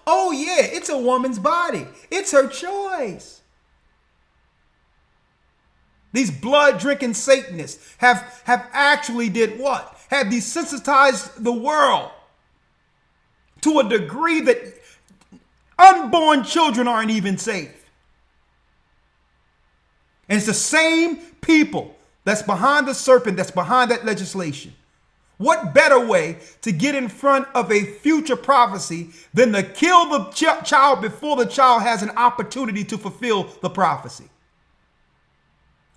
Oh yeah, it's a woman's body. It's her choice. These blood-drinking Satanists have actually did what? Have desensitized the world to a degree that unborn children aren't even safe. And it's the same people that's behind the serpent, that's behind that legislation. What better way to get in front of a future prophecy than to kill the child before the child has an opportunity to fulfill the prophecy?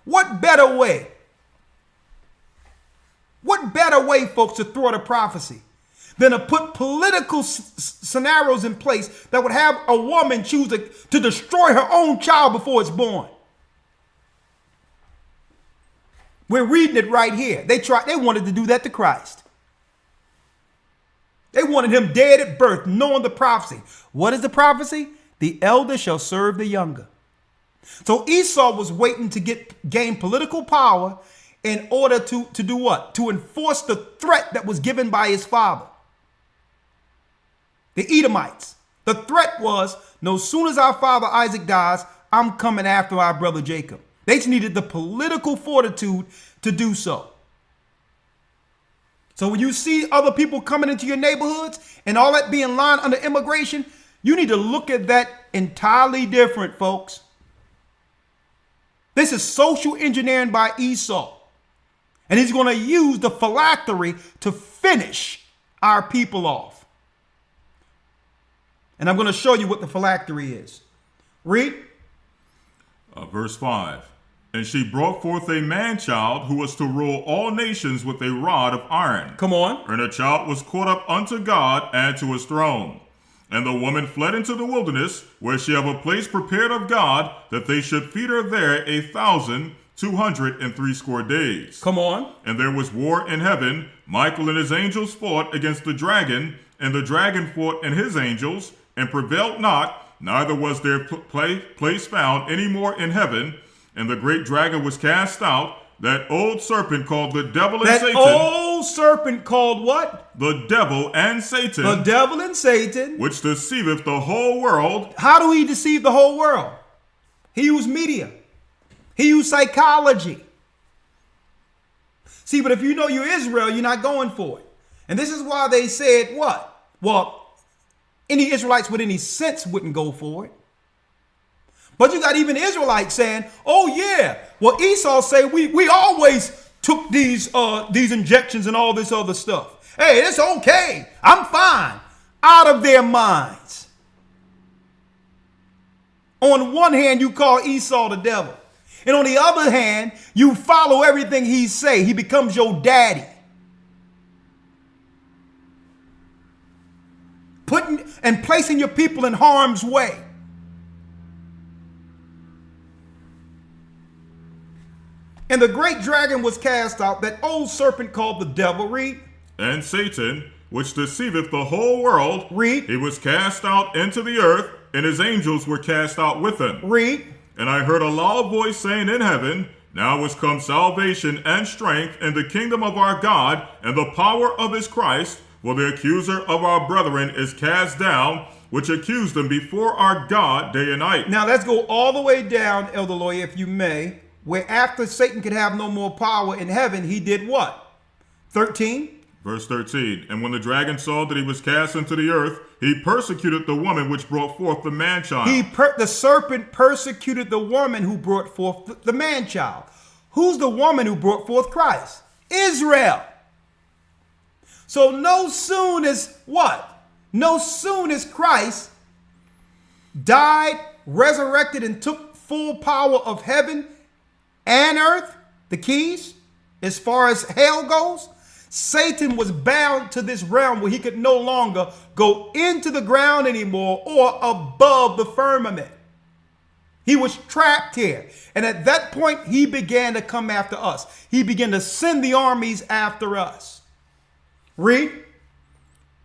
What better way? What better way, folks, to thwart a prophecy than to put political scenarios in place that would have a woman choose to destroy her own child before it's born? We're reading it right here. They wanted to do that to Christ. They wanted him dead at birth, knowing the prophecy. What is the prophecy? The elder shall serve the younger. So Esau was waiting to gain political power in order to do what? To enforce the threat that was given by his father. The Edomites. The threat was, no sooner as our father Isaac dies, I'm coming after our brother Jacob. They just needed the political fortitude to do so. So when you see other people coming into your neighborhoods and all that being lined under immigration, you need to look at that entirely different, folks. This is social engineering by Esau. And he's going to use the phylactery to finish our people off. And I'm going to show you what the phylactery is. Read. Verse 5. And she brought forth a man-child who was to rule all nations with a rod of iron. Come on. And the child was caught up unto God and to his throne. And the woman fled into the wilderness, where she have a place prepared of God, that they should feed her there 1,260 days. Come on. And there was war in heaven. Michael and his angels fought against the dragon, and the dragon fought and his angels, and prevailed not, neither was their place found any more in heaven. And the great dragon was cast out, that old serpent called the devil and Satan. That old serpent called what? The devil and Satan. The devil and Satan. Which deceiveth the whole world. How do he deceive the whole world? He used media. He used psychology. See, but if you know you're Israel, you're not going for it. And this is why they said what? Well, any Israelites with any sense wouldn't go for it. But you got even Israelites saying, oh yeah, well Esau say we always took these injections and all this other stuff. Hey, it's okay. I'm fine. Out of their minds. On one hand, you call Esau the devil. And on the other hand, you follow everything he say. He becomes your daddy. Putting and placing your people in harm's way. And the great dragon was cast out, that old serpent called the devil. Read. And Satan, which deceiveth the whole world. Read. He was cast out into the earth, and his angels were cast out with him. Read. And I heard a loud voice saying in heaven, now is come salvation and strength and the kingdom of our God and the power of his Christ, for the accuser of our brethren is cast down, which accused them before our God day and night. Now let's go all the way down, Elder Lawyer, if you may, where after Satan could have no more power in heaven, he did what? 13. Verse 13, and when the dragon saw that he was cast into the earth, he persecuted the woman which brought forth the man-child. The serpent persecuted the woman who brought forth the man-child. Who's the woman who brought forth Christ? Israel. So no soon as what? No soon as Christ died, resurrected, and took full power of heaven and earth, the keys, as far as hell goes, Satan was bound to this realm where he could no longer go into the ground anymore or above the firmament. He was trapped here. And at that point, he began to come after us. He began to send the armies after us. Read.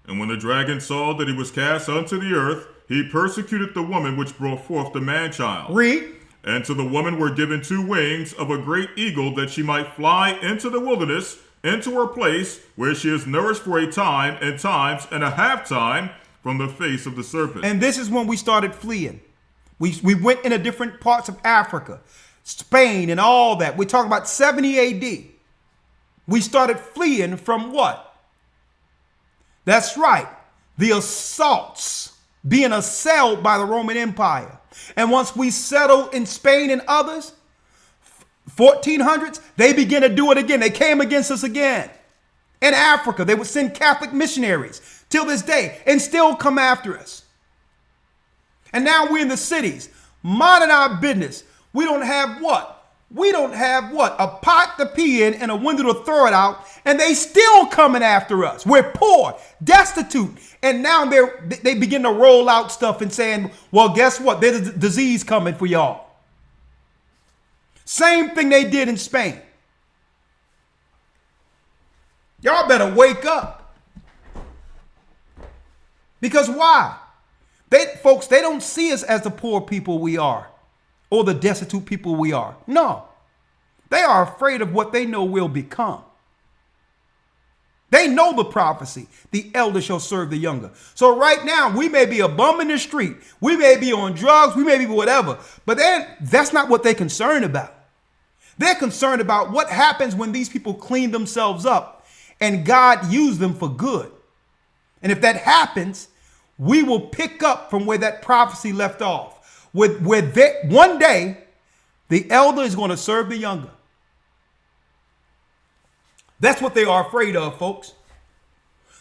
And when the dragon saw that he was cast unto the earth, he persecuted the woman which brought forth the man-child. Read. And to the woman were given 2 wings of a great eagle, that she might fly into the wilderness, into her place, where she is nourished for a time and times and a half time from the face of the serpent. And this is when we started fleeing. We went into different parts of Africa, Spain, and all that. We're talking about 70 AD. We started fleeing from what? That's right. The assaults, being assailed by the Roman Empire. And once we settled in Spain and others, 1400s, they began to do it again. They came against us again. In Africa, they would send Catholic missionaries till this day and still come after us. And now we're in the cities, minding our business. We don't have what? We don't have what? A pot to pee in and a window to throw it out, and they still coming after us. We're poor, destitute, and now they begin to roll out stuff and saying, well, guess what? There's a disease coming for y'all. Same thing they did in Spain. Y'all better wake up. Because why? Folks, they don't see us as the poor people we are or the destitute people we are. No. They are afraid of what they know will become. They know the prophecy. The elder shall serve the younger. So right now, we may be a bum in the street. We may be on drugs. We may be whatever. But that's not what they're concerned about. They're concerned about what happens when these people clean themselves up and God used them for good. And if that happens, we will pick up from where that prophecy left off. One day, the elder is going to serve the younger. That's what they are afraid of, folks.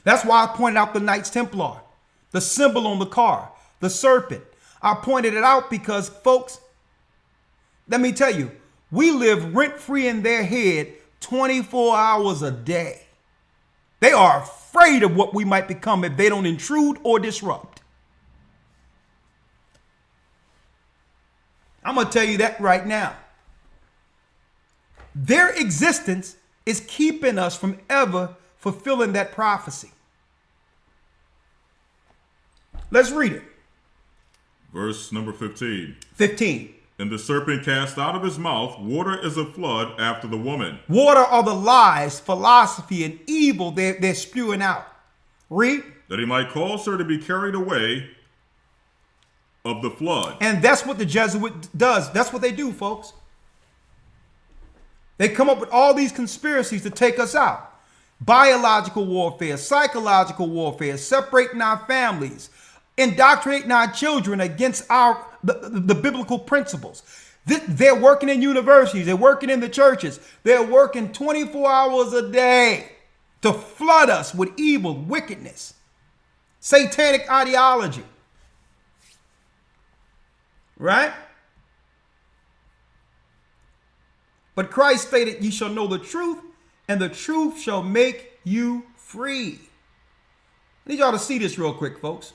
That's why I pointed out the Knights Templar, the symbol on the car, the serpent. I pointed it out because, folks, let me tell you, we live rent-free in their head 24 hours a day. They are afraid of what we might become if they don't intrude or disrupt. I'm going to tell you that right now. Their existence is keeping us from ever fulfilling that prophecy. Let's read it. Verse number 15. 15. And the serpent cast out of his mouth water as a flood after the woman. Water are the lies, philosophy, and evil they're spewing out. Read. That he might cause her to be carried away of the flood. And that's what the Jesuit does. That's what they do, folks. They come up with all these conspiracies to take us out. Biological warfare, psychological warfare, separating our families, indoctrinating our children against the biblical principles. They're working in universities. They're working in the churches. They're working 24 hours a day to flood us with evil, wickedness, satanic ideology. Right? But Christ stated, ye shall know the truth, and the truth shall make you free. I need y'all to see this real quick, folks.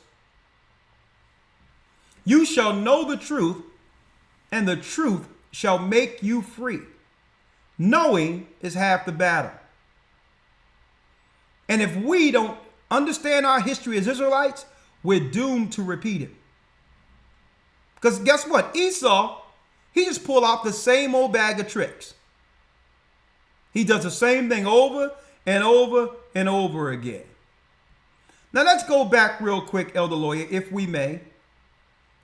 You shall know the truth, and the truth shall make you free. Knowing is half the battle. And if we don't understand our history as Israelites, we're doomed to repeat it. Because guess what? Esau, he just pulled out the same old bag of tricks. He does the same thing over and over and over again. Now let's go back real quick, Elder Lawyer, if we may,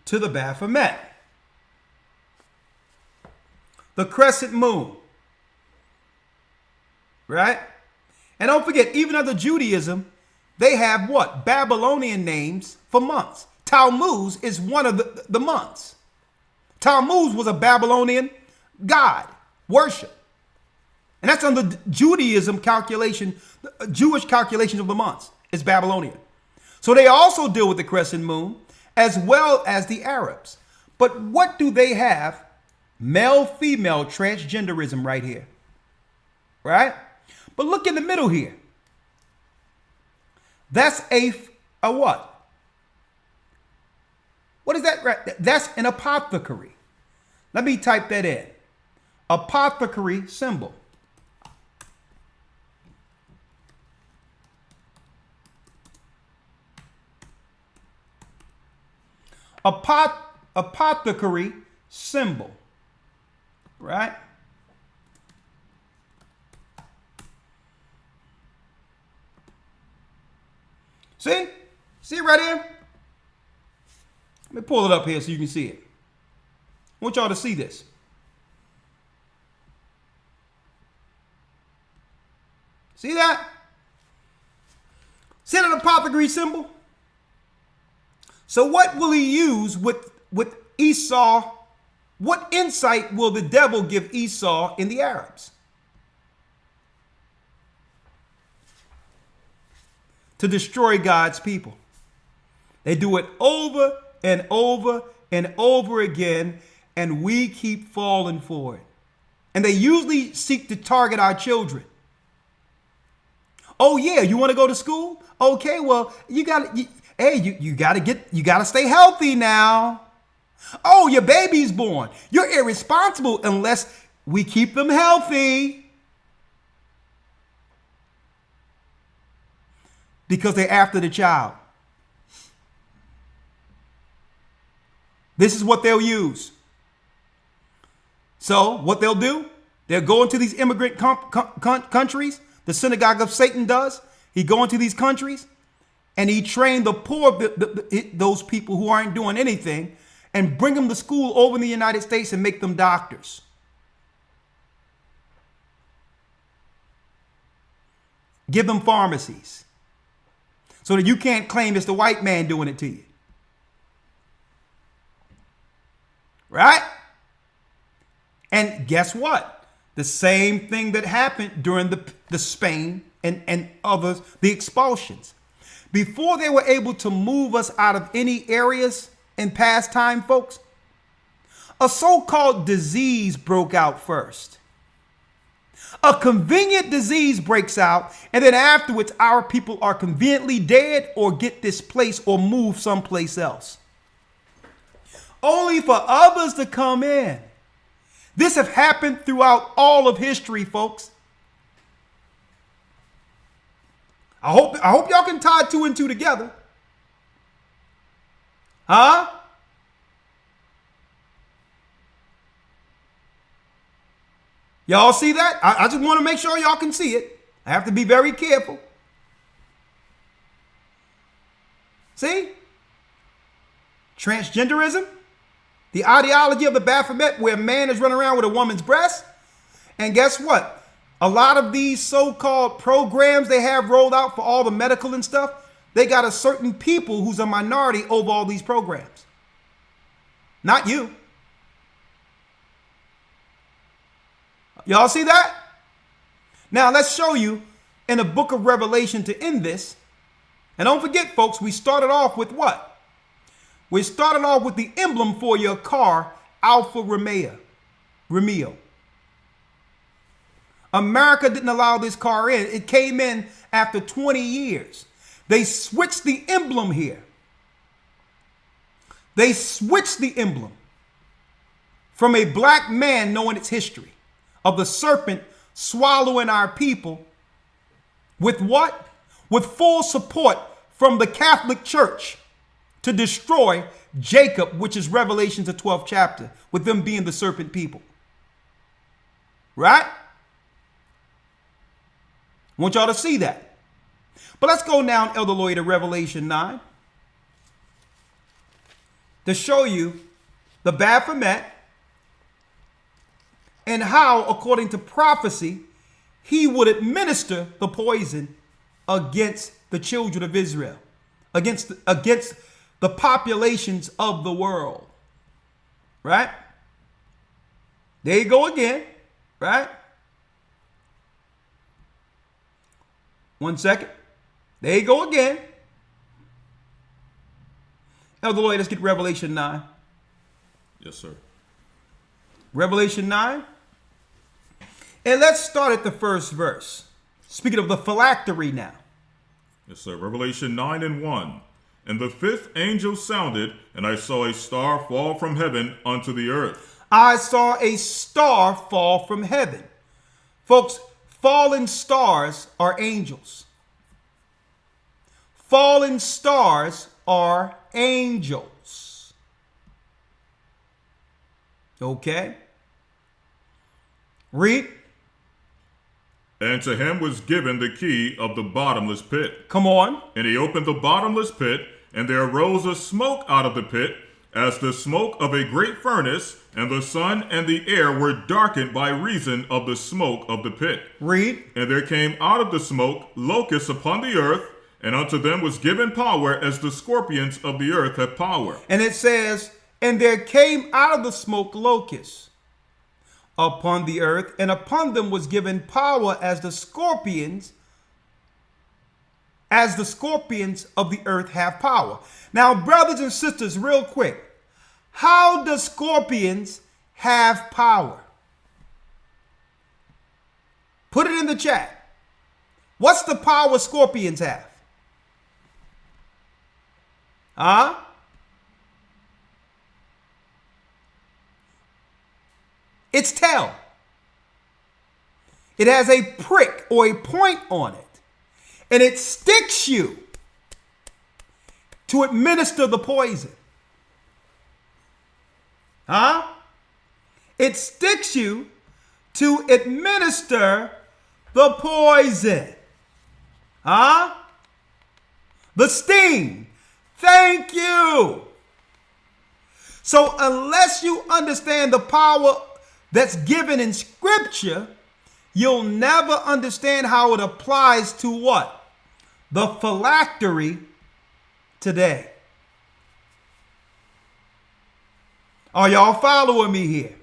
to the Baphomet. The crescent moon. Right? And don't forget, even under Judaism, they have what? Babylonian names for months. Tammuz is one of the months. Tammuz was a Babylonian god, worship. And that's under Judaism calculation, Jewish calculations of the months. It's Babylonian. So they also deal with the crescent moon as well as the Arabs. But what do they have? Male-female transgenderism right here. Right? But look in the middle here. That's a what? What is that? Right? That's an apothecary. Let me type that in. Apothecary symbol. Apothecary symbol. Right? See? See it right here? Let me pull it up here so you can see it. I want y'all to see this. See that? See that apothecary symbol? So what will he use with Esau? What insight will the devil give Esau in the Arabs? To destroy God's people. They do it over and over and over again, and we keep falling for it. And they usually seek to target our children. Oh yeah, you want to go to school? Okay, well, you gotta stay healthy now. Oh, your baby's born. You're irresponsible unless we keep them healthy. Because they're after the child. This is what they'll use. So what they'll do, they'll go into these immigrant countries. The synagogue of Satan does. He go into these countries and he train the poor, those people who aren't doing anything, and bring them to school over in the United States and make them doctors. Give them pharmacies. So that you can't claim it's the white man doing it to you. Right? And guess what? The same thing that happened during the Spain and others, the expulsions. Before they were able to move us out of any areas in past time, folks, a so-called disease broke out first. A convenient disease breaks out, and then afterwards, our people are conveniently dead or get displaced or moved someplace else. Only for others to come in. This has happened throughout all of history, folks. I hope y'all can tie 2 and 2 together. Huh? Y'all see that? I just want to make sure y'all can see it. I have to be very careful. See? Transgenderism. The ideology of the Baphomet, where a man is running around with a woman's breast. And guess what? A lot of these so-called programs they have rolled out for all the medical and stuff, they got a certain people who's a minority over all these programs. Not you. Y'all see that? Now let's show you in the book of Revelation to end this. And don't forget, folks, we started off with what? We started off with the emblem for your car, Alfa Romeo. America didn't allow this car in. It came in after 20 years. They switched the emblem here. They switched the emblem from a black man knowing its history of the serpent swallowing our people with what? With full support from the Catholic Church to destroy Jacob, which is Revelation, the 12th chapter, with them being the serpent people. Right? I want y'all to see that. But let's go now, Elder Lawyer, to Revelation 9 to show you the Baphomet and how, according to prophecy, he would administer the poison against the children of Israel, against the populations of the world. Right? There you go again. Right? 1 second. There you go again. Elder Lloyd, let's get Revelation 9. Yes, sir. Revelation 9. And let's start at the first verse. Speaking of the phylactery now. Yes, sir. Revelation 9:1. And the fifth angel sounded, and I saw a star fall from heaven unto the earth. I saw a star fall from heaven. Folks, fallen stars are angels. Fallen stars are angels. Okay? Read. And to him was given the key of the bottomless pit. Come on. And he opened the bottomless pit, and there arose a smoke out of the pit, as the smoke of a great furnace, and the sun and the air were darkened by reason of the smoke of the pit. Read. And there came out of the smoke locusts upon the earth, and unto them was given power as the scorpions of the earth have power. And it says, and there came out of the smoke locusts upon the earth, and upon them was given power as the scorpions of the earth have power. Now, brothers and sisters, real quick, how do scorpions have power? Put it in the chat. What's the power scorpions have? Huh? Its tail. It has a prick or a point on it. And it sticks you to administer the poison. Huh? It sticks you to administer the poison. Huh? The sting. Thank you. So unless you understand the power that's given in Scripture, you'll never understand how it applies to what? The phylactery today. Are y'all following me here?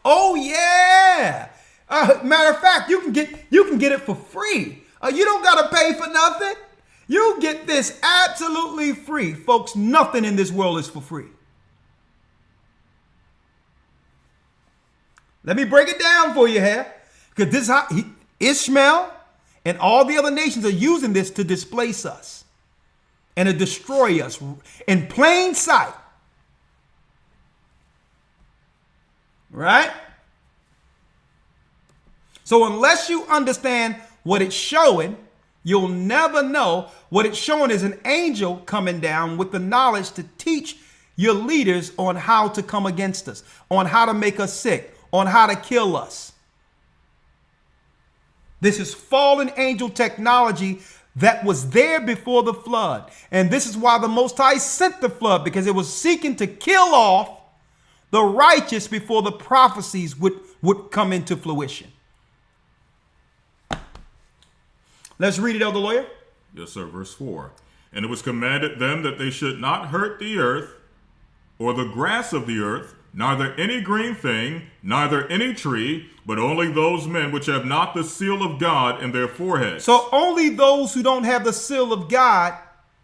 Oh yeah. Matter of fact, you can get it for free. You don't gotta pay for nothing. You get this absolutely free, folks. Nothing in this world is for free. Let me break it down for you here, because this is how Ishmael and all the other nations are using this to displace us and to destroy us in plain sight. Right? So unless you understand what it's showing, you'll never know. What it's showing is an angel coming down with the knowledge to teach your leaders on how to come against us, on how to make us sick, on how to kill us. This is fallen angel technology that was there before the flood. And this is why the Most High sent the flood, because it was seeking to kill off the righteous before the prophecies would come into fruition. Let's read it, Elder Lawyer. Yes, sir. Verse 4. And it was commanded them that they should not hurt the earth, or the grass of the earth, neither any green thing, neither any tree, but only those men which have not the seal of God in their foreheads. So only those who don't have the seal of God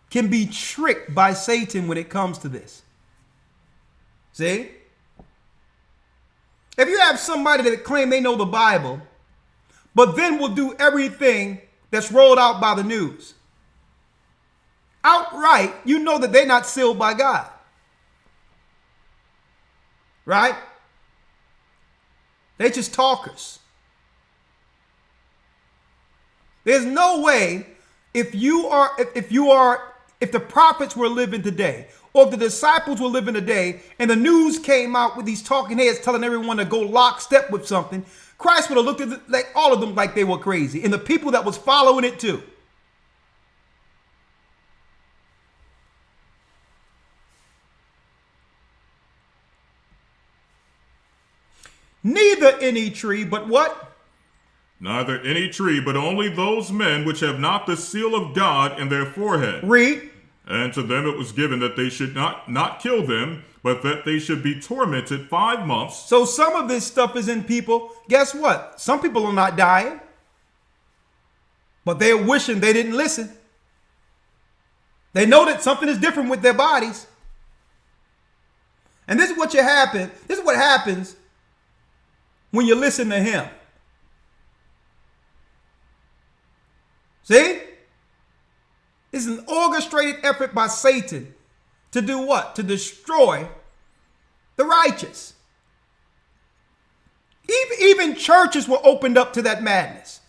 can be tricked by Satan when it comes to this. See? If you have somebody that claim they know the Bible, but then will do everything that's rolled out by the news, outright, you know that they're not sealed by God. Right? They're just talkers. There's no way if the prophets were living today, or if the disciples were living today, and the news came out with these talking heads telling everyone to go lockstep with something, Christ would have looked at like all of them like they were crazy, and the people that was following it too. Neither any tree, but what? Neither any tree, but only those men which have not the seal of God in their forehead. Read. And to them it was given that they should not kill them, but that they should be tormented 5 months. So some of this stuff is in people. Guess what? Some people are not dying, but they're wishing they didn't listen. They know that something is different with their bodies. And this is what happens when you listen to him. See? It's an orchestrated effort by Satan to do what? To destroy the righteous. Even churches were opened up to that madness.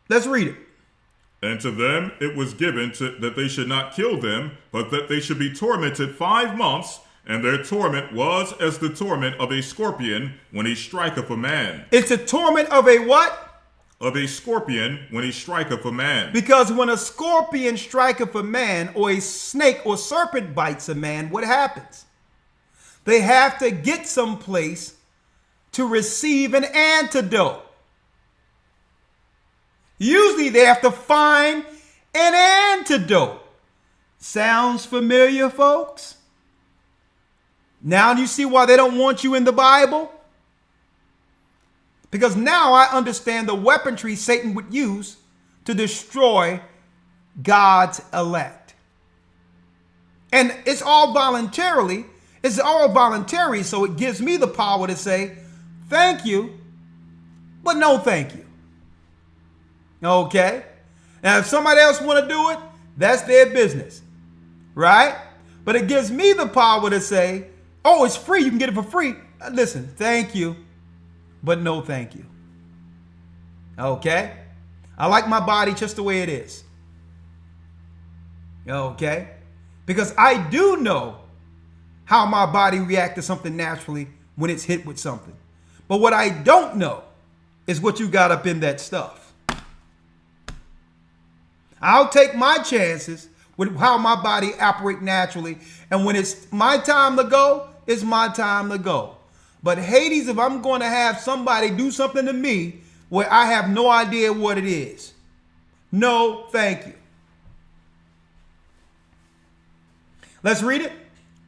Let's read it. And to them it was given that they should not kill them, but that they should be tormented 5 months, and their torment was as the torment of a scorpion when he striketh a man. It's a torment of a what? Of a scorpion when he striketh a man. Because when a scorpion striketh a man, or a snake or serpent bites a man, what happens? They have to get someplace to receive an antidote. Usually they have to find an antidote. Sounds familiar, folks? Now you see why they don't want you in the Bible? Because now I understand the weaponry Satan would use to destroy God's elect. And it's all voluntarily. It's all voluntary, so it gives me the power to say, thank you, but no thank you. Okay? Now, if somebody else want to do it, that's their business. Right? But it gives me the power to say, oh, it's free. You can get it for free. Listen, thank you, but no thank you. Okay? I like my body just the way it is. Okay? Because I do know how my body reacts to something naturally when it's hit with something. But what I don't know is what you got up in that stuff. I'll take my chances with how my body operates naturally. And when it's my time to go, it's my time to go. But Hades, if I'm going to have somebody do something to me where I have no idea what it is, no, thank you. Let's read it.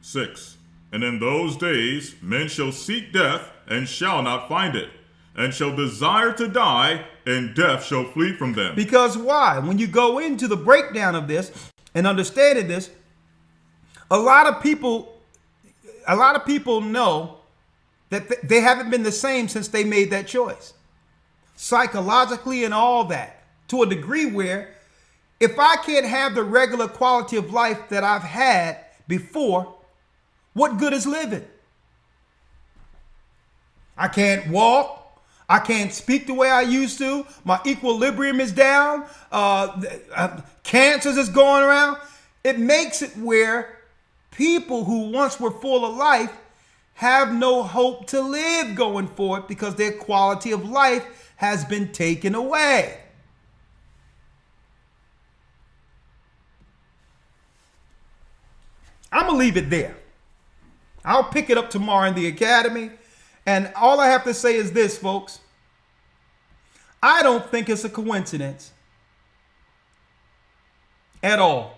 6. And in those days men shall seek death, and shall not find it, and shall desire to die, and death shall flee from them. Because why? When you go into the breakdown of this and understanding this, a lot of people know that they haven't been the same since they made that choice. Psychologically and all that, to a degree where if I can't have the regular quality of life that I've had before, what good is living? I can't walk. I can't speak the way I used to. My equilibrium is down. Cancers is going around. It makes it where people who once were full of life have no hope to live going forward because their quality of life has been taken away. I'm going to leave it there. I'll pick it up tomorrow in the academy. And all I have to say is this, folks. I don't think it's a coincidence at all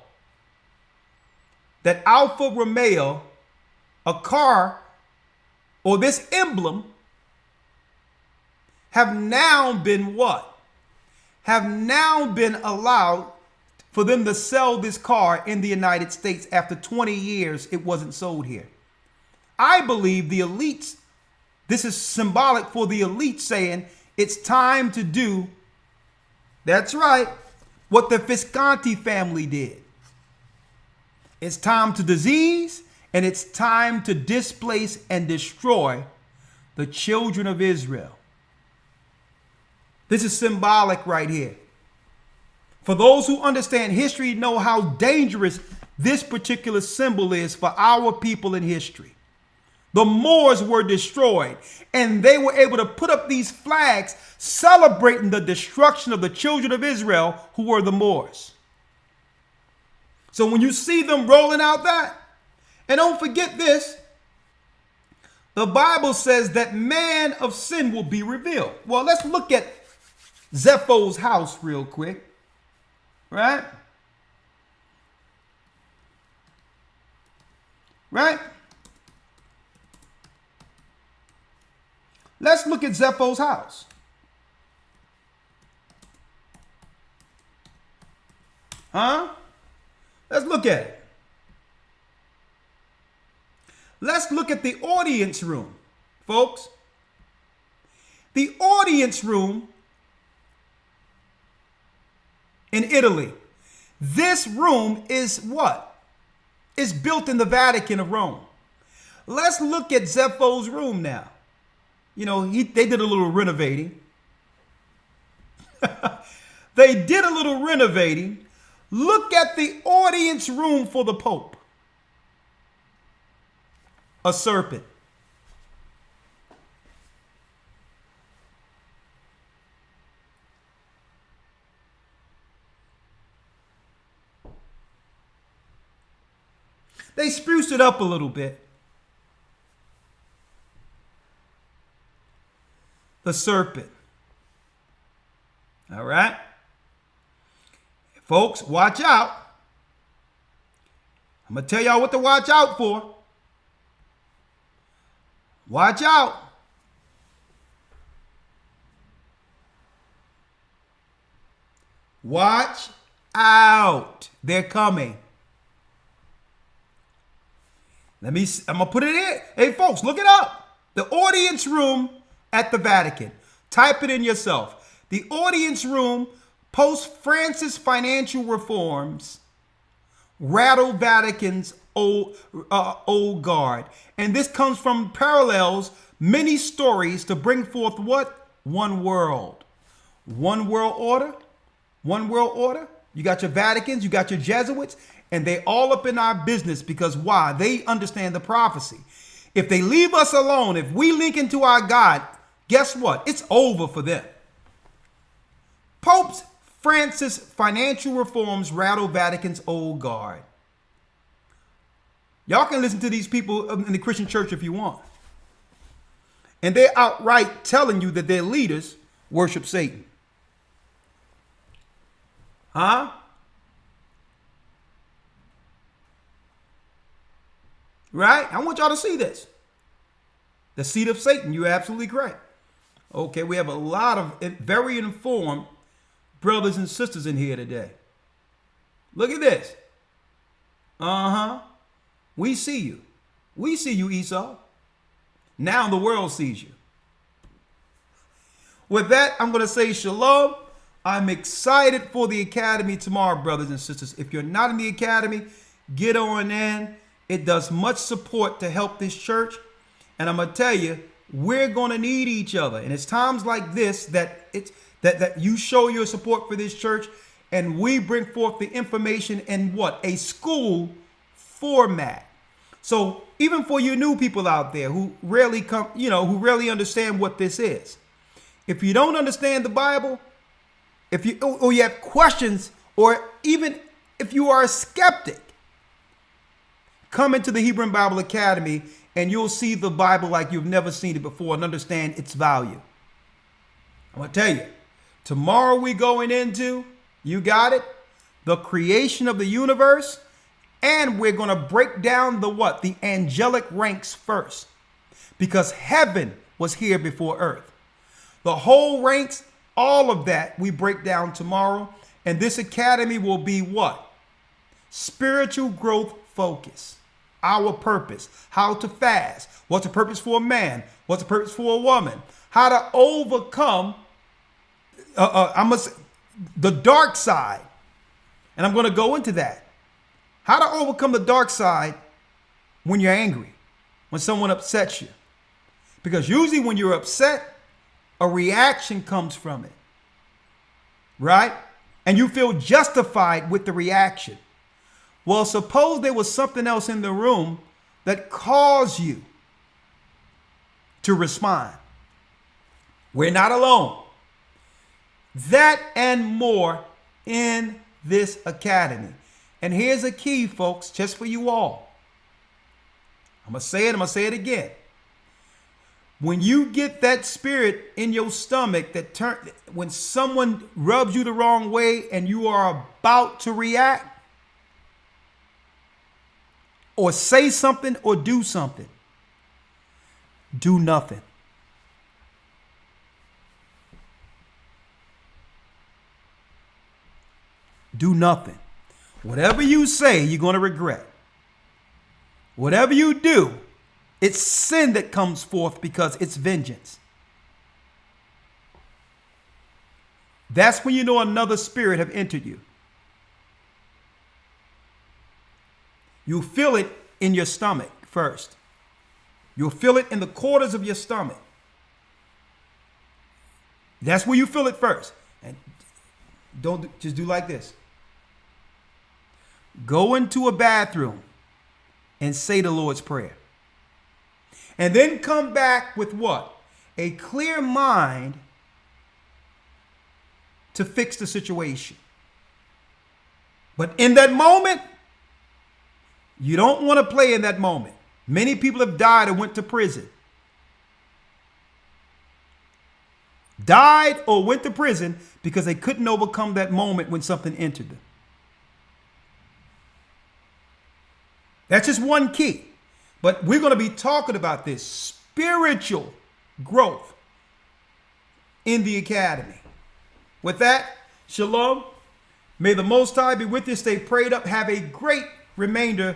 that Alfa Romeo, a car, or this emblem, have now been what? Have now been allowed for them to sell this car in the United States after 20 years it wasn't sold here. I believe the elites, this is symbolic for the elite saying it's time to do, that's right, what the Visconti family did. It's time to disease, and it's time to displace and destroy the children of Israel. This is symbolic right here. For those who understand history, know how dangerous this particular symbol is for our people in history. The Moors were destroyed, and they were able to put up these flags celebrating the destruction of the children of Israel, who were the Moors. So when you see them rolling out that, and don't forget this, the Bible says that man of sin will be revealed. Well, let's look at Zepho's house real quick, right? Right? Let's look at Zepho's house. Huh? Let's look at it. Let's look at the audience room, folks. The audience room in Italy. This room is what? It's built in the Vatican of Rome. Let's look at Zepho's room now. You know, they did a little renovating. They did a little renovating. Look at the audience room for the Pope. A serpent. They spruced it up a little bit. The serpent. All right. Folks, watch out. I'm going to tell y'all what to watch out for. Watch out. Watch out. They're coming. I'm going to put it in. Hey, folks, look it up. The audience room at the Vatican. Type it in yourself. The audience room post Francis financial reforms rattle Vatican's old guard. And this comes from parallels many stories to bring forth what? One world. One world order. One world order. You got your Vaticans, you got your Jesuits, and they all up in our business because why? They understand the prophecy. If they leave us alone, if we link into our God, guess what? It's over for them. Pope Francis financial reforms rattle Vatican's old guard. Y'all can listen to these people in the Christian church if you want. And they're outright telling you that their leaders worship Satan. Huh? Right? I want y'all to see this. The seat of Satan. You're absolutely correct. Okay, we have a lot of very informed brothers and sisters in here today. Look at this. Uh-huh. We see you. We see you, Esau. Now the world sees you. With that, I'm going to say shalom. I'm excited for the academy tomorrow, brothers and sisters. If you're not in the academy, get on in. It does much support to help this church. And I'm going to tell you, we're going to need each other. And it's times like this that you show your support for this church and we bring forth the information in what? A school format. So even for you new people out there who rarely come, who rarely understand what this is. If you don't understand the Bible, or you have questions, or even if you are a skeptic, come into the Hebrew Bible Academy and you'll see the Bible like you've never seen it before and understand its value. I'm going to tell you, tomorrow we're going into, you got it, the creation of the universe, and we're going to break down the angelic ranks first, because heaven was here before earth. The whole ranks, all of that we break down tomorrow, and this academy will be what? Spiritual growth focus. Our purpose, how to fast, what's the purpose for a man, what's the purpose for a woman, how to overcome the dark side. And I'm going to go into that. How to overcome the dark side when you're angry, when someone upsets you. Because usually when you're upset, a reaction comes from it. Right? And you feel justified with the reaction. Well, suppose there was something else in the room that caused you to respond. We're not alone. That and more in this academy. And here's a key, folks, just for you all. I'm going to say it again. When you get that spirit in your stomach when someone rubs you the wrong way and you are about to react or say something or do something, do nothing. Do nothing. Whatever you say, you're going to regret. Whatever you do, it's sin that comes forth because it's vengeance. That's when you know another spirit have entered you. You feel it in your stomach first. You'll feel it in the quarters of your stomach. That's where you feel it first. And just do like this. Go into a bathroom and say the Lord's Prayer. And then come back with what? A clear mind to fix the situation. But in that moment, you don't want to play in that moment. Many people have died and went to prison. Died or went to prison because they couldn't overcome that moment when something entered them. That's just one key. But we're going to be talking about this spiritual growth in the academy. With that, shalom. May the Most High be with you. Stay prayed up. Have a great remainder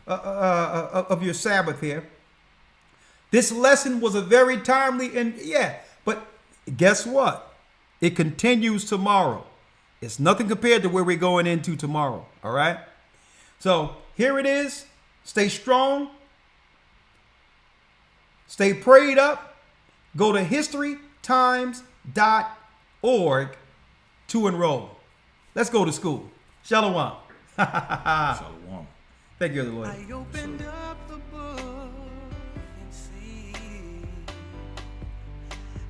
of your Sabbath here. This lesson was a very timely but guess what? It continues tomorrow. It's nothing compared to where we're going into tomorrow. All right. So here it is. Stay strong. Stay prayed up. Go to historytimes.org to enroll. Let's go to school. Shalom. Shalom. Thank you, Lord. I opened up the book and see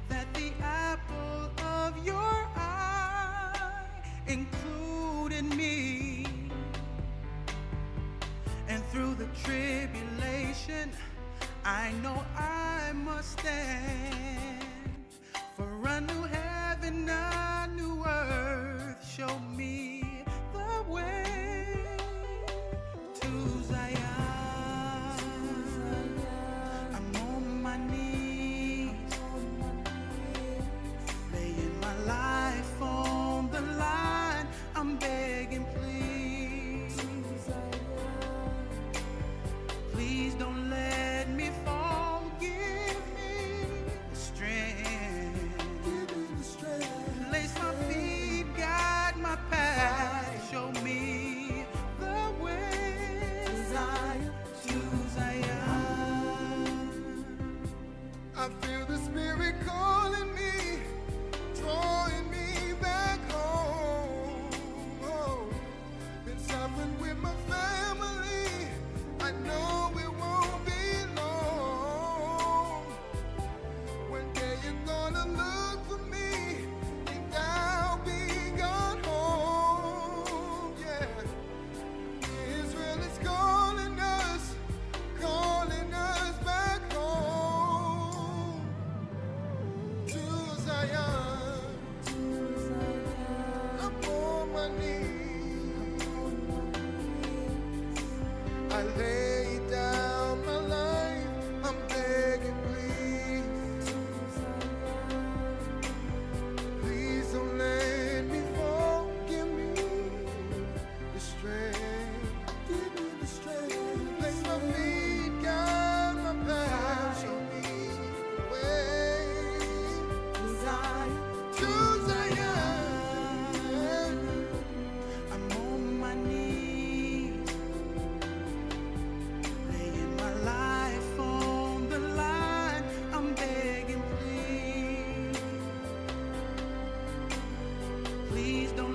that the apple of your eye included me. And through the tribulation, I know I must stand. For a new heaven, a new earth, show me the way to Zion. I'm on my knees, laying my life on the line. I'm begging, please, please don't let me fall. Give me the strength. Place my feet, guide my path. Show me the way to Zion. I feel the Spirit calling me, drawing me back home. Oh, been suffering with my family. I know it won't be long. One day you're gonna look for me, and I'll be gone home. Yeah, Israel is calling us back home to Zion. I'm on my knees. I lay down my life. I'm begging, please, please don't let me fall. Give me the strength. Give me the strength. Place my feet, guide my path. Show me the way to Zion. I'm on my knees, laying my life on the line. I'm begging, please, please don't